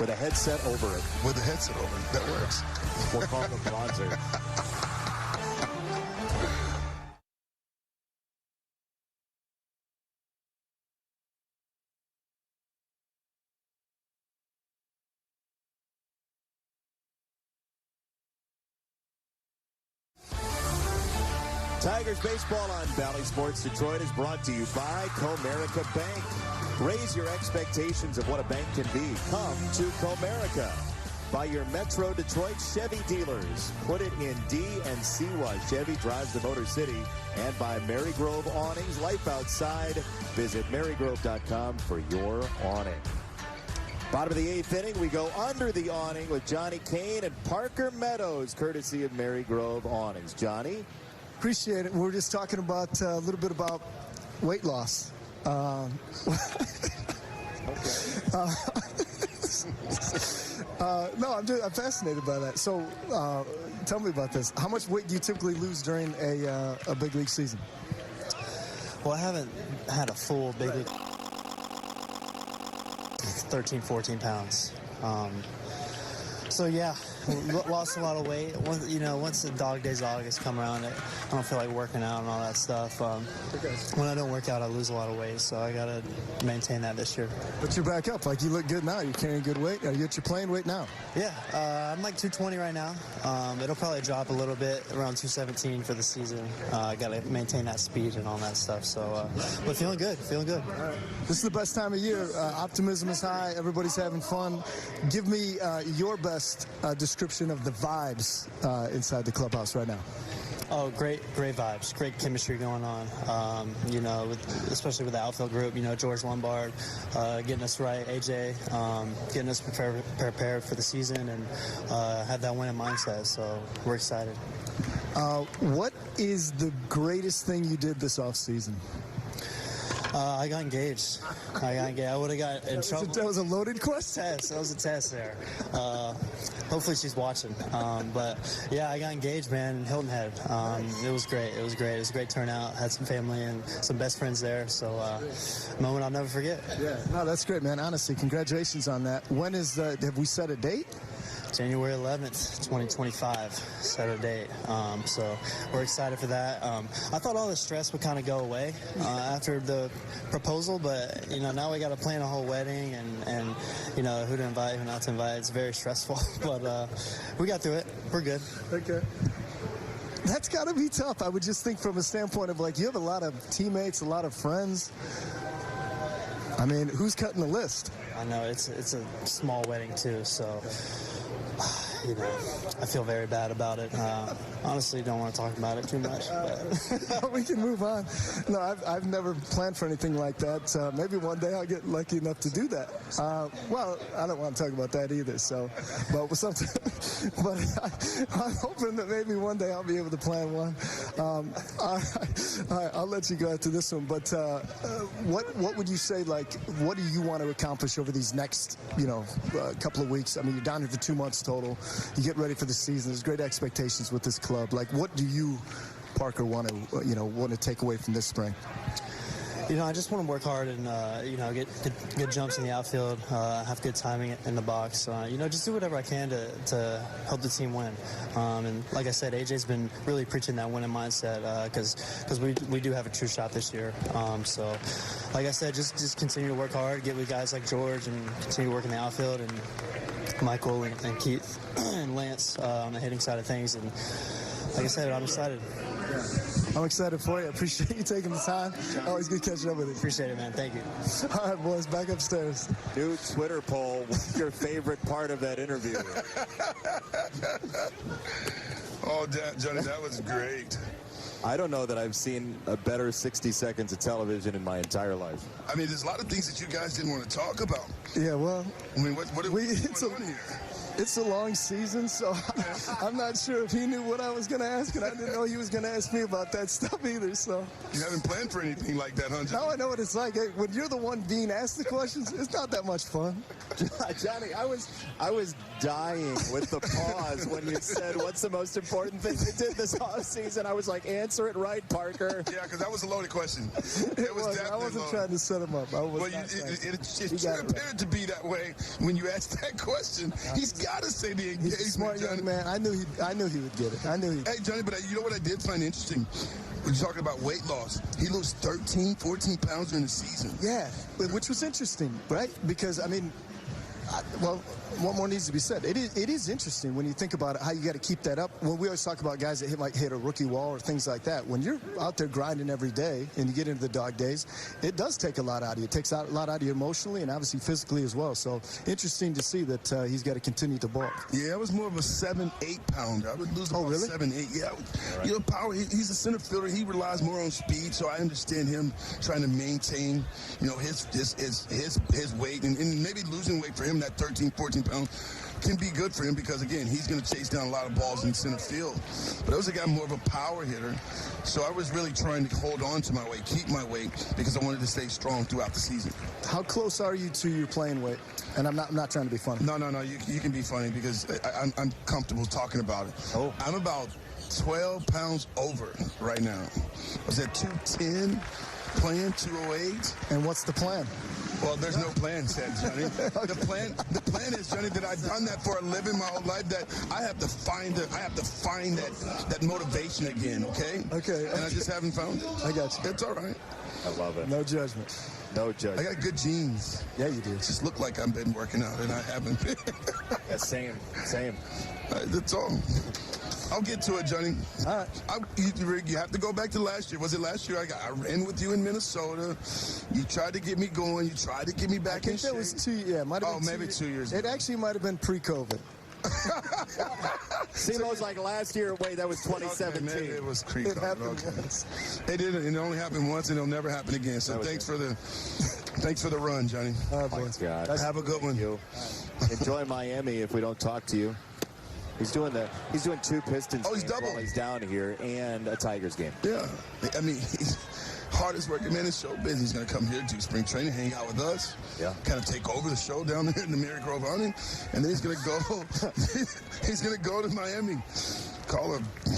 With a headset over it. With a headset over it. That works. We'll call it a bronzer. Tigers baseball on Valley Sports Detroit is brought to you by Comerica Bank. Raise your expectations of what a bank can be. Come to Comerica. By your Metro Detroit Chevy dealers. Put it in D and see why Chevy drives the Motor City. And by Marygrove Awnings, life outside. Visit marygrove.com for your awning. Bottom of the 8th inning, we go under the awning with Johnny Kane and Parker Meadows, courtesy of Marygrove Awnings. Johnny? Appreciate it. We're just talking about a little bit about weight loss. No, I'm fascinated by that. So tell me about this. How much weight do you typically lose during a big league season? Well, I haven't had a full big league. 13, 14 pounds. So yeah, lost a lot of weight. Once the dog days of August come around, I don't feel like working out and all that stuff. When I don't work out, I lose a lot of weight, so I got to maintain that this year. But you're back up. Like, you look good now. You're carrying good weight. Are you at your playing weight now? Yeah, I'm like 220 right now. It'll probably drop a little bit, around 217 for the season. I got to maintain that speed and all that stuff. So, but feeling good. This is the best time of year. Optimism is high. Everybody's having fun. Give me your best description of the vibes inside the clubhouse right now. Oh, great vibes, great chemistry going on. Especially with the outfield group. George Lombard getting us right, AJ getting us prepared for the season, and have that winning mindset. So we're excited. What is the greatest thing you did this offseason? I got engaged. I would have got in trouble. That was a loaded question? That was a test there. Hopefully she's watching. But yeah, I got engaged, man, in Hilton Head. It was great. It was a great turnout. Had some family and some best friends there. So a moment I'll never forget. Yeah, no, that's great, man. Honestly, congratulations on that. When is have we set a date? January 11th, 2025, set a date. So we're excited for that. I thought all the stress would kind of go away after the proposal, but now we got to plan a whole wedding and who to invite, who not to invite. It's very stressful, but we got through it. We're good. Okay. That's got to be tough. I would just think from a standpoint of, like, you have a lot of teammates, a lot of friends. I mean, who's cutting the list? I know it's a small wedding too, so I feel very bad about it. Honestly, don't want to talk about it too much. We can move on. No, I've never planned for anything like that. Maybe one day I'll get lucky enough to do that. Well, I don't want to talk about that either. So, but I'm hoping that maybe one day I'll be able to plan one. All right, I'll let you go after this one. But what would you say? Like, what do you want to accomplish over these next, couple of weeks? I mean, you're down here for 2 months total. You get ready for the season. There's great expectations with this club. Like, what do you, Parker, want to take away from this spring? I just want to work hard and, get good jumps in the outfield, have good timing in the box. Just do whatever I can to help the team win. And like I said, AJ's been really preaching that winning mindset because we do have a true shot this year. So, like I said, just continue to work hard, get with guys like George, and continue to work in the outfield, and Michael and Keith and Lance on the hitting side of things. And like I said, I'm excited. I'm excited for you. I appreciate you taking the time. Always good catching up with you. Appreciate it, man. Thank you. All right, boys, back upstairs. New Twitter poll. What's your favorite part of that interview? Oh, Johnny, that was great. I don't know that I've seen a better 60 seconds of television in my entire life. I mean, there's a lot of things that you guys didn't want to talk about. Yeah, well, I mean, what's going on here? It's a long season, so I'm not sure if he knew what I was going to ask, and I didn't know he was going to ask me about that stuff either. So you haven't planned for anything like that, huh, Johnny? Now I know what it's like. Hey, when you're the one being asked the questions, it's not that much fun. Johnny, I was dying with the pause when you said, "What's the most important thing you did this offseason?" I was like, "Answer it right, Parker." Yeah, because that was a loaded question. It was. I wasn't trying to set him up. I was. Well, it appeared to be that way when you asked that question. He's got to say the engagement. He's a smart young man. I knew he would get it. Hey, Johnny, but you know what I did find interesting? When you're talking about weight loss, he lost 13, 14 pounds during the season. Yeah, which was interesting, right? Because, I mean, what more needs to be said? It is interesting when you think about it, how you got to keep that up. When we always talk about guys that might hit a rookie wall or things like that, when you're out there grinding every day and you get into the dog days, it does take a lot out of you. It takes a lot out of you emotionally and obviously physically as well. So interesting to see that he's got to continue to bulk. Yeah, it was more of a 7-8 pounder. I would lose about 7-8. Yeah, right. Power. He's a center fielder. He relies more on speed, so I understand him trying to maintain, his weight and maybe losing weight for him, that 13, 14 pound can be good for him because, again, he's going to chase down a lot of balls in center field. But I was a guy more of a power hitter, so I was really trying to hold on to my weight, keep my weight, because I wanted to stay strong throughout the season. How close are you to your playing weight? And I'm not trying to be funny. No, you can be funny because I'm comfortable talking about it. Oh. I'm about 12 pounds over right now. I was at 210, playing 208. And what's the plan? Well, there's no plan, said Johnny. The plan is, Johnny, that I've done that for a living my whole life. That I have to find that motivation again. Okay. Okay. And I just haven't found it. I got you. It's all right. I love it. No judgment. No judgment. I got good genes. Yeah, you do. It just look like I've been working out, and I haven't. Yeah, same. That's all. I'll get to it, Johnny. All right. You have to go back to last year. Was it last year? I ran with you in Minnesota. You tried to get me going. You tried to get me back in shape. That was 2 years. Yeah, might have been maybe 2 years ago. It actually might have been pre-COVID. Seems like last year. Wait, that was 2017. Okay, maybe it was pre-COVID. It happened once. It didn't. It only happened once, and it'll never happen again. So thanks for the run, Johnny. All right, boys. God. Have a good one. Enjoy Miami if we don't talk to you. He's doing 2 Pistons games while he's down here and a Tigers game. Yeah. I mean, he's hardest working man in show business. He's going to come here, do spring training, hang out with us. Yeah. Kind of take over the show down there in the Mary Grove Hunting. And then he's going to go to Miami.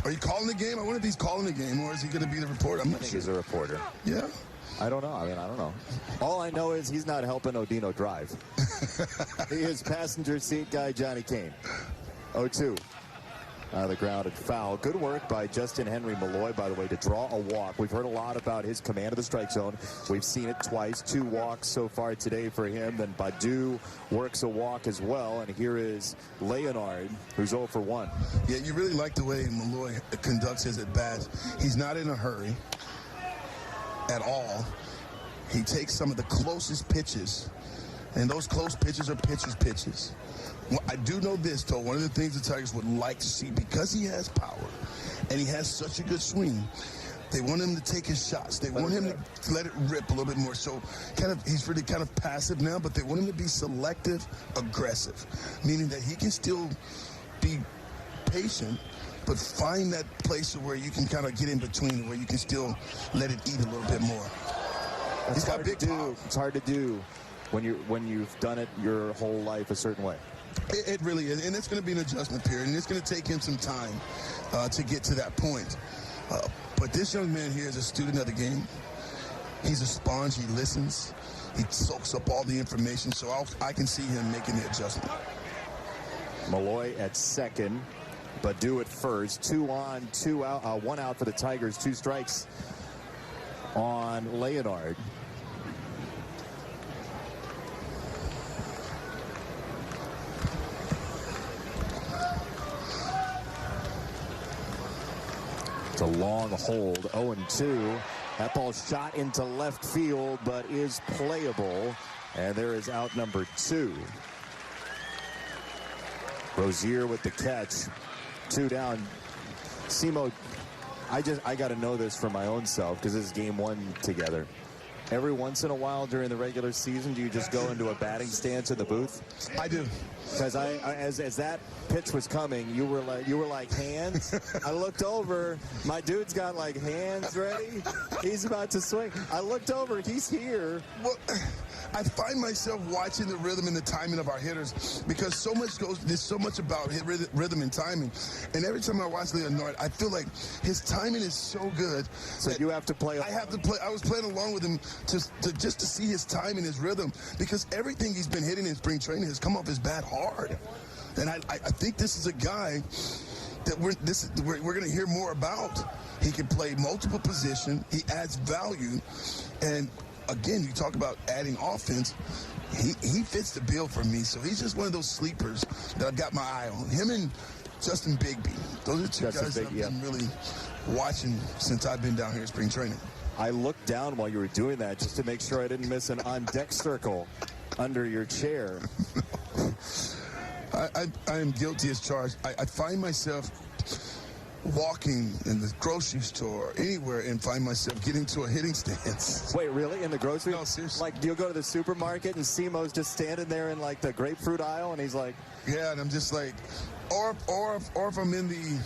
Are you calling the game? I wonder if he's calling the game, or is he going to be the reporter? I'm not sure. He's a reporter. Yeah. I don't know. I don't know. All I know is he's not helping Odino drive. He is passenger seat guy Johnny Kane. 0-2. The ground and foul. Good work by Justin Henry Malloy, by the way, to draw a walk. We've heard a lot about his command of the strike zone. We've seen it twice. 2 walks so far today for him. Then Badu works a walk as well. And here is Leonard, who's 0 for 1. Yeah, you really like the way Malloy conducts his at-bats. He's not in a hurry at all. He takes some of the closest pitches, and those close pitches are pitches. Well, I do know this, though. One of the things the Tigers would like to see, because he has power and he has such a good swing, they want him to take his shots. They want him to let it rip a little bit more. So he's really kind of passive now, but they want him to be selective, aggressive, meaning that he can still be patient, but find that place where you can kind of get in between, where you can still let it eat a little bit more. He's got big power. It's hard to do when you've done it your whole life a certain way. It really is, and it's going to be an adjustment period, and it's going to take him some time to get to that point. But this young man here is a student of the game. He's a sponge. He listens. He soaks up all the information. So I can see him making the adjustment. Malloy at second, Badu at first. 2 on, 2 out, 1 out for the Tigers. 2 strikes on Leonard. It's a long hold, 0-2. That ball shot into left field, but is playable. And there is out number 2. Rozier with the catch. 2 down. Simo, I got to know this for my own self because this is game 1 together. Every once in a while during the regular season, do you just go into a batting stance in the booth? I do. Because as that pitch was coming, you were like hands. I looked over, my dude's got like hands ready. He's about to swing. I looked over, he's here. Well, I find myself watching the rhythm and the timing of our hitters because there's so much about rhythm and timing. And every time I watch Leonard, I feel like his timing is so good. So you have to play. I have to play. I was playing along with him just to see his time and his rhythm because everything he's been hitting in spring training has come off his bat hard. And I think this is a guy that we're going to hear more about. He can play multiple positions. He adds value. And again, you talk about adding offense. He fits the bill for me. So he's just one of those sleepers that I've got my eye on. Him and Justin Bigby. Those are 2 guys that I've been really watching since I've been down here in spring training. I looked down while you were doing that just to make sure I didn't miss an on-deck circle under your chair. I am guilty as charged. I find myself walking in the grocery store, anywhere, and find myself getting to a hitting stance. Wait, really? In the grocery? No, seriously. Like, you'll go to the supermarket and Simo's just standing there in, like, the grapefruit aisle, and he's like... Yeah, and I'm just like... Or if I'm in the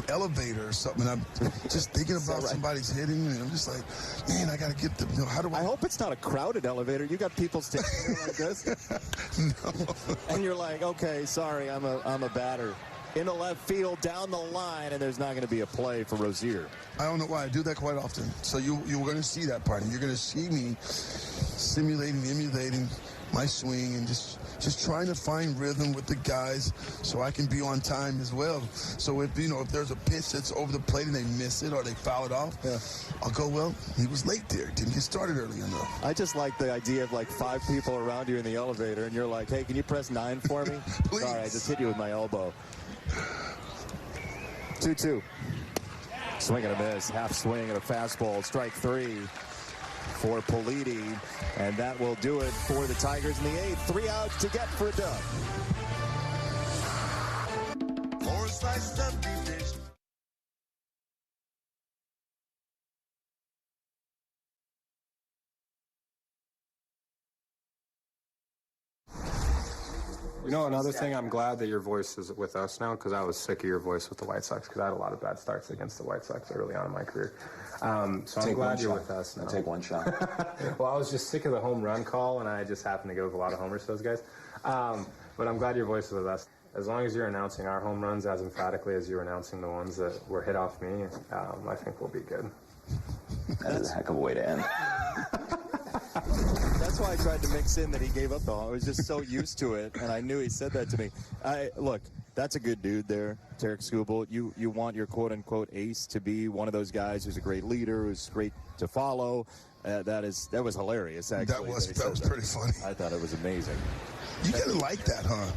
elevator or something, and I'm just thinking about somebody's hitting, and I'm just like, man, I got to get the... how do I... I hope it's not a crowded elevator. You got people standing there like this? No. And you're like, okay, sorry, I'm a batter. In the left field, down the line, and there's not going to be a play for Rozier. I don't know why I do that quite often. So you're going to see that part. And you're going to see me emulating my swing and just trying to find rhythm with the guys so I can be on time as well. So if there's a pitch that's over the plate and they miss it or they foul it off, I'll go, well, he was late there. Didn't get started early enough. I just like the idea of like 5 people around you in the elevator and you're like, hey, can you press 9 for me? Please. Sorry, I just hit you with my elbow. 2-2. Swing and a miss. Half swing and a fastball. Strike 3 for Politi. And that will do it for the Tigers in the 8th. 3 outs to get for a dub. You know, another thing, I'm glad that your voice is with us now because I was sick of your voice with the White Sox because I had a lot of bad starts against the White Sox early on in my career. So I'm glad you're with us now. I'll take one shot. Well, I was just sick of the home run call, and I just happened to give a lot of homers to those guys. But I'm glad your voice is with us. As long as you're announcing our home runs as emphatically as you're announcing the ones that were hit off me, I think we'll be good. That is a heck of a way to end. That's why I tried to mix in that he gave up the home. I was just so used to it, and I knew he said that to me. Look, that's a good dude there, Tarek Skubal. You want your quote-unquote ace to be one of those guys who's a great leader, who's great to follow. That was hilarious, actually. That was pretty funny. I thought it was amazing. You kind of like that, huh?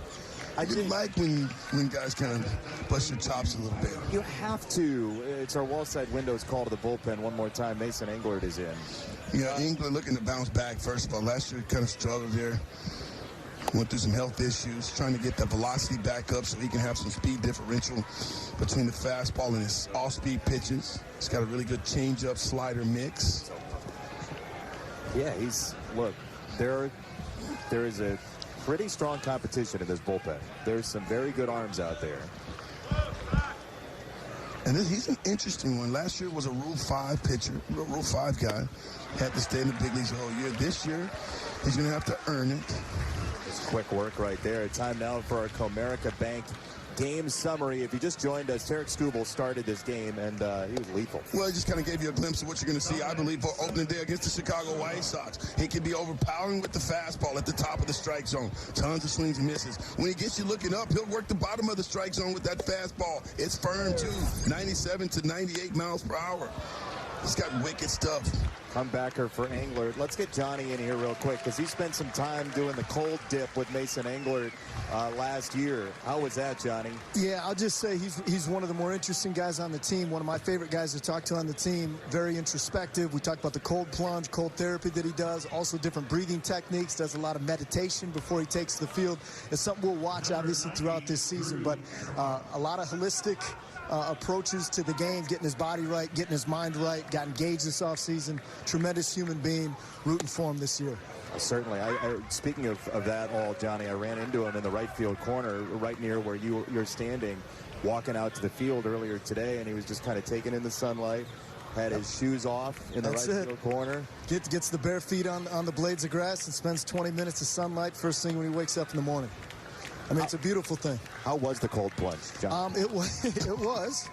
I didn't like when guys kind of bust your chops a little bit. You have to. It's our wall side windows call to the bullpen one more time. Mason Englert is in. Yeah, Englert looking to bounce back. First of all, last year kind of struggled there. Went through some health issues, trying to get the velocity back up so he can have some speed differential between the fastball and his off-speed pitches. He's got a really good change-up slider mix. Yeah, look, there is a pretty strong competition in this bullpen. There's some very good arms out there. And he's an interesting one. Last year was a Rule 5 pitcher, Rule 5 guy. Had to stay in the big leagues the whole year. This year, he's going to have to earn it. It's quick work right there. Time now for our Comerica Bank game summary. If you just joined us, Tarek Skubal started this game, and he was lethal. Well, it just kind of gave you a glimpse of what you're going to see, I believe, for opening day against the Chicago White Sox. He can be overpowering with the fastball at the top of the strike zone. Tons of swings and misses. When he gets you looking up, he'll work the bottom of the strike zone with that fastball. It's firm, too. 97 to 98 miles per hour. He's got wicked stuff. Comebacker for Englert. Let's get Johnny in here real quick because he spent some time doing the cold dip with Mason Englert last year. How was that, Johnny? Yeah, I'll just say he's one of the more interesting guys on the team. One of my favorite guys to talk to on the team. Very introspective. We talked about the cold plunge, cold therapy that he does. Also different breathing techniques. Does a lot of meditation before he takes the field. It's something we'll watch, obviously, throughout this season. But a lot of holistic approaches to the game, getting his body right, getting his mind right, got engaged this offseason. Tremendous human being, rooting for him this year. Certainly. Speaking of that all, Johnny, I ran into him in the right field corner, right near where you're standing, walking out to the field earlier today, and he was just kind of taking in the sunlight, had his shoes off in the field corner. Gets the bare feet on the blades of grass and spends 20 minutes of sunlight first thing when he wakes up in the morning. I mean, it's a beautiful thing. How was the cold plunge, John? It was.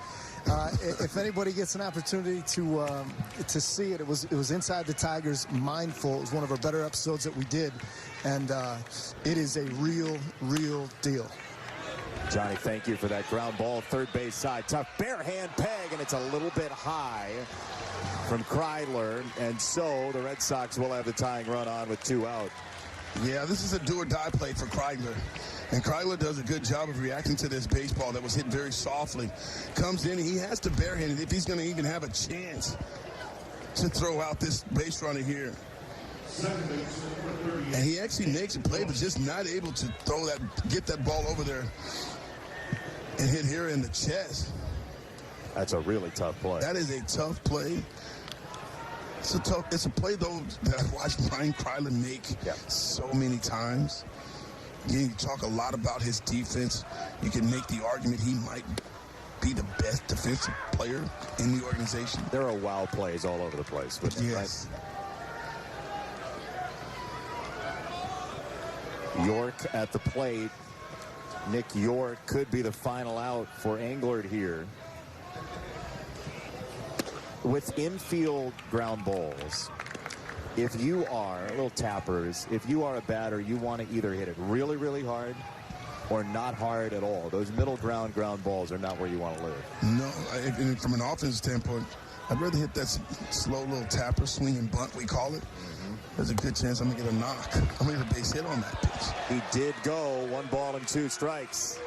If anybody gets an opportunity to see it, it was inside the Tigers, Mindful. It was one of our better episodes that we did, and it is a real deal. Johnny, thank you for that ground ball, third base side. Tough bare hand peg, and it's a little bit high from Kreidler, and so the Red Sox will have the tying run on with 2 out. Yeah, this is a do-or-die play for Kreidler. And Kreidler does a good job of reacting to this baseball that was hit very softly. Comes in, he has to barehand it if he's going to even have a chance to throw out this base runner here. And he actually makes a play, but just not able to get that ball over there and hit here in the chest. That's a really tough play. That is a tough play. It's a play, though, that I watched Brian Kreidler make so many times. You talk a lot about his defense. You can make the argument he might be the best defensive player in the organization. There are wow plays all over the place. But yes. Right? York at the plate. Nick York could be the final out for Englert here. With infield ground balls, if you are little tappers, if you are a batter, you want to either hit it really, really hard or not hard at all. Those middle ground balls are not where you want to live. No, from an offensive standpoint, I'd rather hit that slow little tapper, swing and bunt, we call it. There's a good chance I'm going to get a knock. I'm going to get a base hit on that pitch. He did go 1 ball and 2 strikes.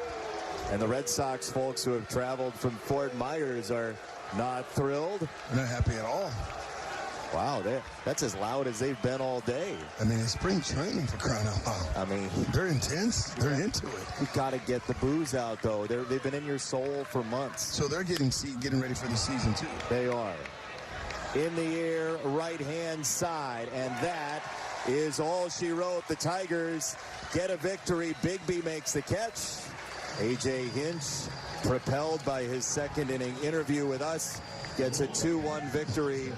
And the Red Sox folks who have traveled from Fort Myers are not thrilled. They're not happy at all. Wow, that's as loud as they've been all day. I mean, it's spring training, for crying out loud. I mean, they're intense. They're into it. You got to get the booze out, though. They've been in your soul for months. So they're getting ready for the season, too. They are. In the air, right-hand side, and that is all she wrote. The Tigers get a victory. Bigby makes the catch. A.J. Hinch, propelled by his second inning interview with us, gets a 2-1 victory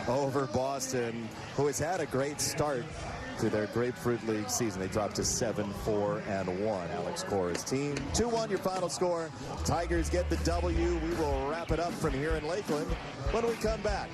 over Boston, who has had a great start to their Grapefruit League season. They dropped to 7-4-1. Alex Cora's team. 2-1 your final score. Tigers get the W. We will wrap it up from here in Lakeland when we come back.